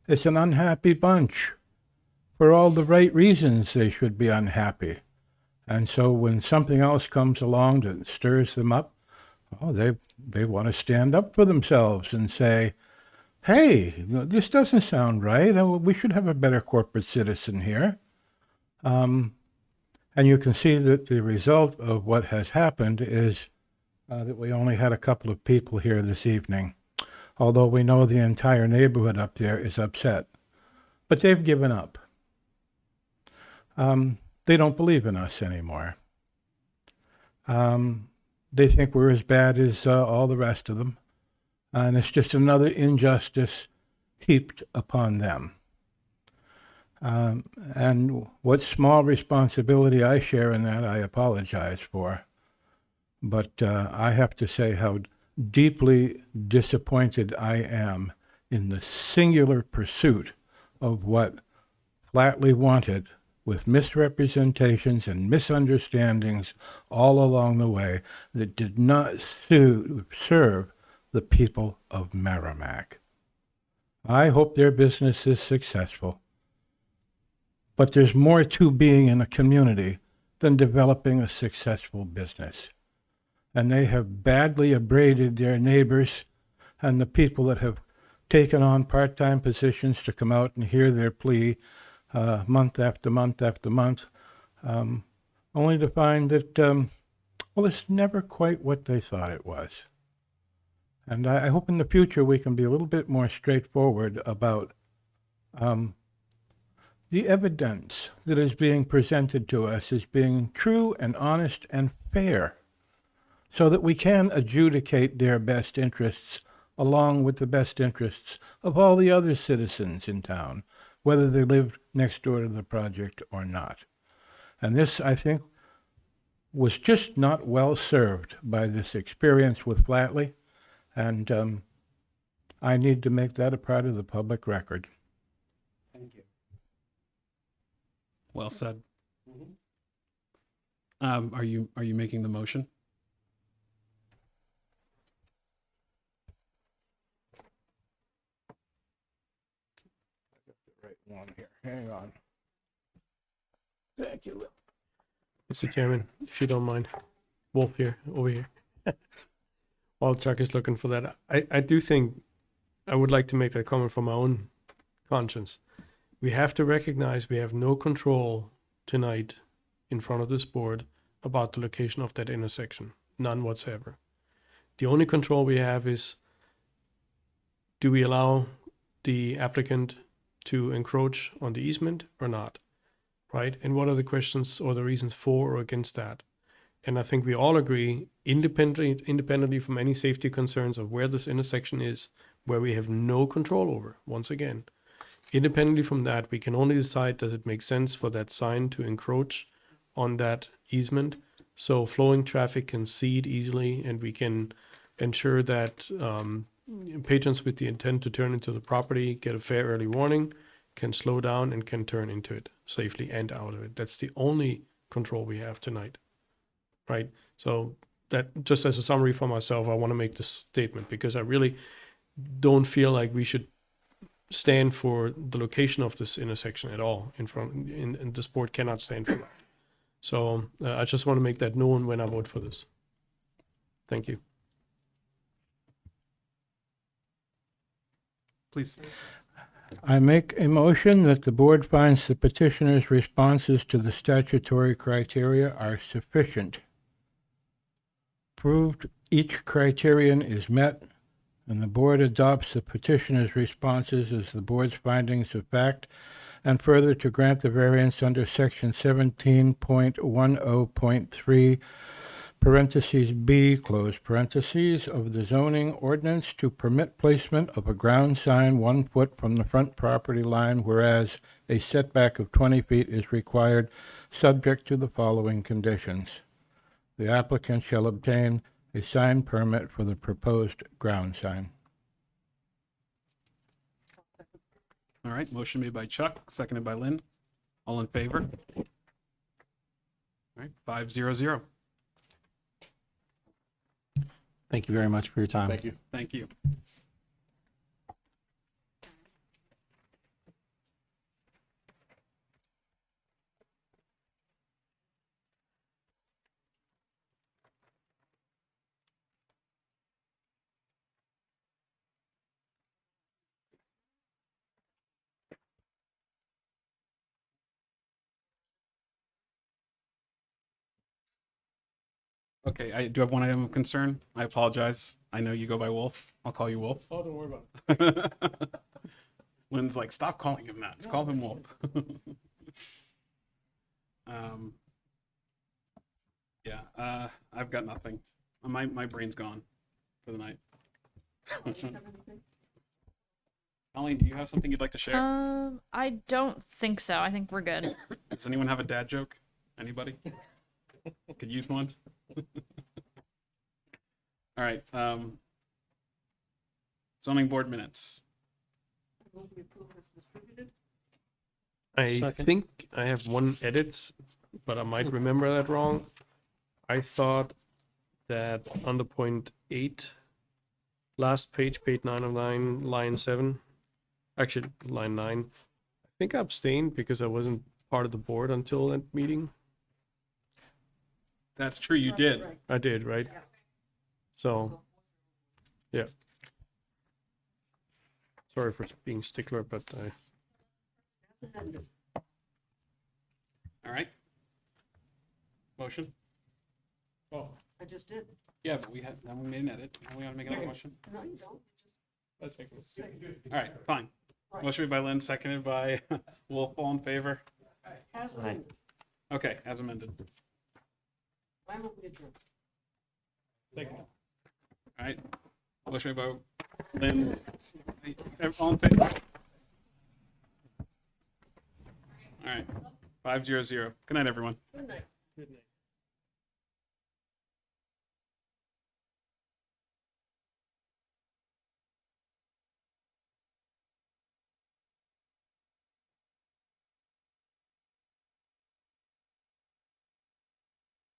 It's an unhappy bunch. For all the right reasons, they should be unhappy. And so when something else comes along that stirs them up, oh, they want to stand up for themselves and say, hey, this doesn't sound right. We should have a better corporate citizen here. And you can see that the result of what has happened is that we only had a couple of people here this evening, although we know the entire neighborhood up there is upset. But they've given up. They don't believe in us anymore. They think we're as bad as all the rest of them. And it's just another injustice heaped upon them. And what small responsibility I share in that, I apologize for. But I have to say how deeply disappointed I am in the singular pursuit of what Flatley wanted, with misrepresentations and misunderstandings all along the way that did not serve the people of Merrimack. I hope their business is successful. But there's more to being in a community than developing a successful business. And they have badly abraded their neighbors and the people that have taken on part-time positions to come out and hear their plea month after month after month, only to find that, well, it's never quite what they thought it was. And I hope in the future we can be a little bit more straightforward about the evidence that is being presented to us as being true and honest and fair, so that we can adjudicate their best interests along with the best interests of all the other citizens in town, whether they live next door to the project or not. And this, I think, was just not well served by this experience with Flatley, and I need to make that a part of the public record. Thank you. Well said. Are you making the motion? Right one here. Hang on. Thank you. Mr. Chairman, if you don't mind, Wolf here, over here. While Chuck is looking for that, I do think I would like to make that comment from my own conscience. We have to recognize we have no control tonight in front of this board about the location of that intersection. None whatsoever. The only control we have is, do we allow the applicant to encroach on the easement or not? Right? And what are the questions or the reasons for or against that? And I think we all agree, independently from any safety concerns of where this intersection is, where we have no control over, once again, independently from that, we can only decide, does it make sense for that sign to encroach on that easement so flowing traffic can see it easily, and we can ensure that patrons with the intent to turn into the property get a fair early warning, can slow down and can turn into it safely and out of it. That's the only control we have tonight, right? So that, just as a summary for myself, I want to make this statement because I really don't feel like we should stand for the location of this intersection at all and this board cannot stand for that. So I just want to make that known when I vote for this. Thank you. Please. I make a motion that the board finds the petitioner's responses to the statutory criteria are sufficient. Proved each criterion is met, and the board adopts the petitioner's responses as the board's findings of fact, and further to grant the variance under section 17.10.3 parentheses B, close parentheses, of the zoning ordinance to permit placement of a ground sign 1 foot from the front property line, whereas a setback of 20 feet is required, subject to the following conditions. the applicant shall obtain a sign permit for the proposed ground sign. All right, motion made by Chuck, seconded by Lynn. All in favor? All right, 5-0-0. Thank you very much for your time. Thank you. Thank you. Okay, I do have one item of concern. I apologize. I know you go by Wolf. I'll call you Wolf. Oh, don't worry about it. Lynn's like, stop calling him that. Let's call him Wolf. I've got nothing. My brain's gone for the night. Colleen, do you have something you'd like to share? I don't think so. I think we're good. Does anyone have a dad joke? Anybody? Could use one. All right. Zoning board minutes. I think I have one edit, but I might remember that wrong. I thought that under point 8, last page, page 9 of 9, line 7, actually line 9, I think I abstained because I wasn't part of the board until that meeting. That's true. You did. I did, right? So, yeah. Sorry for being stickler, but I. All right. Motion. I just did. Yeah, but we made an edit. Now we gotta make another motion. No, you don't. All right, fine. Motion made by Lynn, seconded by Wolf. All in favor? As amended. Okay, as amended. I will be adjourned. All right. Motion made by Lynn. All in favor? All right. 5-0-0. Good night, everyone. Good night. Good night.